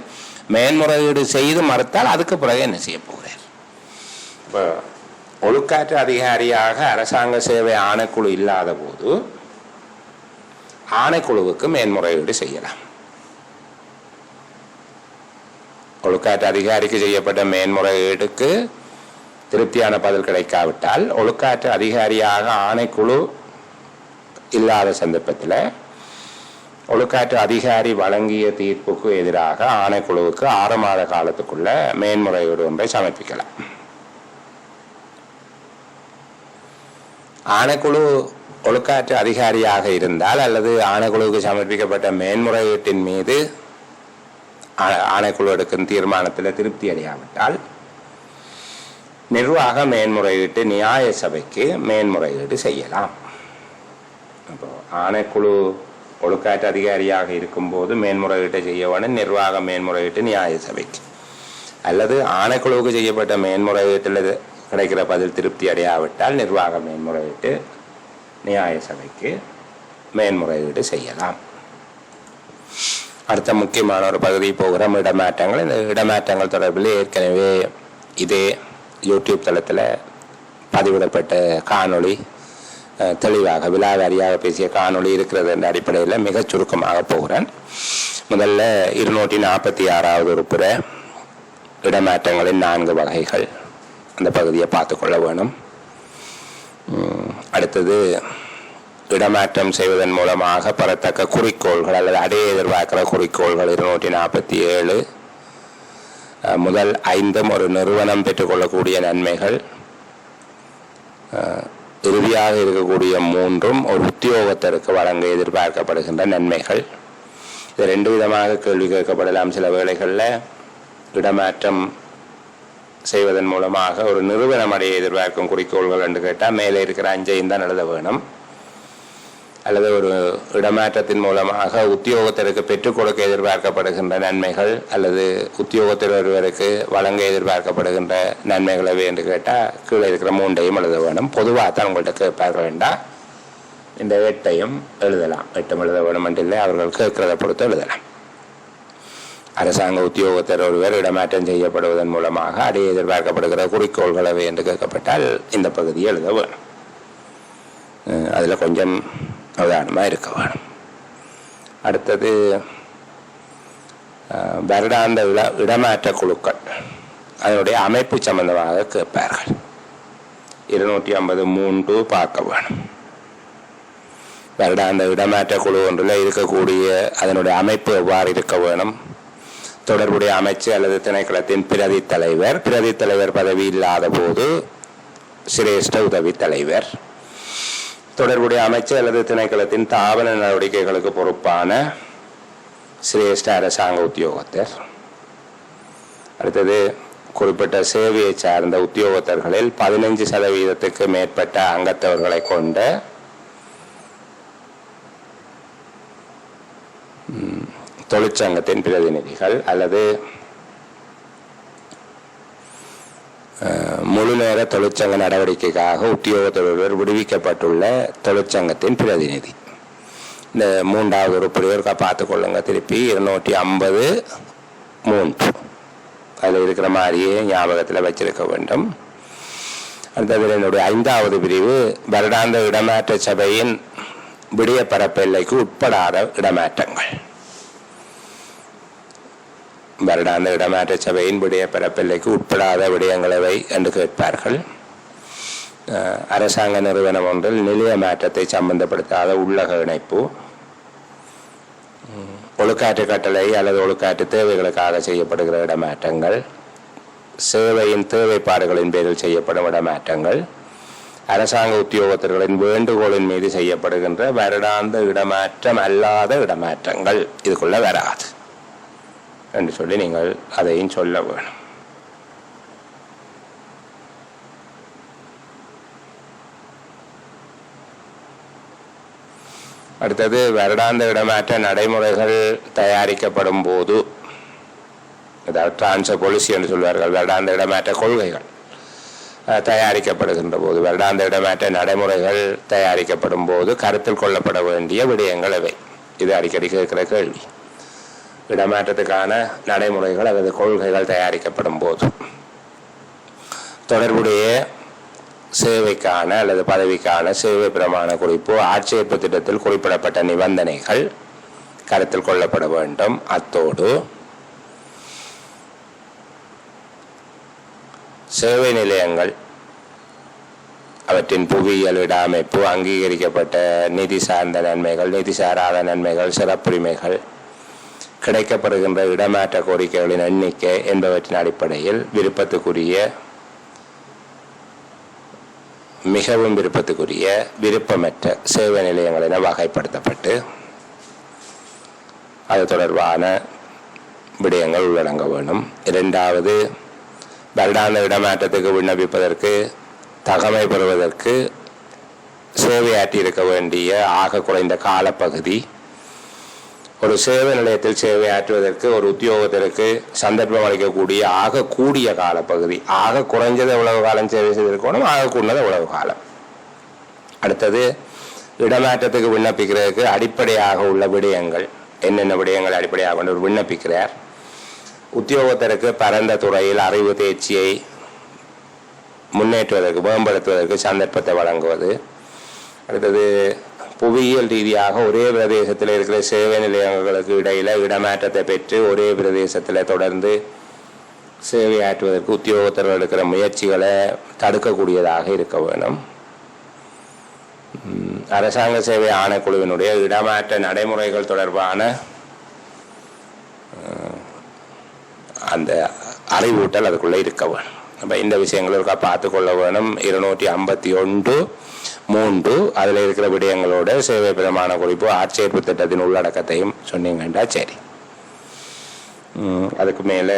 மேன்முறையீடு செய்து மறுத்தால் அதுக்கு பிறகு என்ன செய்ய போகிறார். இப்போ ஒழுக்காற்று அதிகாரியாக அரசாங்க சேவை ஆணைக்குழு இல்லாத போது ஆணைக்குழுவுக்கு மேன்முறையீடு செய்யலாம். ஒழுக்காற்று அதிகாரிக்கு செய்யப்பட்ட மேன்முறையீடுக்கு திருப்தியான பதில் கிடைக்காவிட்டால் ஒழுக்காற்று அதிகாரியாக ஆணைக்குழு இல்லாத சந்தர்ப்பத்தில் ஒழுக்காற்று அதிகாரி வழங்கிய தீர்ப்புக்கு எதிராக ஆணைக்குழுவுக்கு 6 மாத காலத்துக்குள்ள மேன்முறையீடு ஒன்றை சமர்ப்பிக்கலாம். ஆணைக்குழு ஒழுக்காற்று அதிகாரியாக இருந்தால் அல்லது ஆணைக்குழுவுக்கு சமர்ப்பிக்கப்பட்ட மேன்முறையீட்டின் மீது ஆணைக்குழு எடுக்கும் தீர்மானத்தில் திருப்தி அடையாவிட்டால் நிர்வாக மேன்முறையீட்டு நியாய சபைக்கு மேன்முறையீடு செய்யலாம். அப்போ ஆணைக்குழு ஒழுக்காற்று அதிகாரியாக இருக்கும்போது மேன்முறையீட்டை செய்ய வேணும் நிர்வாக மேன்முறையீட்டு நியாய சபைக்கு, அல்லது ஆணைக்குழுவுக்கு செய்யப்பட்ட மேன்முறையீட்டில் கிடைக்கிற பதில் திருப்தி அடையாவிட்டால் நிர்வாக மேன்முறையீட்டு நியாய சபைக்கு மேன்முறையீடு செய்யலாம். அடுத்த முக்கியமான ஒரு பகுதி போகிறோம், இடமாற்றங்கள். இந்த இடமாற்றங்கள் தொடர்பில் ஏற்கனவே இதே யூடியூப் தளத்தில் பதிவிடப்பட்ட காணொளி தெளிவாக விலாவாரியாக பேசிய காணொளி இருக்கிறது என்ற அடிப்படையில் மிக சுருக்கமாக போகிறேன். முதல்ல 246வது உறுப்புற இடமாற்றங்களின் 4 வகைகள், அந்த பகுதியை பார்த்துக்கொள்ள வேணும். அடுத்தது இடமாற்றம் செய்வதன் மூலமாக பெறத்தக்க குறிக்கோள்கள் அல்லது அடைய எதிர்பார்க்கிற குறிக்கோள்கள் 247. முதல் 5 ஒரு நிறுவனம் பெற்றுக்கொள்ளக்கூடிய நன்மைகள், இறுதியாக இருக்கக்கூடிய 3 ஒரு உத்தியோகத்தருக்கு வழங்க எதிர்பார்க்கப்படுகின்ற நன்மைகள். இது 2 விதமாக கேள்வி கேட்கப்படலாம். சில வேளைகளில் இடமாற்றம் செய்வதன் மூலமாக ஒரு நிறுவனம் அடைய எதிர்பார்க்கும் குறிக்கோள்கள் என்று கேட்டால் மேலே இருக்கிற 5 தான் எழுத வேணும். அல்லது ஒரு இடமாற்றத்தின் மூலமாக உத்தியோகத்தருக்கு பெற்றுக் கொடுக்க எதிர்பார்க்கப்படுகின்ற நன்மைகள் அல்லது உத்தியோகத்தர் ஒருவருக்கு வழங்க எதிர்பார்க்கப்படுகின்ற நன்மைகளை என்று கேட்டால் கீழே இருக்கிற 3ஐயும் எழுத வேணும். பொதுவாக தான் உங்கள்கிட்ட கேட்பார்கள் வேண்டாம், இந்த 8ஐயும் எழுதலாம். 8 எழுத வேணும் என்றில்லை, அவர்கள் கேட்கிறத பொறுத்து எழுதலாம். அரசாங்க உத்தியோகத்தர் ஒருவர் இடமாற்றம் செய்யப்படுவதன் மூலமாக அடைய எதிர்பார்க்கப்படுகிற குறிக்கோள்களை என்று கேட்கப்பட்டால் இந்த பகுதியை எழுத வேணும். அதில் கொஞ்சம் அவதானமாக இருக்க வேணும். அடுத்தது வருடாந்த இடமாற்ற குழுக்கள், அதனுடைய அமைப்பு சம்பந்தமாக கேட்பார்கள். 253 பார்க்க வேணும். வருடாந்த இடமாற்ற குழு ஒன்றில் இருக்கக்கூடிய அதனுடைய அமைப்பு எவ்வாறு இருக்க வேணும், தொடர்புடைய அமைச்சு அல்லது திணைக்களத்தின் பிரதி தலைவர் பதவி இல்லாத போது சிரேஷ்ட உதவி தலைவர், தொடர்புடைய அமைச்சு அல்லது திணைக்களத்தின் தாவன நடவடிக்கைகளுக்கு பொறுப்பான சிரேஷ்ட அரசாங்க உத்தியோகத்தர். அடுத்தது குறிப்பிட்ட சேவையை சார்ந்த உத்தியோகத்தர்களில் 15% மேற்பட்ட அங்கத்தவர்களை கொண்ட தொழிற்சங்கத்தின் பிரதிநிதிகள் அல்லது முழு நேர தொழிற்சங்க நடவடிக்கைக்காக உத்தியோகத்தர் விடுவிக்கப்பட்டுள்ள தொழிற்சங்கத்தின் பிரதிநிதி. இந்த 3வது உறுப்பினருக்கு பார்த்துக்கொள்ளுங்க. திருப்பி 253 அதில் இருக்கிற மாதிரியே ஞாபகத்தில் வச்சிருக்க வேண்டும். அடுத்தது என்னுடைய 5வது பிரிவு வருடாந்த இடமாற்ற சபையின் விடிய பரப்பு எல்லைக்கு உட்படாத இடமாற்றங்கள். வருடாந்த இடமாற்ற சபையின் விடய பரப்பில்லைக்கு உட்படாத விடயங்களவை என்று கேட்பார்கள். அரசாங்க நிறுவனம் ஒன்றில் நிலைய மாற்றத்தை சம்பந்தப்படுத்தாத உள்ளக இணைப்பு, ஒழுக்காற்று கட்டளை அல்லது ஒழுக்காற்று தேவைகளுக்காக செய்யப்படுகிற இடமாற்றங்கள், சேவையின் தேவைப்பாடுகளின் பேரில் செய்யப்படும் இடமாற்றங்கள், அரசாங்க உத்தியோகத்தர்களின் வேண்டுகோளின் மீது செய்யப்படுகின்ற வருடாந்த இடமாற்றம் அல்லாத இடமாற்றங்கள் இதுக்குள்ள வராது என்று சொல்லி நீங்கள் அதையும் சொல்ல வேணும். அடுத்தது வருடாந்த இடமாற்ற நடைமுறைகள் தயாரிக்கப்படும் போது, அதாவது டிரான்ஸ்ஃபர் பாலிசி என்று சொல்வார்கள், வருடாந்த இடமாற்ற கொள்கைகள் தயாரிக்கப்படுகின்ற போது, வருடாந்த இடமாற்ற நடைமுறைகள் தயாரிக்கப்படும் போது கருத்தில் கொள்ளப்பட வேண்டிய விடயங்கள் அவை. இது அடிக்கடி கேட்கிற கேள்வி. இடமாற்றத்துக்கான நடைமுறைகள் அல்லது கொள்கைகள் தயாரிக்கப்படும் போது தொடர்புடைய சேவைக்கான அல்லது பதவிக்கான சேவை பிரமாண குறிப்பு, ஆட்சேர்ப்பு திட்டத்தில் குறிப்பிடப்பட்ட நிபந்தனைகள் கருத்தில் கொள்ளப்பட வேண்டும். அத்தோடு சேவை நிலையங்கள் அவற்றின் புவியியல் இட அமைப்பு, அங்கீகரிக்கப்பட்ட நிதி சார்ந்த நன்மைகள், நிதி சாராத நன்மைகள், சிறப்புரிமைகள், கிடைக்கப்படுகின்ற இடமாற்ற கோரிக்கைகளின் எண்ணிக்கை என்பவற்றின் அடிப்படையில் விருப்பத்துக்குரிய, மிகவும் விருப்பத்துக்குரிய, விருப்பமற்ற சேவை நிலையங்கள் என வகைப்படுத்தப்பட்டு அது தொடர்பான விடயங்கள் உள்ளடங்க வேண்டும். இரண்டாவது, வருடாந்த இடமாற்றத்துக்கு விண்ணப்பிப்பதற்கு தகமை பெறுவதற்கு சேவையாற்றி இருக்க வேண்டிய ஆக குறைந்த காலப்பகுதி, ஒரு சேவை நிலையத்தில் சேவையாற்றுவதற்கு ஒரு உத்தியோகத்திற்கு சந்தர்ப்பம் அளிக்கக்கூடிய ஆக கூடிய காலப்பகுதி, ஆக குறைஞ்சது எவ்வளவு காலம் சேவை செய்திருக்கணும், ஆக கூடினது எவ்வளவு காலம். அடுத்தது, இடமாற்றத்துக்கு விண்ணப்பிக்கிறதுக்கு அடிப்படையாக உள்ள விடயங்கள், என்னென்ன விடயங்கள் அடிப்படையாக கொண்டு விண்ணப்பிக்கிறார். உத்தியோகத்திற்கு பரந்த துறையில் அறிவு தேர்ச்சியை முன்னேற்றுவதற்கு, மேம்படுத்துவதற்கு சந்தர்ப்பத்தை வழங்குவது. அடுத்தது, புவியியல் ரீதியாக ஒரே பிரதேசத்தில் இருக்கிற சேவை நிலையங்களுக்கு இடையில இடமாற்றத்தை பெற்று ஒரே பிரதேசத்தில் தொடர்ந்து சேவையாற்றுவதற்கு உத்தியோகத்தர்கள் எடுக்கிற முயற்சிகளை தடுக்கக்கூடியதாக இருக்க வேண்டும். அரசாங்க சேவை ஆணைக்குழுவினுடைய இடமாற்ற நடைமுறைகள் தொடர்பான அந்த அறிவூட்டல் அதுக்குள்ளே இருக்க வேணும். அப்போ இந்த விஷயங்களுக்கா பார்த்து கொள்ள வேணும். 251(3) அதில் இருக்கிற விடயங்களோட சேவை பிரமாண குறிப்பு, ஆட்சேர்ப்பு திட்டத்தின் உள்ளடக்கத்தையும் சொன்னீங்கன்றா சரி. அதுக்கு மேலே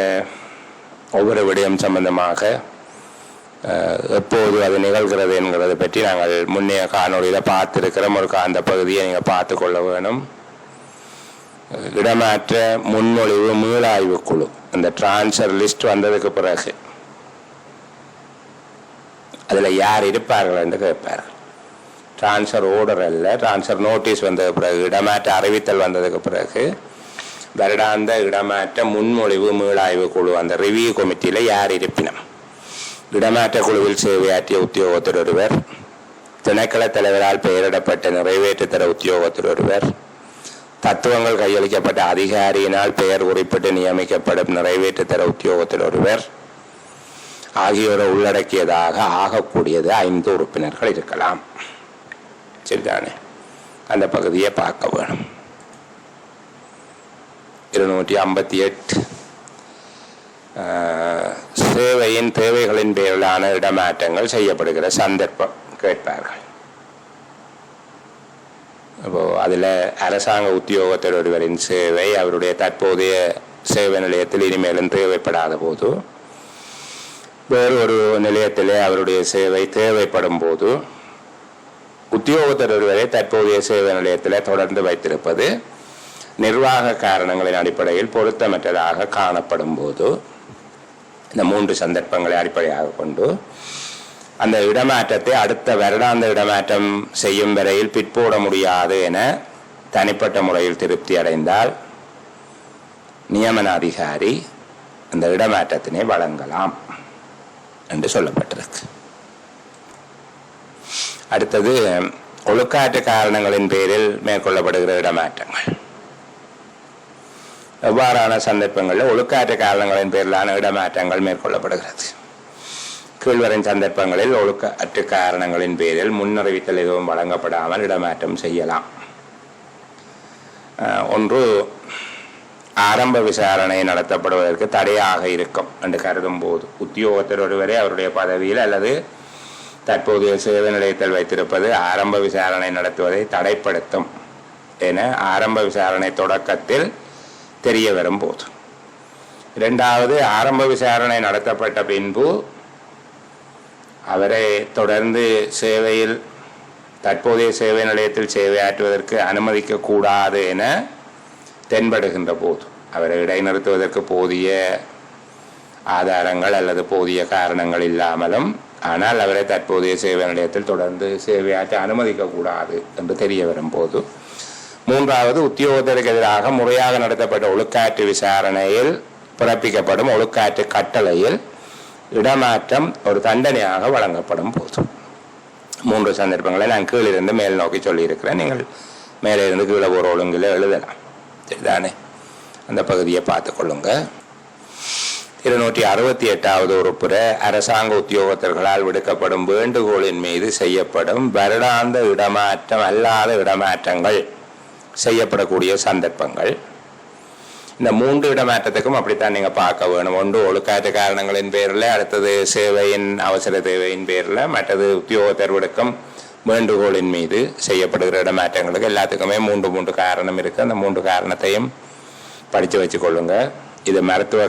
ஒவ்வொரு விடயம் சம்பந்தமாக எப்போது அது நிகழ்கிறது என்கிறத பற்றி நாங்கள் முன்னைய காணொலியில் பார்த்துருக்கிறோம். ஒரு அந்த பகுதியை நீங்கள் பார்த்து கொள்ள வேணும். இடமாற்ற முன்மொழிவு மீளாய்வு குழு, அந்த டிரான்ஸ்ஃபர் லிஸ்ட் வந்ததுக்கு பிறகு அதில் யார் இருப்பார்கள் என்று கேட்பார்கள். டிரான்ஸ்ஃபர் ஓர்டர் அல்ல, டிரான்ஸ்ஃபர் நோட்டீஸ் வந்ததுக்கு பிறகு, இடமாற்ற அறிவித்தல் வந்ததுக்கு பிறகு வருடாந்த இடமாற்ற முன்மொழிவு மீளாய்வு குழு, அந்த ரிவ்யூ கமிட்டியில் யார் இருப்பினும், இடமாற்ற குழுவில் சேவையாற்றிய உத்தியோகத்தர் ஒருவர், திணைக்கள தலைவரால் பெயரிடப்பட்ட நிறைவேற்றுத்தர உத்தியோகத்தர் ஒருவர், தத்துவங்கள் கையளிக்கப்பட்ட அதிகாரியினால் பெயர் குறிப்பிட்டு நியமிக்கப்படும் நிறைவேற்றுத்தர உத்தியோகத்தர் ஒருவர் ஆகியோரை உள்ளடக்கியதாக ஆகக்கூடியது 5 உறுப்பினர்கள் இருக்கலாம். சரிதானே? அந்த பகுதியை பார்க்க வேணும். 258 சேவையின் தேவைகளின் பேரிலான இடமாற்றங்கள் செய்யப்படுகிற சந்தர்ப்பம் கேட்பார்கள். அப்போ அதில் அரசாங்க உத்தியோகத்தர் ஒருவரின் சேவை அவருடைய தற்போதைய சேவை நிலையத்தில் இனிமேலும் தேவைப்படாத போது, வேறு ஒரு நிலையத்திலே அவருடைய சேவை தேவைப்படும் போது, உத்தியோகத்தர் ஒருவரை தற்போதைய சேவை நிலையத்தில் தொடர்ந்து வைத்திருப்பது நிர்வாக காரணங்களின் அடிப்படையில் பொருத்தமற்றதாக காணப்படும் போது, இந்த 3 சந்தர்ப்பங்களை அடிப்படையாக கொண்டு அந்த இடமாற்றத்தை அடுத்த வருடாந்த இடமாற்றம் செய்யும் வரையில் பிற்போட முடியாது என தனிப்பட்ட முறையில் திருப்தி அடைந்தால் நியமன அதிகாரி அந்த இடமாற்றத்தினை வழங்கலாம் என்று சொல்லப்பட்டிருக்கு. அடுத்தது, ஒழுக்காற்று காரணங்களின் பேரில் மேற்கொள்ளப்படுகிற இடமாற்றங்கள். எவ்வாறான சந்தர்ப்பங்களில் ஒழுக்காற்று காரணங்களின் பேரிலான இடமாற்றங்கள் மேற்கொள்ளப்படுகிறது? கீழ்வரும் சந்தர்ப்பங்களில் ஒழுக்காற்று காரணங்களின் பேரில் முன்னறிவித்தல் எதுவும் வழங்கப்படாமல் இடமாற்றம் செய்யலாம். 1, ஆரம்ப விசாரணை நடத்தப்படுவதற்கு தடையாக இருக்கும் என்று கருதும் போது, உத்தியோகத்தர் ஒருவரை அவருடைய பதவியில் அல்லது தற்போதைய சேவை நிலையத்தில் வைத்திருப்பது ஆரம்ப விசாரணை நடத்துவதை தடைப்படுத்தும் என ஆரம்ப விசாரணை தொடக்கத்தில் தெரிய வரும் போது. 2வது, ஆரம்ப விசாரணை நடத்தப்பட்ட பின்பு அவரை தொடர்ந்து சேவையில் தற்போதைய சேவை நிலையத்தில் சேவையாற்றுவதற்கு அனுமதிக்க கூடாது என தென்படுகின்ற போது அவரை இடைநிறுத்துவதற்கு போதிய ஆதாரங்கள் அல்லது போதிய காரணங்கள் இல்லாமலும் ஆனால் அவரை தற்போதைய சேவை நிலையத்தில் தொடர்ந்து சேவையாற்ற அனுமதிக்க கூடாது என்று தெரிய வரும்போது, மூன்றாவது உத்தியோகத்தருக்கு எதிராக முறையாக நடத்தப்பட்ட ஒழுக்காற்று விசாரணையில் பிறப்பிக்கப்படும் ஒழுக்காற்று கட்டளையில் இடமாற்றம் ஒரு தண்டனையாக வழங்கப்படும் போது. 3 சந்தர்ப்பங்களை நான் கீழிருந்து மேல் நோக்கி சொல்லியிருக்கிறேன். நீங்கள் மேலே இருந்து கீழே ஒரு ஒழுங்கில் எழுதலாம். சரிதானே? அந்த பகுதியை பார்த்துக்கொள்ளுங்க. 268வது உறுப்புற அரசாங்க உத்தியோகத்தர்களால் விடுக்கப்படும் வேண்டுகோளின் மீது செய்யப்படும் வருடாந்த இடமாற்றம் அல்லாத இடமாற்றங்கள் செய்யப்படக்கூடிய சந்தர்ப்பங்கள். இந்த 3 இடமாற்றத்துக்கும் அப்படித்தான் நீங்கள் பார்க்க வேணும். ஒன்று ஒழுக்காற்று காரணங்களின் பேரில், அடுத்தது சேவையின் அவசர தேவையின் பேரில், மற்றது உத்தியோகத்தர் விடுக்கும் வேண்டுகோளின் மீது செய்யப்படுகிற இடமாற்றங்களுக்கு எல்லாத்துக்குமே 3 காரணம் இருக்குது. அந்த 3 காரணத்தையும் படித்து வச்சுக்கொள்ளுங்க. இது மருத்துவ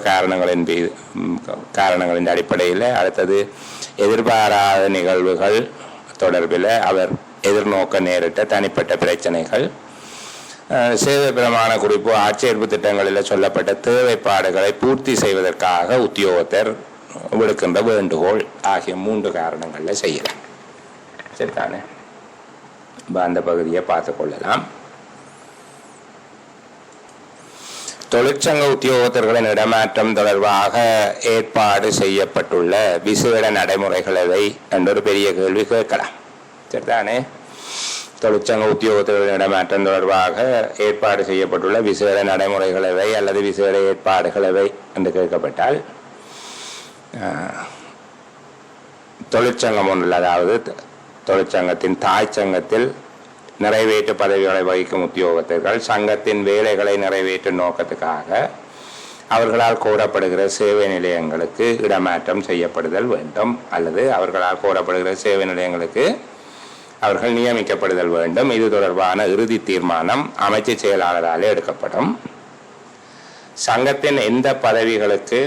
காரணங்களின் அடிப்படையில். அடுத்தது எதிர்பாராத நிகழ்வுகள் தொடர்பில் அவர் எதிர்நோக்க நேரிட்ட தனிப்பட்ட பிரச்சனைகள், சேவை பிரமாண குறிப்பு ஆட்சேர்ப்பு திட்டங்களில் சொல்லப்பட்ட தேவைப்பாடுகளை பூர்த்தி செய்வதற்காக உத்தியோகத்தர் விடுக்கின்ற வேண்டுகோள் ஆகிய 3 காரணங்களில் செய்யலாம். சரிதானே? அந்த பகுதியை பார்த்து கொள்ளலாம். தொழிற்சங்க உத்தியோகத்தர்களின் இடமாற்றம் தொடர்பாக ஏற்பாடு செய்யப்பட்டுள்ள விசேட நடைமுறைகளவை என்றொரு பெரிய கேள்வி கேட்கலாம். சரிதானே? தொழிற்சங்க உத்தியோகத்தர்களின் இடமாற்றம் தொடர்பாக ஏற்பாடு செய்யப்பட்டுள்ள விசேட நடைமுறைகளவை அல்லது விசேட ஏற்பாடுகளவை என்று கேட்கப்பட்டால், தொழிற்சங்கம் ஒன்றில், அதாவது தொழிற்சங்கத்தின் தாய் சங்கத்தில் நிறைவேற்று பதவிகளை வகிக்கும் உத்தியோகத்தர்கள் சங்கத்தின் வேலைகளை நிறைவேற்றும் நோக்கத்துக்காக அவர்களால் கோரப்படுகிற சேவை நிலையங்களுக்கு இடமாற்றம் செய்யப்படுதல் வேண்டும், அல்லது அவர்களால் கோரப்படுகிற சேவை நிலையங்களுக்கு அவர்கள் நியமிக்கப்படுதல் வேண்டும். இது தொடர்பான இறுதி தீர்மானம் அமைச்சு செயலாளரால் எடுக்கப்படும். சங்கத்தின் எந்த பதவிகளுக்கு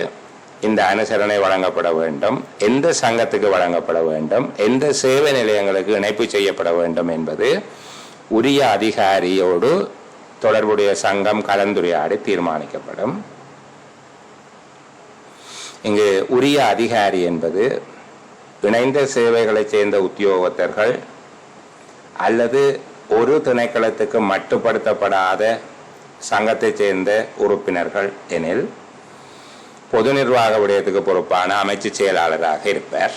இந்த அனுசரணை வழங்கப்பட வேண்டும், எந்த சங்கத்துக்கு வழங்கப்பட வேண்டும், எந்த சேவை நிலையங்களுக்கு இணைப்பு செய்யப்பட வேண்டும் என்பது உரிய அதிகாரியோடு தொடர்புடைய சங்கம் கலந்துரையாடி தீர்மானிக்கப்படும். இங்கு உரிய அதிகாரி என்பது இணைந்த சேவைகளை சேர்ந்த உத்தியோகத்தர்கள் அல்லது ஒரு திணைக்களத்துக்கு மட்டுப்படுத்தப்படாத சங்கத்தை சேர்ந்த உறுப்பினர்கள் எனில் பொது நிர்வாக விடயத்துக்கு பொறுப்பான அமைச்சு செயலாளராக இருப்பார்.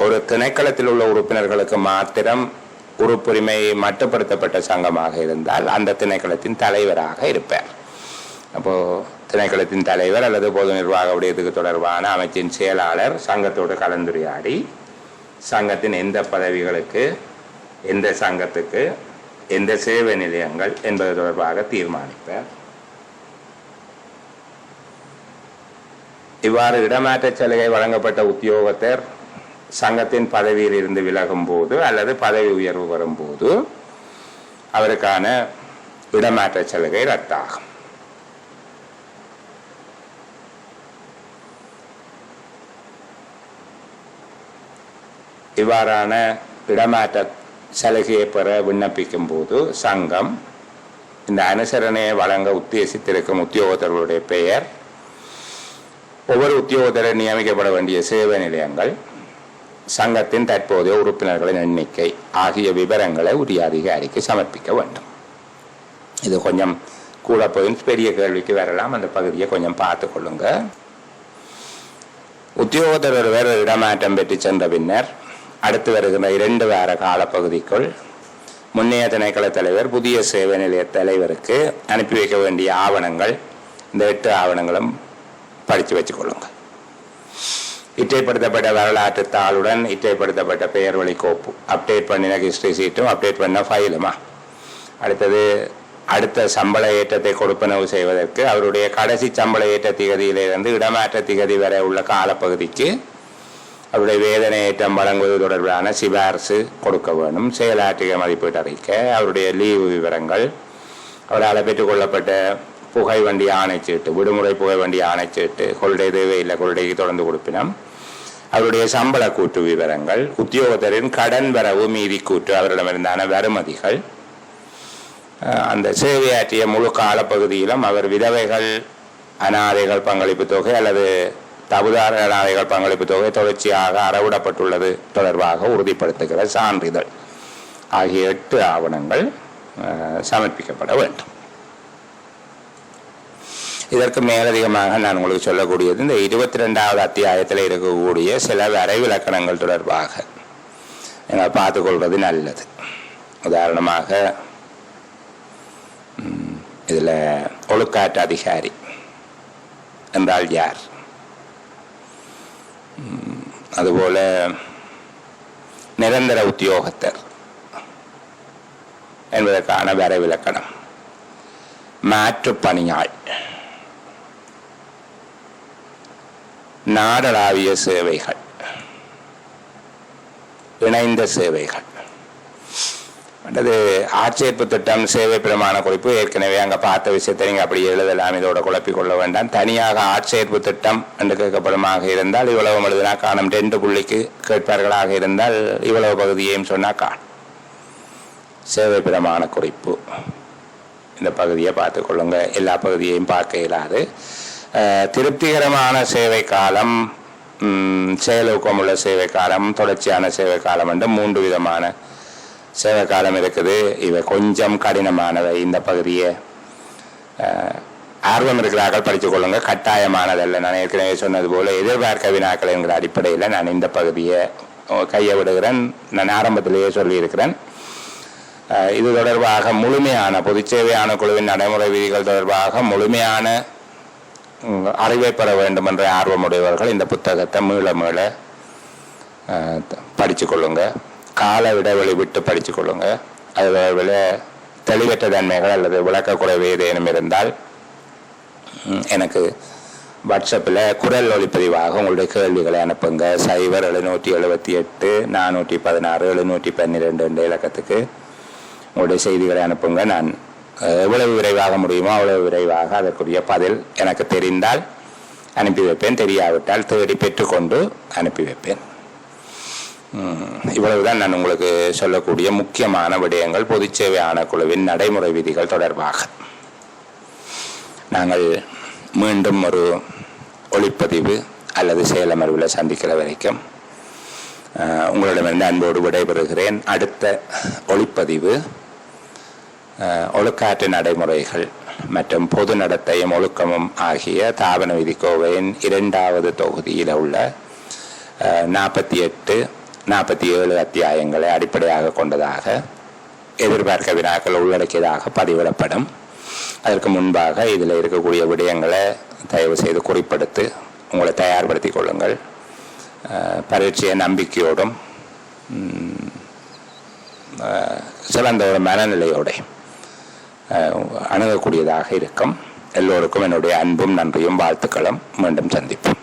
ஒரு திணைக்களத்தில் உள்ள உறுப்பினர்களுக்கு மாத்திரம் உறுப்புரிமை மட்டுப்படுத்தப்பட்ட சங்கமாக இருந்தால் அந்த திணைக்களத்தின் தலைவராக இருப்பார். அப்போ திணைக்களத்தின் தலைவர் அல்லது பொது நிர்வாக விடயத்துக்கு தொடர்பான அமைச்சின் செயலாளர் சங்கத்தோடு கலந்துரையாடி சங்கத்தின் எந்த பதவிகளுக்கு, எந்த சங்கத்துக்கு, எந்த சேவை நிலையங்கள் என்பது தொடர்பாக தீர்மானிப்பார். இவ்வாறு இடமாற்ற சலுகை வழங்கப்பட்ட உத்தியோகத்தர் சங்கத்தின் பதவியில் இருந்து விலகும் போது அல்லது பதவி உயர்வு வரும்போது அவருக்கான இடமாற்ற சலுகை ரத்தாகும். இவ்வாறான இடமாற்ற சலுகையை பெற விண்ணப்பிக்கும் போது சங்கம் இந்த அனுசரணையை வழங்க உத்தேசித்திருக்கும் உத்தியோகத்தர்களுடைய பெயர், ஒவ்வொரு உத்தியோகத்தரை நியமிக்கப்பட வேண்டிய சேவை நிலையங்கள், சங்கத்தின் தற்போதைய உறுப்பினர்களின் எண்ணிக்கை ஆகிய விவரங்களை உரிய அதிகாரிக்கு சமர்ப்பிக்க வேண்டும். இது கொஞ்சம் கூட போய் பெரிய கேள்விக்கு வரலாம். அந்த பகுதியை கொஞ்சம் பார்த்து கொள்ளுங்க. உத்தியோகத்தர் ஒருவர் இடமாற்றம் பெற்று சென்ற பின்னர் அடுத்து வருகிற 2 வார காலப்பகுதிக்குள் முன்னைய திணைக்கள தலைவர் புதிய சேவை நிலைய தலைவருக்கு அனுப்பி வைக்க வேண்டிய ஆவணங்கள், இந்த 8 ஆவணங்களும் படித்து வச்சுக்கொள்ளுங்க. இற்றைப்படுத்தப்பட்ட வரலாற்று தாளுடன் இற்றைப்படுத்தப்பட்ட பெயர் வழி கோப்பு, அப்டேட் பண்ணின ஹிஸ்டரி சீட்டும் அப்டேட் பண்ண ஃபைலுமா. அடுத்தது அடுத்த சம்பள ஏற்றத்தை கொடுப்பனவு செய்வதற்கு அவருடைய கடைசி சம்பள ஏற்ற திகதியிலிருந்து இடமாற்ற திகதி வரை உள்ள காலப்பகுதிக்கு அவருடைய வேதனை ஏற்றம் வழங்குவது தொடர்பான சிபாரிசு கொடுக்க வேணும். செயலாற்றிய மதிப்பீட்டு அறிக்கை, அவருடைய லீவு விவரங்கள், அவரால் பெற்றுக்கொள்ளப்பட்ட புகை வண்டி ஆணைச்சீட்டு, விடுமுறை புகை வண்டி ஆணைச்சீட்டு, கொள்கை தேவையில்லை கொள்கைக்கு தொடர்ந்து கொடுப்பினோம், அவருடைய சம்பள கூற்று விவரங்கள், உத்தியோகத்தரின் கடன் வரவு மீதி கூற்று, அவரிடமிருந்தான வருமதிகள், அந்த சேவையாற்றிய முழு காலப்பகுதியிலும் அவர் விதவைகள் அனாதைகள் பங்களிப்பு தொகை அல்லது தகுதார அனாதைகள் பங்களிப்பு தொகை தொடர்ச்சியாக அறவிடப்பட்டுள்ளது தொடர்பாக உறுதிப்படுத்துகிற சான்றிதழ் ஆகிய 8 ஆவணங்கள் சமர்ப்பிக்கப்பட வேண்டும். இதற்கு மேலதிகமாக நான் உங்களுக்கு சொல்லக்கூடியது இந்த 22வது அத்தியாயத்தில் இருக்கக்கூடிய சில வரைவிலக்கணங்கள் தொடர்பாக நீங்கள் பார்த்துக்கொள்வது நல்லது. உதாரணமாக இதில் ஒழுக்காற்று அதிகாரி என்றால் யார், அதுபோல நிரந்தர உத்தியோகத்தர் என்பதற்கான வரைவிலக்கணம், மாற்றுப்பணியாள், நாடளாவிய சேவைகள், இணைந்த சேவைகள், அது ஆட்சேர்ப்பு திட்டம், சேவை பிரமாண குறிப்பு. ஏற்கனவே அங்கே பார்த்த விஷயத்தை நீங்கள் அப்படி எழுதலாம், இதோட குழப்பிக்கொள்ள வேண்டாம். தனியாக ஆட்சேர்ப்பு திட்டம் என்று கேட்கப்படுமாக இருந்தால் இவ்வளவு எழுதினா காணும், 2 புள்ளிக்கு கேட்பார்களாக இருந்தால் இவ்வளவு பகுதியையும் சொன்னால் காணும். சேவை பிரமாண குறிப்பு இந்த பகுதியை பார்த்துக்கொள்ளுங்க, எல்லா பகுதியையும் பார்க்க இயலாது. திருப்திகரமான சேவை காலம், செயலூக்கமுள்ள சேவை காலம், தொடர்ச்சியான சேவை காலம் என்று 3 விதமான சேவை காலம் இருக்குது. இவை கொஞ்சம் கடினமானவை. இந்த பகுதியை ஆர்வம் இருக்கிறார்கள் படித்துக் கொள்ளுங்க, கட்டாயமானதல்ல. நான் ஏற்கனவே சொன்னது போல எதிர்பார்க்க வினாக்கள் என்கிற அடிப்படையில் நான் இந்த பகுதியை கையை விடுகிறேன். நான் ஆரம்பத்திலேயே சொல்லியிருக்கிறேன். இது தொடர்பாக முழுமையான பொதுச்சேவை ஆணைக்குழுவின் நடைமுறை விதிகள் தொடர்பாக முழுமையான அறிவை பெற வேண்டும் என்ற ஆர்வமுடையவர்கள் இந்த புத்தகத்தை மீள படித்து கொள்ளுங்க. கால இடைவெளி விட்டு படித்து கொள்ளுங்க. அதில் தெளிவற்ற தன்மைகள் அல்லது விளக்கக்குறைவு ஏதேனும் இருந்தால் எனக்கு வாட்ஸ்அப்பில் குரல் ஒளிப்பதிவாக உங்களுடைய கேள்விகளை அனுப்புங்க. 0778 416 712 என்ற இலக்கத்துக்கு உங்களுடைய செய்திகளை அனுப்புங்க. நான் எவ்வளவு விரைவாக முடியுமோ அவ்வளவு விரைவாக அதற்குரிய பதில் எனக்கு தெரிந்தால் அனுப்பி வைப்பேன், தெரியாவிட்டால் தேடி பெற்றுக்கொண்டு அனுப்பி வைப்பேன். இவ்வளவுதான் நான் உங்களுக்கு சொல்லக்கூடிய முக்கியமான விடயங்கள் பொதுச்சேவை ஆணைக்குழுவின் நடைமுறை விதிகள் தொடர்பாக. நாங்கள் மீண்டும் ஒரு ஒளிப்பதிவு அல்லது செயலமர்வில் சந்திக்கிற வரைக்கும் உங்களிடமிருந்து அன்போடு விடைபெறுகிறேன். அடுத்த ஒளிப்பதிவு ஒழுக்காற்று நடைமுறைகள் மற்றும் பொது நடத்தையும் ஒழுக்கமும் ஆகிய தாபன விதிக்கோவையின் 2வது தொகுதியில் உள்ள 48, 47 அத்தியாயங்களை அடிப்படையாக கொண்டதாக எதிர்பார்க்க வினாக்கள் உள்ளடக்கியதாக பதிவிடப்படும். அதற்கு முன்பாக இதில் இருக்கக்கூடிய விடயங்களை தயவு செய்து குறிப்பிடுத்து உங்களை தயார்படுத்திக் கொள்ளுங்கள். பரீட்சையை நம்பிக்கையோடும் சிறந்த ஒரு மனநிலையோடு அணுகக்கூடியதாக இருக்கும். எல்லோருக்கும் என்னுடைய அன்பும் நன்றியும் வாழ்த்துக்களும். மீண்டும் சந்திப்போம்.